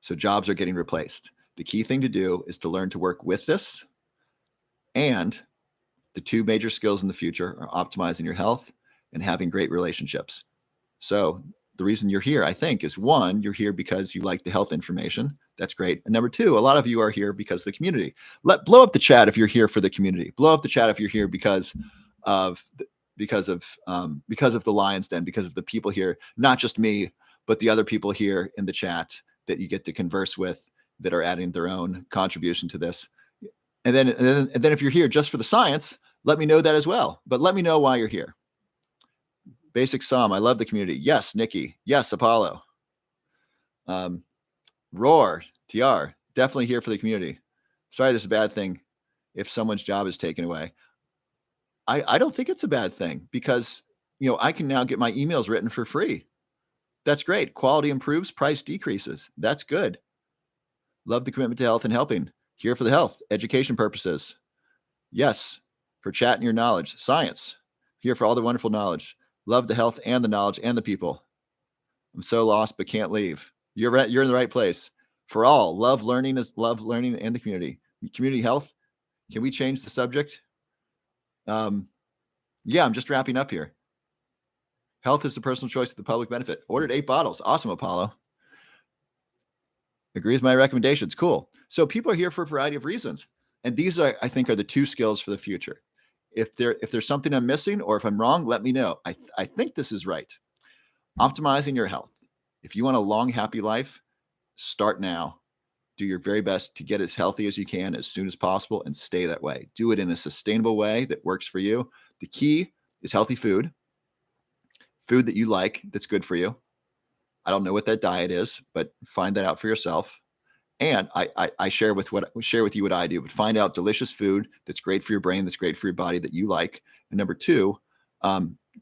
So jobs are getting replaced. The key thing to do is to learn to work with this. And the two major skills in the future are optimizing your health and having great relationships. So the reason you're here, I think, is one, you're here because you like the health information. That's great. And number two, a lot of you are here because of the community. Blow up the chat if you're here for the community. Blow up the chat if you're here because of the Lion's Den, because of the people here, not just me, but the other people here in the chat that you get to converse with that are adding their own contribution to this. And then if you're here just for the science, let me know that as well. But let me know why you're here. Basic Psalm, I love the community. Yes, Nikki. Yes, Apollo. Roar, TR, definitely here for the community. Sorry, this is a bad thing if someone's job is taken away. I don't think it's a bad thing because, I can now get my emails written for free. That's great. Quality improves, price decreases. That's good. Love the commitment to health and helping. Here for the health, education purposes. Yes, for chat and your knowledge. Science, here for all the wonderful knowledge. Love the health and the knowledge and the people. I'm so lost, but can't leave. You're in the right place. For all, love learning and the community. Community health. Can we change the subject? Yeah, I'm just wrapping up here. Health is the personal choice of the public benefit. Ordered 8 bottles. Awesome, Apollo. Agree with my recommendations. Cool. So people are here for a variety of reasons. And these are, I think, are the 2 skills for the future. If there's something I'm missing or if I'm wrong, let me know. I think this is right. Optimizing your health. If you want a long, happy life, start now. Do your very best to get as healthy as you can as soon as possible and stay that way. Do it in a sustainable way that works for you. The key is healthy food that you like, that's good for you. I don't know what that diet is, but find that out for yourself. And I share with you what I do, but find out delicious food that's great for your brain, that's great for your body, that you like. And number 2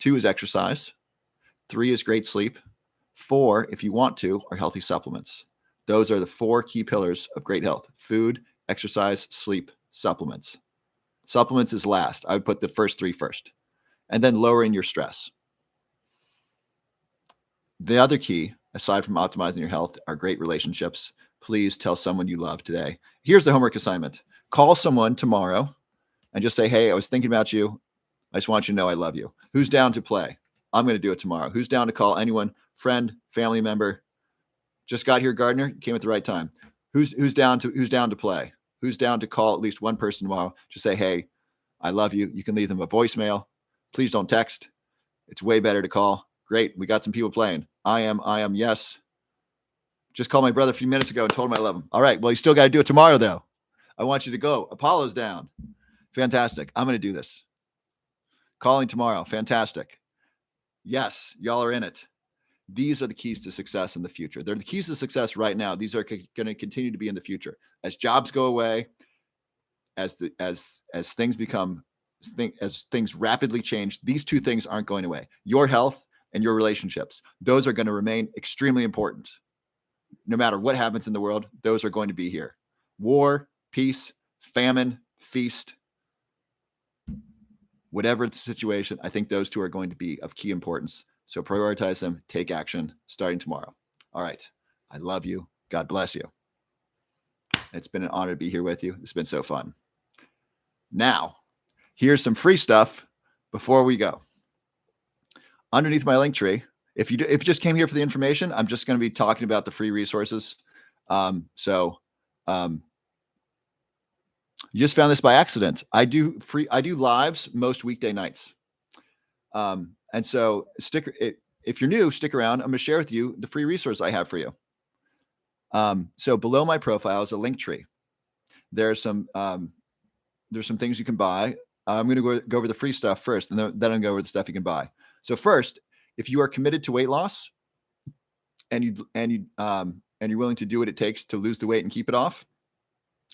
is exercise. 3 is great sleep. 4, if you want to, are healthy supplements. Those are the 4 key pillars of great health: food, exercise, sleep, supplements. Supplements is last. I would put the first 3 first. And then lowering your stress. The other key, aside from optimizing your health, are great relationships. Please tell someone you love today. Here's the homework assignment. Call someone tomorrow and just say, hey, I was thinking about you. I just want you to know I love you. Who's down to play? I'm going to do it tomorrow. Who's down to call anyone, friend, family member? Just got here, Gardner. Came at the right time. Who's down to play? Who's down to call at least one person tomorrow? Just say, hey, I love you. You can leave them a voicemail. Please don't text. It's way better to call. Great. We got some people playing. I am. Yes. Just called my brother a few minutes ago and told him I love him. All right. Well, you still got to do it tomorrow, though. I want you to go. Apollo's down. Fantastic. I'm going to do this. Calling tomorrow. Fantastic. Yes. Y'all are in it. These are the keys to success in the future. They're the keys to success right now. These are going to continue to be in the future. As jobs go away, as things rapidly change, these 2 things aren't going away. Your health and your relationships. Those are going to remain extremely important. No matter what happens in the world, those are going to be here. War, peace, famine, feast, whatever the situation, I think those 2 are going to be of key importance. So prioritize them, take action starting tomorrow. All right. I love you. God bless you. It's been an honor to be here with you. It's been so fun. Now, here's some free stuff before we go. Underneath my link tree, if you just came here for the information, I'm just going to be talking about the free resources. You just found this by accident. I do lives most weekday nights. And so if you're new, stick around. I'm going to share with you the free resource I have for you. So below my profile is a link tree. There's some things you can buy. I'm going to go over the free stuff first, and then I'm going to go over the stuff you can buy. So first, if you are committed to weight loss and you're willing to do what it takes to lose the weight and keep it off,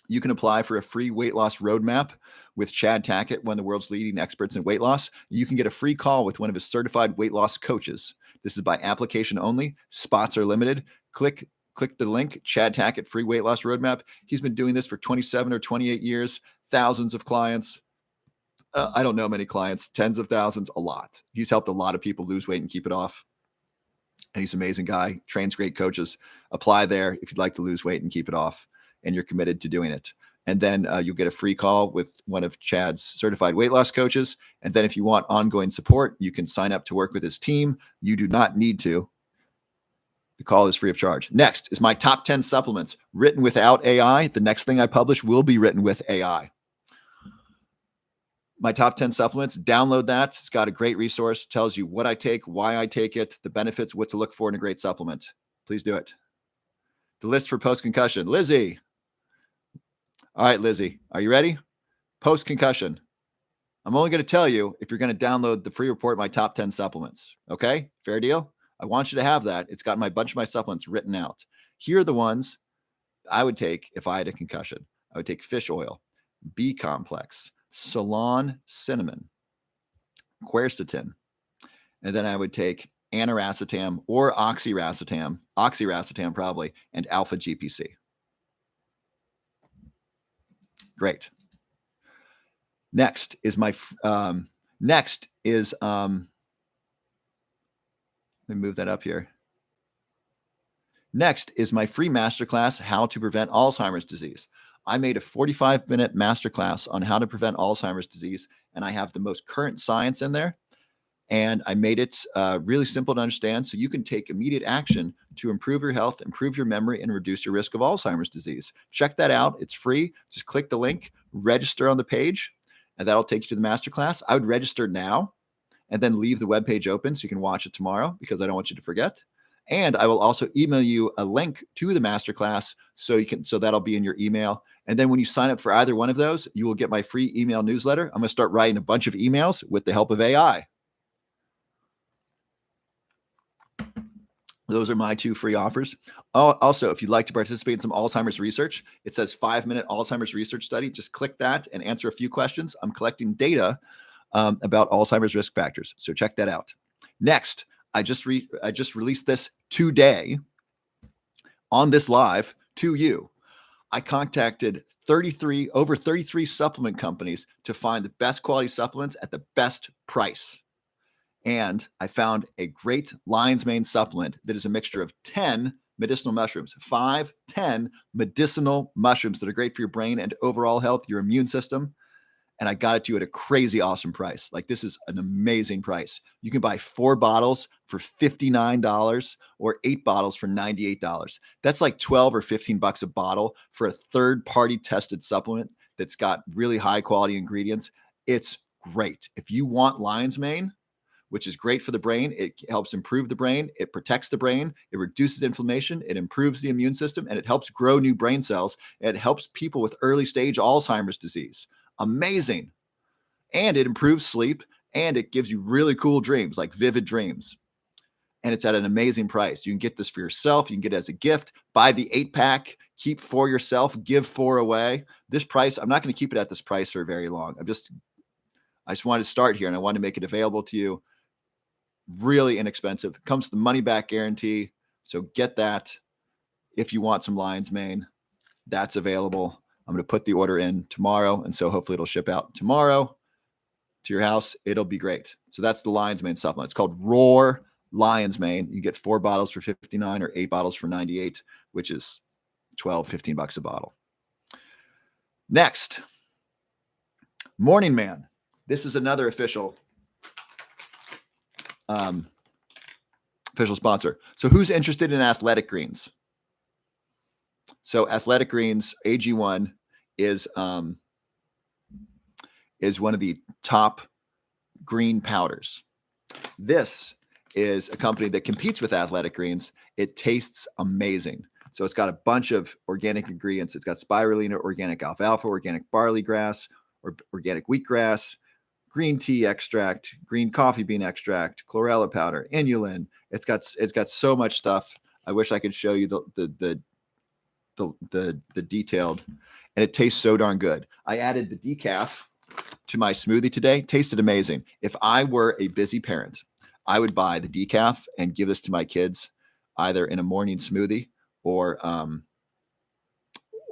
you can apply for a free weight loss roadmap with Chad Tackett, one of the world's leading experts in weight loss. You can get a free call with one of his certified weight loss coaches. This is by application only. Spots are limited. Click the link, Chad Tackett, free weight loss roadmap. He's been doing this for 27 or 28 years, thousands of clients. I don't know many clients, tens of thousands, a lot. He's helped a lot of people lose weight and keep it off. And he's an amazing guy, trains great coaches. Apply there if you'd like to lose weight and keep it off, and you're committed to doing it. And then you'll get a free call with one of Chad's certified weight loss coaches. And then if you want ongoing support, you can sign up to work with his team. You do not need to. The call is free of charge. Next is my top 10 supplements written without AI. The next thing I publish will be written with AI. my top 10 supplements. Download that. It's got a great resource, tells you what I take, why I take it, the benefits, what to look for in a great supplement. Please do it. The list for post-concussion. Lizzie. All right, Lizzie, are you ready? Post-concussion. I'm only going to tell you if you're going to download the free report, my top 10 supplements. Okay? Fair deal? I want you to have that. It's got my bunch of my supplements written out. Here are the ones I would take if I had a concussion. I would take fish oil, B complex, Ceylon cinnamon, quercetin, and then I would take aniracetam or oxiracetam probably, and alpha GPC. Great. Next is let me move that up here. Next is my free masterclass, How to Prevent Alzheimer's Disease. I made a 45-minute masterclass on how to prevent Alzheimer's disease, and I have the most current science in there. And I made it really simple to understand so you can take immediate action to improve your health, improve your memory, and reduce your risk of Alzheimer's disease. Check that out. It's free. Just click the link, register on the page, and that'll take you to the masterclass. I would register now and then leave the webpage open so you can watch it tomorrow because I don't want you to forget. And I will also email you a link to the masterclass so that'll be in your email. And then when you sign up for either one of those, you will get my free email newsletter. I'm going to start writing a bunch of emails with the help of AI. Those are my two free offers. Also, if you'd like to participate in some Alzheimer's research, it says 5-minute Alzheimer's research study. Just click that and answer a few questions. I'm collecting data about Alzheimer's risk factors. So check that out. Next, I just released this today on this live to you. I contacted over 33 supplement companies to find the best quality supplements at the best price. And I found a great lion's mane supplement that is a mixture of 10 medicinal mushrooms, 10 medicinal mushrooms that are great for your brain and overall health, your immune system. And I got it to you at a crazy awesome price. Like, this is an amazing price. You can buy 4 bottles for $59 or 8 bottles for $98. That's like 12 or 15 bucks a bottle for a third-party tested supplement that's got really high quality ingredients. It's great. If you want lion's mane, which is great for the brain, it helps improve the brain, it protects the brain, it reduces inflammation, it improves the immune system, and it helps grow new brain cells. It helps people with early stage Alzheimer's disease. Amazing. And it improves sleep, and it gives you really cool dreams, like vivid dreams. And it's at an amazing price. You can get this for yourself. You can get it as a gift. Buy the 8-pack, keep 4 yourself, give 4 away. This price, I'm not going to keep it at this price for very long. I just wanted to start here, and I wanted to make it available to you. Really inexpensive. Comes with the money back guarantee. So get that. If you want some lion's mane, that's available. I'm going to put the order in tomorrow. And so hopefully it'll ship out tomorrow to your house. It'll be great. So that's the lion's mane supplement. It's called Roar Lion's Mane. You get 4 bottles for $59 or 8 bottles for $98, which is 12, 15 bucks a bottle. Next, Morning Man. This is another official sponsor. So who's interested in Athletic Greens? So Athletic Greens AG1 is one of the top green powders. This is a company that competes with Athletic Greens. It tastes amazing. So it's got a bunch of organic ingredients. It's got spirulina, organic alfalfa, organic barley grass, or organic wheatgrass, green tea extract, green coffee bean extract, chlorella powder, inulin. It's got so much stuff. I wish I could show you the detailed, and it tastes so darn good. I added the decaf to my smoothie today. Tasted amazing. If I were a busy parent, I would buy the decaf and give this to my kids either in a morning smoothie or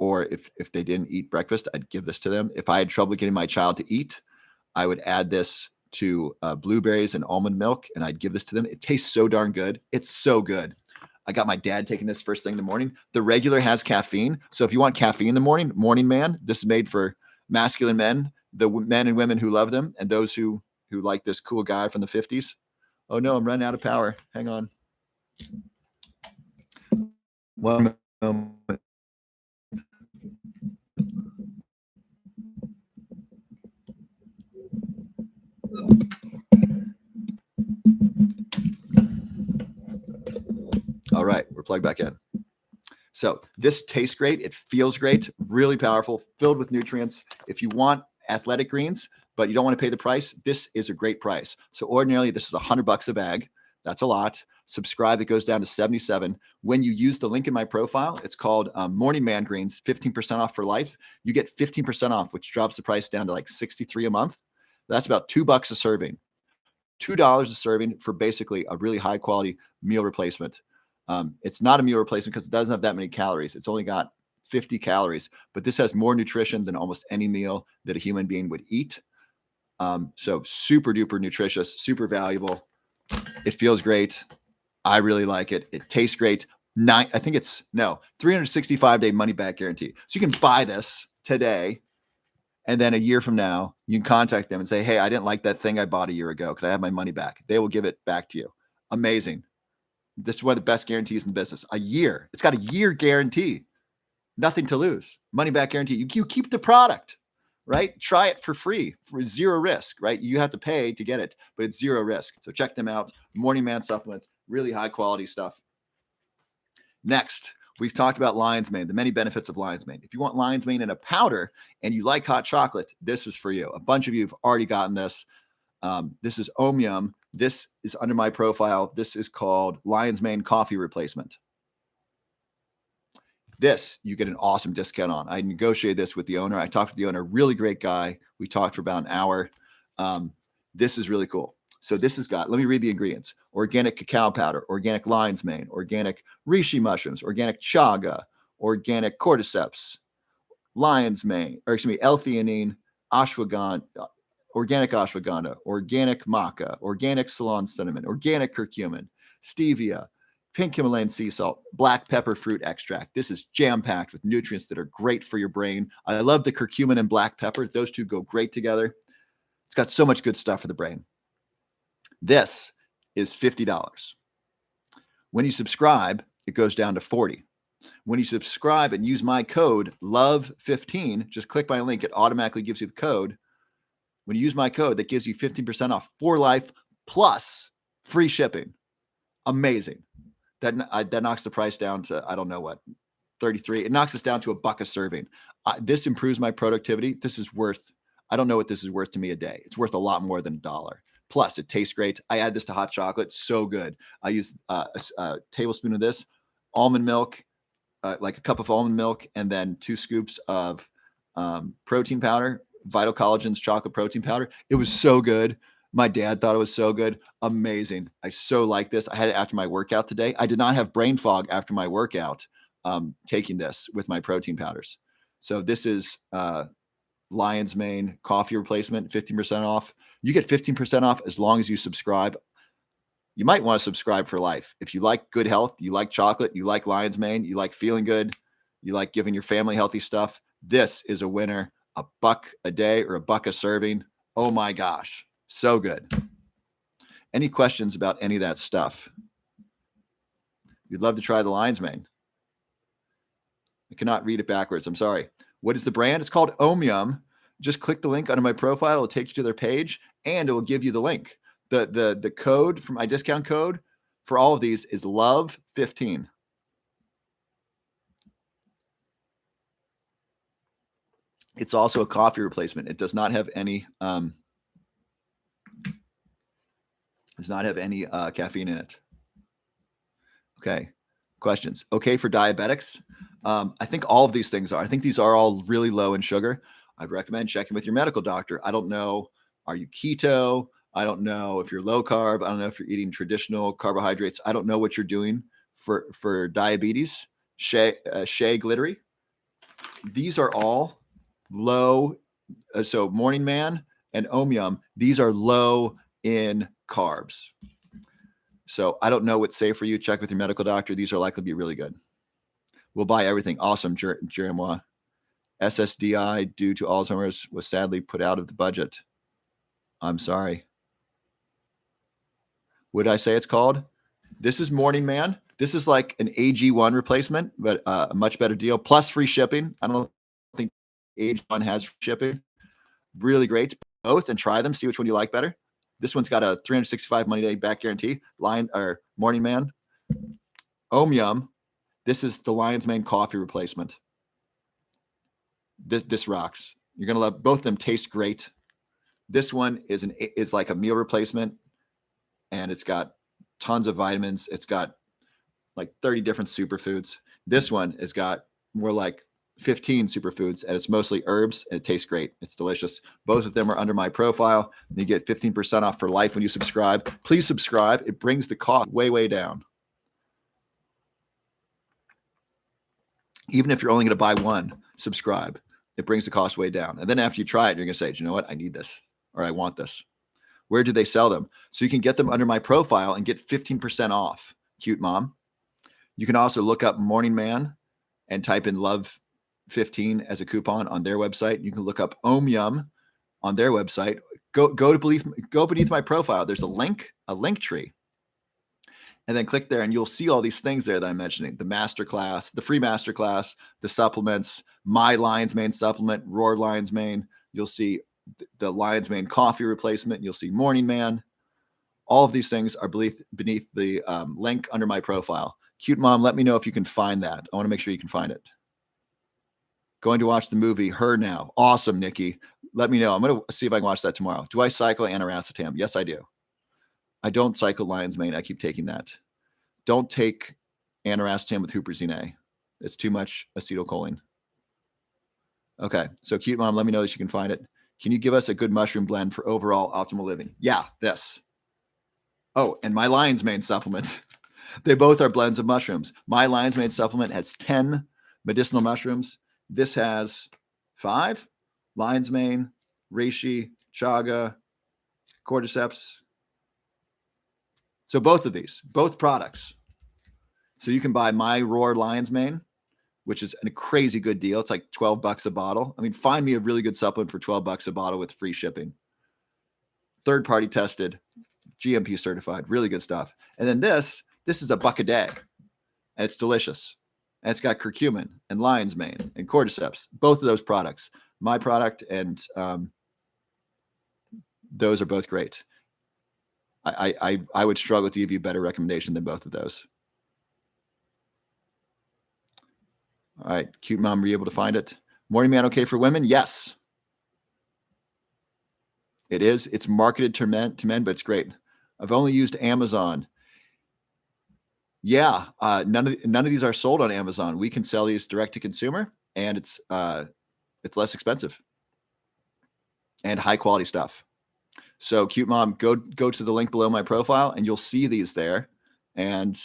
if they didn't eat breakfast, I'd give this to them. If I had trouble getting my child to eat, I would add this to blueberries and almond milk, and I'd give this to them. It tastes so darn good. It's so good. I got my dad taking this first thing in the morning. The regular has caffeine. So if you want caffeine in the morning, Morning Man, this is made for masculine men, the men and women who love them, and those who like this cool guy from the 50s. Oh no, I'm running out of power. Hang on. One moment. All right, we're plugged back in. So this tastes great. It feels great, really powerful, filled with nutrients. If you want athletic greens, but you don't want to pay the price, this is a great price. So ordinarily, this is $100 a bag. That's a lot. Subscribe, it goes down to 77. When you use the link in my profile, it's called Morning Man Greens, 15% off for life. You get 15% off, which drops the price down to like 63 a month. That's about $2 a serving. $2 a serving for basically a really high quality meal replacement. It's not a meal replacement because it doesn't have that many calories. It's only got 50 calories, but this has more nutrition than almost any meal that a human being would eat. So super duper nutritious, super valuable. It feels great. I really like it. It tastes great. 365-day money back guarantee. So you can buy this today, and then a year from now, you can contact them and say, hey, I didn't like that thing I bought a year ago. Could I have my money back? They will give it back to you. Amazing. This is one of the best guarantees in the business. A year. It's got a year guarantee. Nothing to lose. Money back guarantee. You keep the product, right? Try it for free, for zero risk, right? You have to pay to get it, but it's zero risk. So check them out. Morning Man supplements, really high quality stuff. Next, we've talked about lion's mane, the many benefits of lion's mane. If you want lion's mane in a powder and you like hot chocolate, this is for you. A bunch of you have already gotten this. This is Omnium. This is under my profile. This is called lion's mane coffee replacement. This you get an awesome discount on. I negotiated this with the owner. I talked to the owner, really great guy. We talked for about an hour. This is really cool. So this has got, let me read the ingredients: organic cacao powder, organic lion's mane, organic reishi mushrooms, organic chaga, organic cordyceps, lion's mane, L-theanine, ashwagandha, organic ashwagandha, organic maca, organic Ceylon cinnamon, organic curcumin, stevia, pink Himalayan sea salt, black pepper fruit extract. This is jam-packed with nutrients that are great for your brain. I love the curcumin and black pepper. Those two go great together. It's got so much good stuff for the brain. This is $50. When you subscribe, it goes down to $40. When you subscribe and use my code LOVE15, just click my link. It automatically gives you the code. When you use my code, that gives you 15% off for life plus free shipping. Amazing. That knocks the price down to, I don't know what, 33. It knocks us down to $1 a serving. This improves my productivity. This is worth, I don't know what this is worth to me a day. It's worth a lot more than $1. Plus, it tastes great. I add this to hot chocolate. So good. I use a tablespoon of this, almond milk, like a cup of almond milk, and then 2 scoops of protein powder, Vital Collagen's chocolate protein powder. It was so good. My dad thought it was so good. Amazing. I so like this. I had it after my workout today. I did not have brain fog after my workout taking this with my protein powders. So this is lion's mane coffee replacement, 15% off. You get 15% off as long as you subscribe. You might want to subscribe for life. If you like good health, you like chocolate, you like lion's mane, you like feeling good, you like giving your family healthy stuff, this is a winner. $1 a day or $1 a serving. Oh my gosh. So good. Any questions about any of that stuff? You'd love to try the lion's mane. I cannot read it backwards. I'm sorry. What is the brand? It's called Omnium. Just click the link under my profile. It'll take you to their page and it will give you the link. The code for my discount code for all of these is LOVE15. It's also a coffee replacement. It does not have any caffeine in it. Okay. Questions? Okay for diabetics? I think all of these things are. I think these are all really low in sugar. I'd recommend checking with your medical doctor. I don't know. Are you keto? I don't know if you're low carb. I don't know if you're eating traditional carbohydrates. I don't know what you're doing for diabetes. Shea Glittery. These are all low. So Morning Man and Omnium, these are low in carbs. So I don't know what's safe for you. Check with your medical doctor. These are likely to be really good. We'll buy everything. Awesome, Jeremiah. SSDI due to Alzheimer's was sadly put out of the budget. I'm sorry. What did I say it's called? This is Morning Man. This is like an AG1 replacement, but a much better deal. Plus free shipping. I don't think AG1 has shipping. Really great. Both and try them. See which one you like better. This one's got a 365 money day back guarantee. Morning Man. Om Yum. This is the Lion's Mane coffee replacement. This rocks. You're gonna love both of them. Taste great. This one is like a meal replacement, and it's got tons of vitamins. It's got like 30 different superfoods. This one has got more like 15 superfoods, and it's mostly herbs, and it tastes great. It's delicious. Both of them are under my profile. You get 15% off for life when you subscribe. Please subscribe. It brings the cost way, way down. Even if you're only going to buy one, subscribe. It brings the cost way down. And then after you try it, you're going to say, you know what? I need this, or I want this. Where do they sell them? So you can get them under my profile and get 15% off. Cute mom. You can also look up Morning Man and type in Love 15 as a coupon on their website. You can look up Om Yum on their website. Go beneath my profile. There's a link tree. And then click there and you'll see all these things there that I'm mentioning. The masterclass, the free masterclass, the supplements, my Lion's Mane supplement, Roar Lion's Mane. You'll see the Lion's Mane coffee replacement. You'll see Morning Man. All of these things are beneath the link under my profile. Cute mom, let me know if you can find that. I want to make sure you can find it. Going to watch the movie Her Now. Awesome, Nikki. Let me know. I'm going to see if I can watch that tomorrow. Do I cycle aniracetam? Yes, I do. I don't cycle Lion's Mane. I keep taking that. Don't take aniracetam with huperzine A. It's too much acetylcholine. Okay, so cute mom, let me know that you can find it. Can you give us a good mushroom blend for overall optimal living? Yeah, this. Oh, and my Lion's Mane supplement. They both are blends of mushrooms. My Lion's Mane supplement has 10 medicinal mushrooms. This has 5. Lion's Mane, reishi, chaga, cordyceps. So both of these, both products. So you can buy my Roar Lion's Mane, which is a crazy good deal. It's like $12 a bottle. I mean, find me a really good supplement for $12 a bottle with free shipping. Third-party tested, GMP certified, really good stuff. And then this is a buck a day, and it's delicious. And it's got curcumin and Lion's Mane and cordyceps, both of those products. My product and those are both great. I would struggle to give you a better recommendation than both of those. All right, cute mom, were you able to find it? Morning Man okay for women? Yes. It is. It's marketed to men, but it's great. I've only used Amazon. Yeah, none of these are sold on Amazon. We can sell these direct to consumer, and it's less expensive and high quality stuff. So cute mom, go to the link below my profile and you'll see these there. And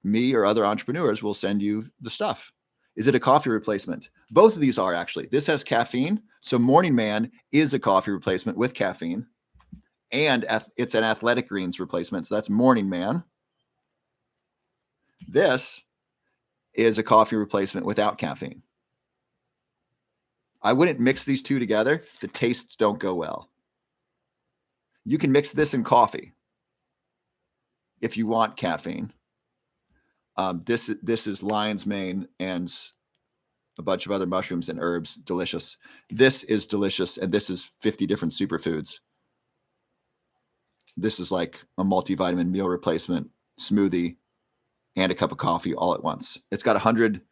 me or other entrepreneurs will send you the stuff. Is it a coffee replacement? Both of these are actually. This has caffeine. So Morning Man is a coffee replacement with caffeine. And it's an Athletic Greens replacement. So that's Morning Man. This is a coffee replacement without caffeine. I wouldn't mix these two together. The tastes don't go well. You can mix this in coffee if you want caffeine. This is Lion's Mane and a bunch of other mushrooms and herbs. Delicious. This is delicious, and this is 50 different superfoods. This is like a multivitamin meal replacement smoothie and a cup of coffee all at once. It's got 100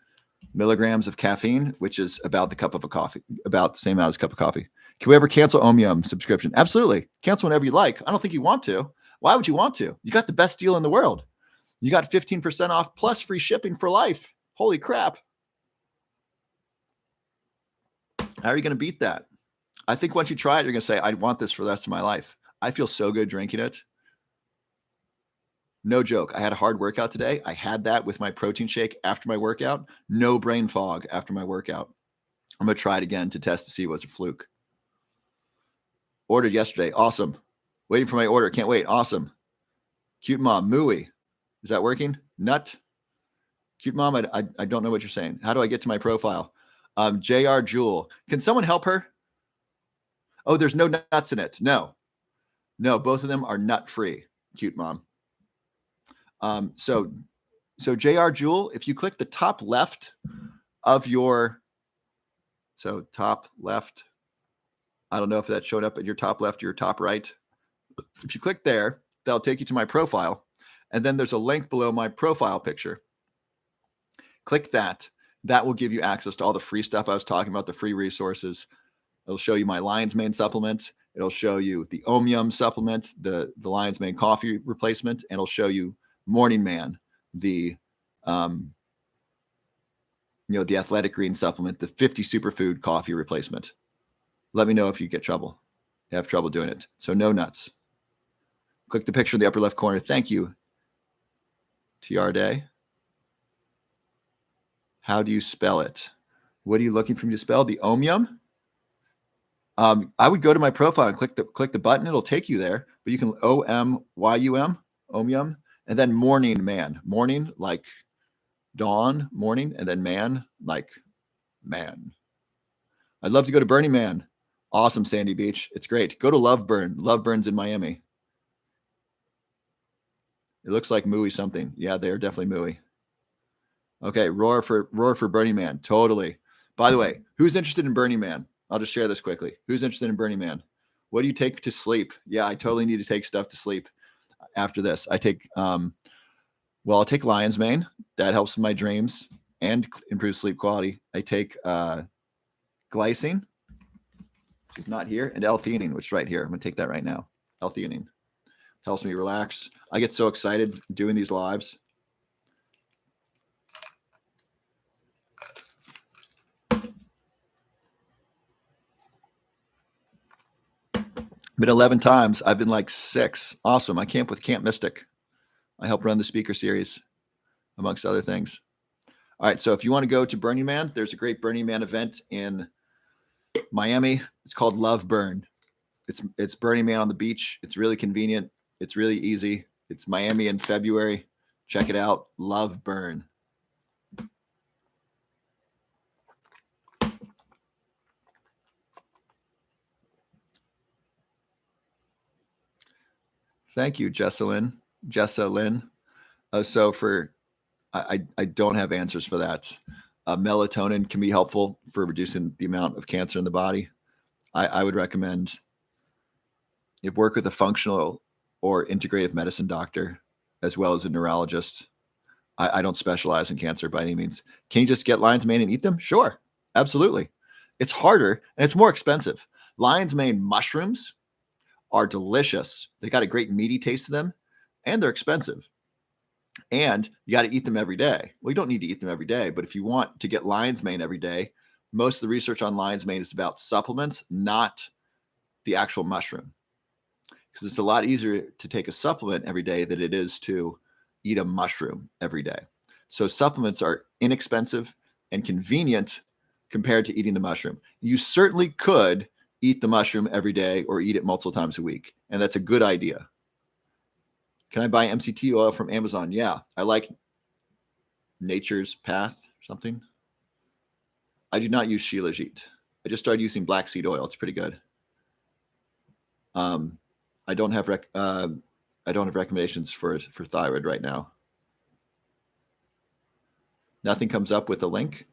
milligrams of caffeine, which is about the same amount as a cup of coffee. Can we ever cancel Om Yum subscription? Absolutely. Cancel whenever you like. I don't think you want to. Why would you want to? You got the best deal in the world. You got 15% off plus free shipping for life. Holy crap. How are you going to beat that? I think once you try it, you're going to say, I want this for the rest of my life. I feel so good drinking it. No joke. I had a hard workout today. I had that with my protein shake after my workout. No brain fog after my workout. I'm going to try it again to test to see what's a fluke. Ordered yesterday. Awesome. Waiting for my order. Can't wait. Awesome. Cute mom. Mooey. Is that working? Nut. Cute mom. I don't know what you're saying. How do I get to my profile? JR Jewel. Can someone help her? Oh, there's no nuts in it. No, both of them are nut free. Cute mom. So JR Jewel, if you click the top left of your, top left, I don't know if that's showing up at your top left or your top right. If you click there, that'll take you to my profile. And then there's a link below my profile picture. Click that. That will give you access to all the free stuff I was talking about, the free resources. It'll show you my Lion's Mane supplement. It'll show you the Omnium supplement, the Lion's Mane coffee replacement, and it'll show you Morning Man, the the Athletic Green supplement, the 50 superfood coffee replacement. Let me know if you have trouble doing it. So no nuts. Click the picture in the upper left corner. Thank you, TR Day. How do you spell it? What are you looking for me to spell? The Omnium? I would go to my profile and click the button. It'll take you there, but you can OMYUM, Omnium, and then Morning Man. Morning like dawn, morning, and then man like man. I'd love to go to Burning Man. Awesome, Sandy Beach. It's great. Go to Love Burn. Love Burn's in Miami. It looks like Mooey something. Yeah, they're definitely Mooey. Okay, roar for Burning Man. Totally. By the way, who's interested in Burning Man? I'll just share this quickly. Who's interested in Burning Man? What do you take to sleep? Yeah, I totally need to take stuff to sleep after this. I take, I'll take Lion's Mane. That helps with my dreams and improves sleep quality. I take glycine, which is not here, and L-theanine, which is right here. I'm going to take that right now. L-theanine helps me relax. I get so excited doing these lives. Been 11 times. I've been like 6. Awesome. I camp with Camp Mystic. I help run the speaker series, amongst other things. All right. So if you want to go to Burning Man, there's a great Burning Man event in Miami. It's called Love Burn. It's Burning Man on the beach. It's really convenient. It's really easy. It's Miami in February. Check it out. Love Burn. Thank you, Jessa Lynn. So I don't have answers for that. Melatonin can be helpful for reducing the amount of cancer in the body. I would recommend you work with a functional or integrative medicine doctor, as well as a neurologist. I don't specialize in cancer by any means. Can you just get Lion's Mane and eat them? Sure, absolutely. It's harder and it's more expensive. Lion's Mane mushrooms are delicious. They got a great meaty taste to them, and they're expensive. And you got to eat them every day. Well, you don't need to eat them every day, but if you want to get Lion's Mane every day, most of the research on Lion's Mane is about supplements, not the actual mushroom. Because it's a lot easier to take a supplement every day than it is to eat a mushroom every day. So supplements are inexpensive and convenient compared to eating the mushroom. You certainly could eat the mushroom every day or eat it multiple times a week. And that's a good idea. Can I buy MCT oil from Amazon? Yeah. I like Nature's Path or something. I do not use Shilajit. I just started using black seed oil. It's pretty good. I don't have recommendations for thyroid right now. Nothing comes up with a link.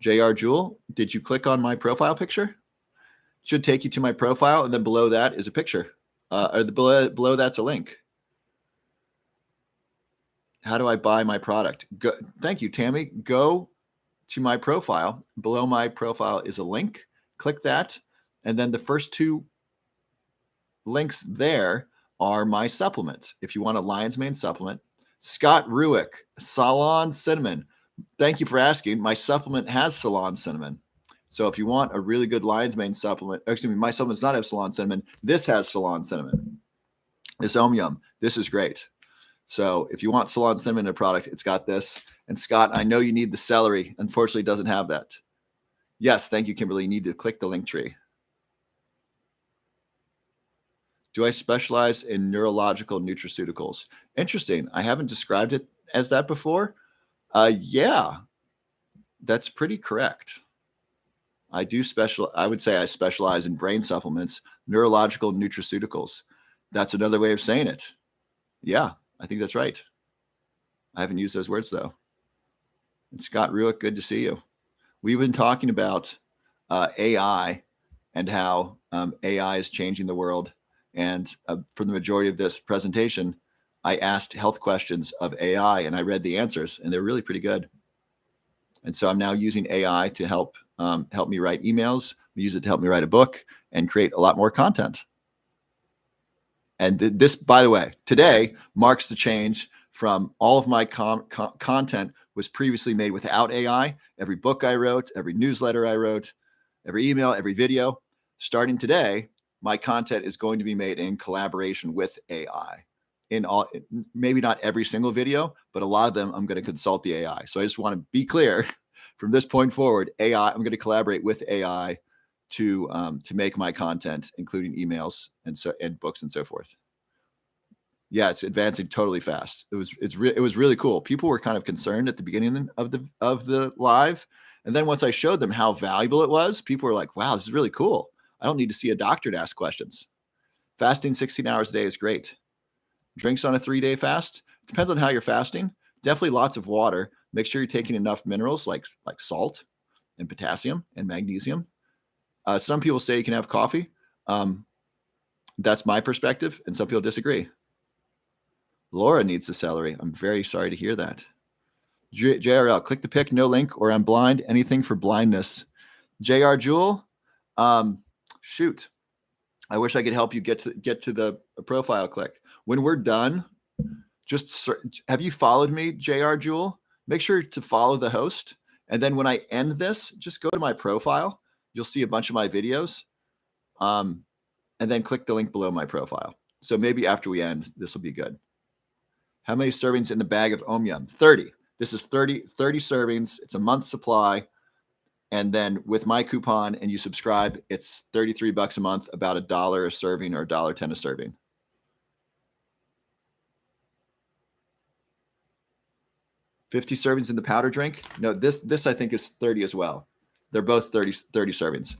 JR Jewel, did you click on my profile picture? Should take you to my profile, and then below that is a picture. Below that's a link. How do I buy my product? Thank you, Tammy. Go to my profile. Below my profile is a link. Click that, and then the first 2 links there are my supplement. If you want a Lion's Mane supplement, Scott Ruick, Ceylon Cinnamon. Thank you for asking. My supplement has Ceylon Cinnamon. So if you want a really good Lion's Mane supplement, excuse me, my supplement does not have Ceylon Cinnamon. This has Ceylon Cinnamon. This Omnium. This is great. So if you want Ceylon Cinnamon in a product, it's got this. And Scott, I know you need the celery. Unfortunately, it doesn't have that. Yes, thank you, Kimberly. You need to click the link tree. Do I specialize in neurological nutraceuticals? Interesting. I haven't described it as that before. Yeah, that's pretty correct. I would say I specialize in brain supplements, neurological nutraceuticals. That's another way of saying it. Yeah, I think that's right. I haven't used those words though. And Scott Ruick, good to see you. We've been talking about AI and how AI is changing the world. And for the majority of this presentation, I asked health questions of AI and I read the answers and they're really pretty good. And so I'm now using AI to help me write emails, use it to help me write a book and create a lot more content. And this, by the way, today marks the change from all of my content was previously made without AI. Every book I wrote, every newsletter I wrote, every email, every video. Starting today, my content is going to be made in collaboration with AI. In all, maybe not every single video, but a lot of them I'm going to consult the AI. So I just want to be clear from this point forward, AI, I'm going to collaborate with AI to make my content, including emails and books and so forth. Yeah, it's advancing totally fast. It was really cool. People were kind of concerned at the beginning of the live, and then once I showed them how valuable it was, people were like, "Wow, this is really cool. I don't need to see a doctor to ask questions. Fasting 16 hours a day is great. Drinks on a 3-day fast depends on how you're fasting. Definitely lots of water. Make sure you're taking enough minerals like salt and potassium and magnesium. Some people say you can have coffee. That's my perspective, and some people disagree. Laura needs the celery. I'm very sorry to hear that. JRL, click the pic, no link, or I'm blind. Anything for blindness. JR Jewel, shoot. I wish I could help you get to the profile click. When we're done, just have you followed me, JR Jewel? Make sure to follow the host. And then when I end this, just go to my profile. You'll see a bunch of my videos. And then click the link below my profile. So maybe after we end, this will be good. How many servings in the bag of Om-Yum? 30. This is 30 servings. It's a month's supply. And then with my coupon and you subscribe, it's $33 a month, about $1 a serving or $1.10 a serving. $50 servings in the powder drink. No, this I think is 30 as well. They're both 30 servings.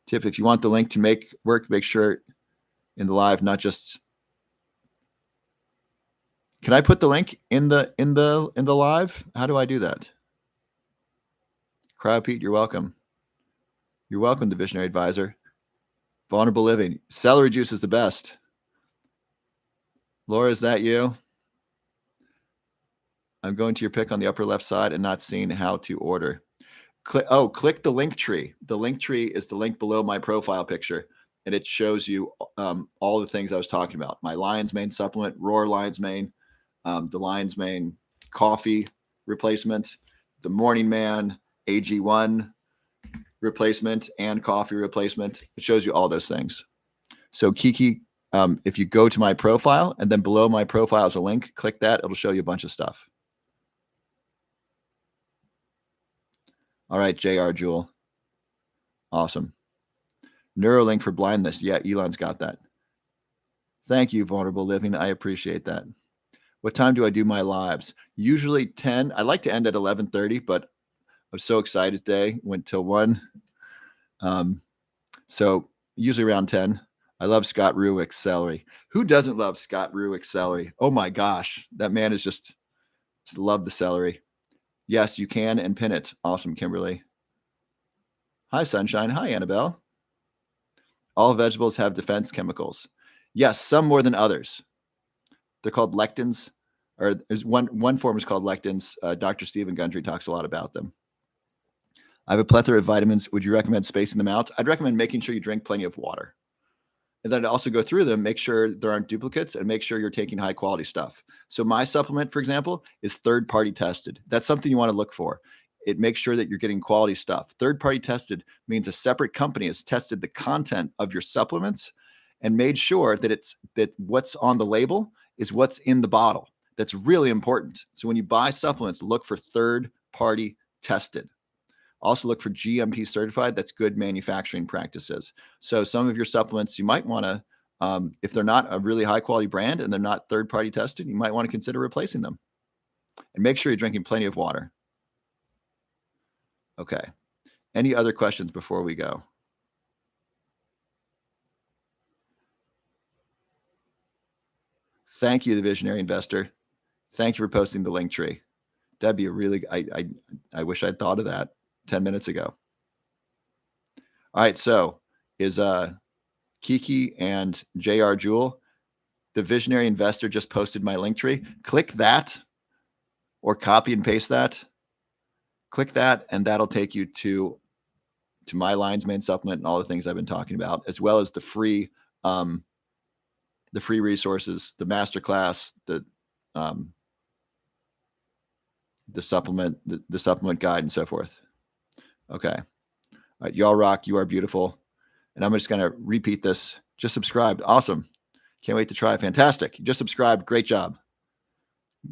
Tip, if you want the link to make sure in the live, not just. Can I put the link in the live? How do I do that? Cryo Pete, you're welcome. You're welcome, the Visionary Advisor. Vulnerable Living. Celery juice is the best. Laura, is that you? I'm going to your pic on the upper left side and not seeing how to order. Click the link tree. The link tree is the link below my profile picture, and it shows you all the things I was talking about. My Lion's Mane supplement, Roar Lion's Mane, the Lion's Mane coffee replacement, the Morning Man AG1 replacement and coffee replacement. It shows you all those things. So Kiki, if you go to my profile and then below my profile is a link, click that. It'll show you a bunch of stuff. All right, JR Jewel. Awesome. Neuralink for blindness. Yeah, Elon's got that. Thank you, Vulnerable Living. I appreciate that. What time do I do my lives? Usually 10. I like to end at 11:30, but I was so excited today. Went till 1. So usually around 10. I love Scott Ruick's celery. Who doesn't love Scott Ruick's celery? Oh my gosh. That man is just love the celery. Yes, you can and pin it. Awesome, Kimberly. Hi, Sunshine. Hi, Annabelle. All vegetables have defense chemicals. Yes, some more than others. They're called lectins, or there's one form is called lectins. Dr. Stephen Gundry talks a lot about them. I have a plethora of vitamins. Would you recommend spacing them out? I'd recommend making sure you drink plenty of water. And then also go through them, make sure there aren't duplicates, and make sure you're taking high quality stuff. So my supplement, for example, is third-party tested. That's something you want to look for. It makes sure that you're getting quality stuff. Third-party tested means a separate company has tested the content of your supplements and made sure that what's on the label is what's in the bottle. That's really important. So when you buy supplements, look for third-party tested. Also look for GMP certified. That's good manufacturing practices. So some of your supplements you might want to, if they're not a really high quality brand and they're not third-party tested, you might want to consider replacing them. And make sure you're drinking plenty of water. Okay. Any other questions before we go? Thank you, the Visionary Investor. Thank you for posting the link tree. That'd be a really, I wish I'd thought of that 10 minutes ago. All right. So is Kiki and JR Jewel, the Visionary Investor, just posted my link tree. Click that or copy and paste that. Click that, and that'll take you to my Lion's Mane supplement and all the things I've been talking about, as well as the free resources, the masterclass, the supplement, the supplement guide, and so forth. Okay. All right. Y'all rock. You are beautiful. And I'm just going to repeat this. Just subscribed. Awesome. Can't wait to try. Fantastic. You just subscribed. Great job.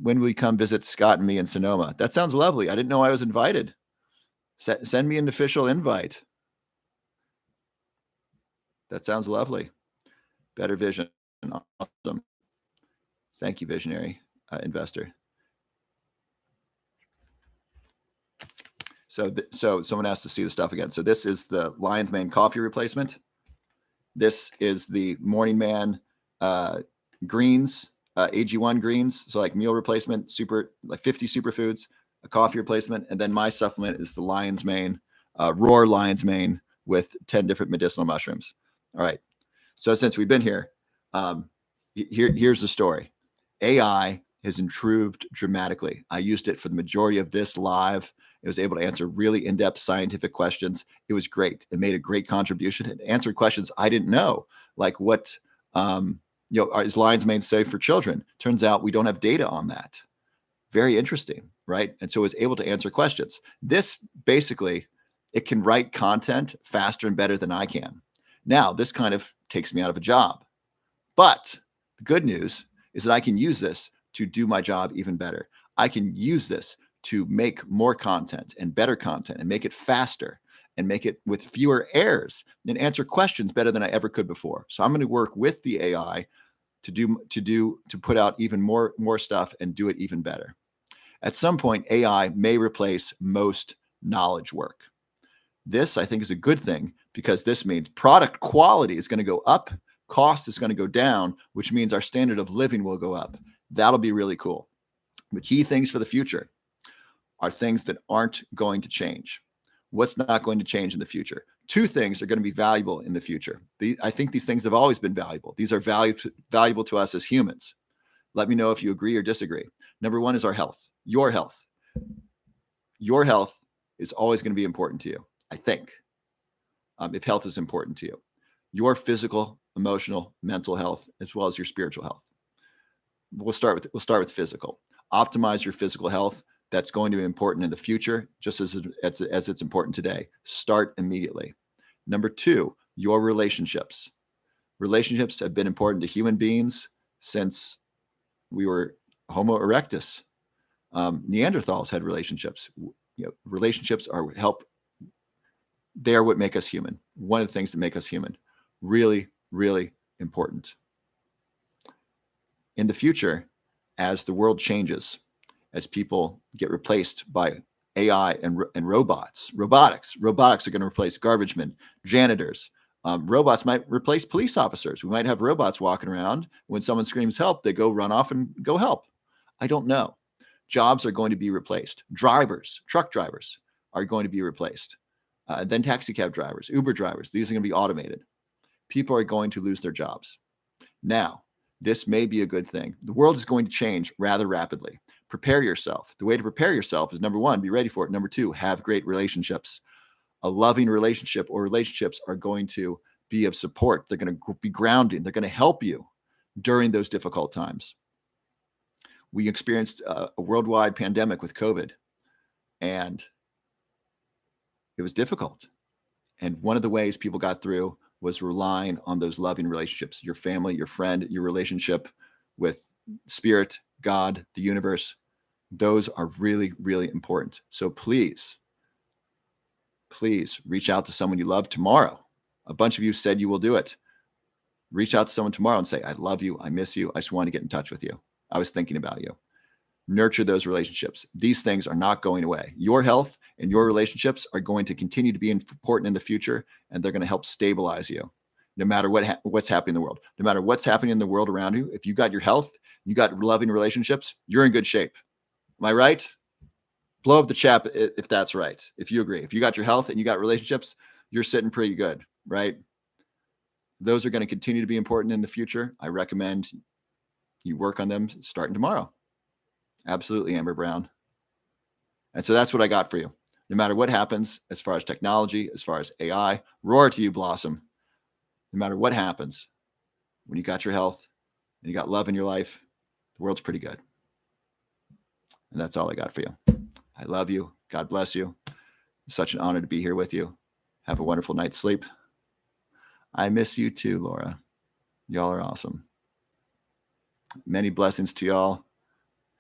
When will you come visit Scott and me in Sonoma? That sounds lovely. I didn't know I was invited. Send me an official invite. That sounds lovely. Better vision. Awesome. Thank you, visionary investor. So someone asked to see the stuff again. So this is the Lion's Mane coffee replacement. This is the Morning Man greens, AG1 greens. So like meal replacement, like 50 superfoods, a coffee replacement. And then my supplement is the Lion's Mane, Roar Lion's Mane with 10 different medicinal mushrooms. All right. So since we've been here, here's the story. AI has improved dramatically. I used it for the majority of this live. It was able to answer really in-depth scientific questions. It was great. It made a great contribution. It answered questions I didn't know, like what, is Lion's Mane safe for children? Turns out we don't have data on that. Very interesting, right? And so it was able to answer questions. This basically, it can write content faster and better than I can. Now, this kind of takes me out of a job. But the good news is that I can use this to do my job even better. I can use this to make more content and better content and make it faster and make it with fewer errors and answer questions better than I ever could before. So I'm going to work with the AI to put out even more stuff and do it even better. At some point, AI may replace most knowledge work. This, I think, is a good thing because this means product quality is going to go up, cost is going to go down, which means our standard of living will go up. That'll be really cool. The key things for the future are things that aren't going to change. What's not going to change in the future? Two things are going to be valuable in the future. I think these things have always been valuable. These are valuable to us as humans. Let me know if you agree or disagree. Number one is our health. Your health. Your health is always going to be important to you, I think, if health is important to you. Your physical, emotional, mental health, as well as your spiritual health. We'll start with physical. Optimize your physical health. That's going to be important in the future, just as it's important today. Start immediately. Number two, your relationships. Relationships have been important to human beings since we were Homo erectus. Neanderthals had relationships. Relationships they are what make us human. One of the things that make us human. Really, really important. In the future, as the world changes, as people get replaced by AI and robotics are going to replace garbage men, janitors. Robots might replace police officers. We might have robots walking around. When someone screams help, they go run off and go help. I don't know. Jobs are going to be replaced. Drivers, truck drivers are going to be replaced. Then taxi cab drivers, Uber drivers, these are going to be automated. People are going to lose their jobs. Now, this may be a good thing. The world is going to change rather rapidly. Prepare yourself. The way to prepare yourself is, number one, be ready for it. Number two, have great relationships. A loving relationship or relationships are going to be of support. They're going to be grounding. They're going to help you during those difficult times. We experienced a worldwide pandemic with COVID, and it was difficult. And one of the ways people got through was relying on those loving relationships, your family, your friend, your relationship with spirit, God, the universe. Those are really, really important. So please reach out to someone you love tomorrow. A bunch of you said you will do it. Reach out to someone tomorrow and say, I love you. I miss you. I just want to get in touch with you. I was thinking about you. Nurture those relationships. These things are not going away. Your health and your relationships are going to continue to be important in the future, and they're going to help stabilize you no matter what's happening in the world. No matter what's happening in the world around you, if you got your health, you got loving relationships, you're in good shape. Am I right? Blow up the chat if that's right, if you agree. If you got your health and you got relationships, you're sitting pretty good, right? Those are going to continue to be important in the future. I recommend you work on them starting tomorrow. Absolutely, Amber Brown. And so that's what I got for you. No matter what happens, as far as technology, as far as AI, roar to you, Blossom. No matter what happens, when you got your health and you got love in your life, the world's pretty good. And that's all I got for you. I love you. God bless you. It's such an honor to be here with you. Have a wonderful night's sleep. I miss you too, Laura. Y'all are awesome. Many blessings to y'all.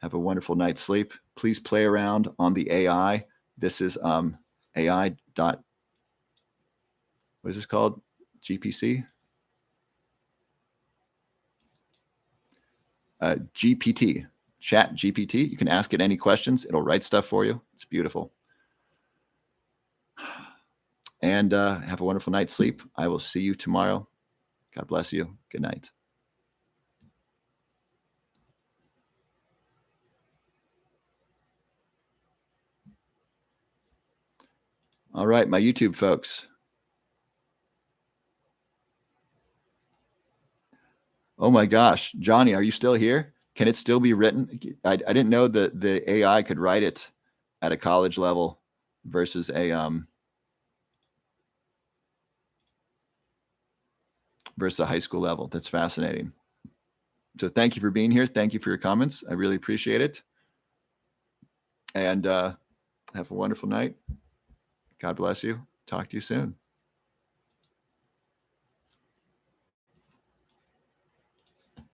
Have a wonderful night's sleep. Please play around on the AI. This is AI dot, what is this called? GPC? GPT, Chat GPT. You can ask it any questions. It'll write stuff for you. It's beautiful. And have a wonderful night's sleep. I will see you tomorrow. God bless you. Good night. All right, my YouTube folks. Oh my gosh, Johnny, are you still here? Can it still be written? I didn't know that the AI could write it at a college level versus a high school level. That's fascinating. So thank you for being here. Thank you for your comments. I really appreciate it. And have a wonderful night. God bless you. Talk to you soon.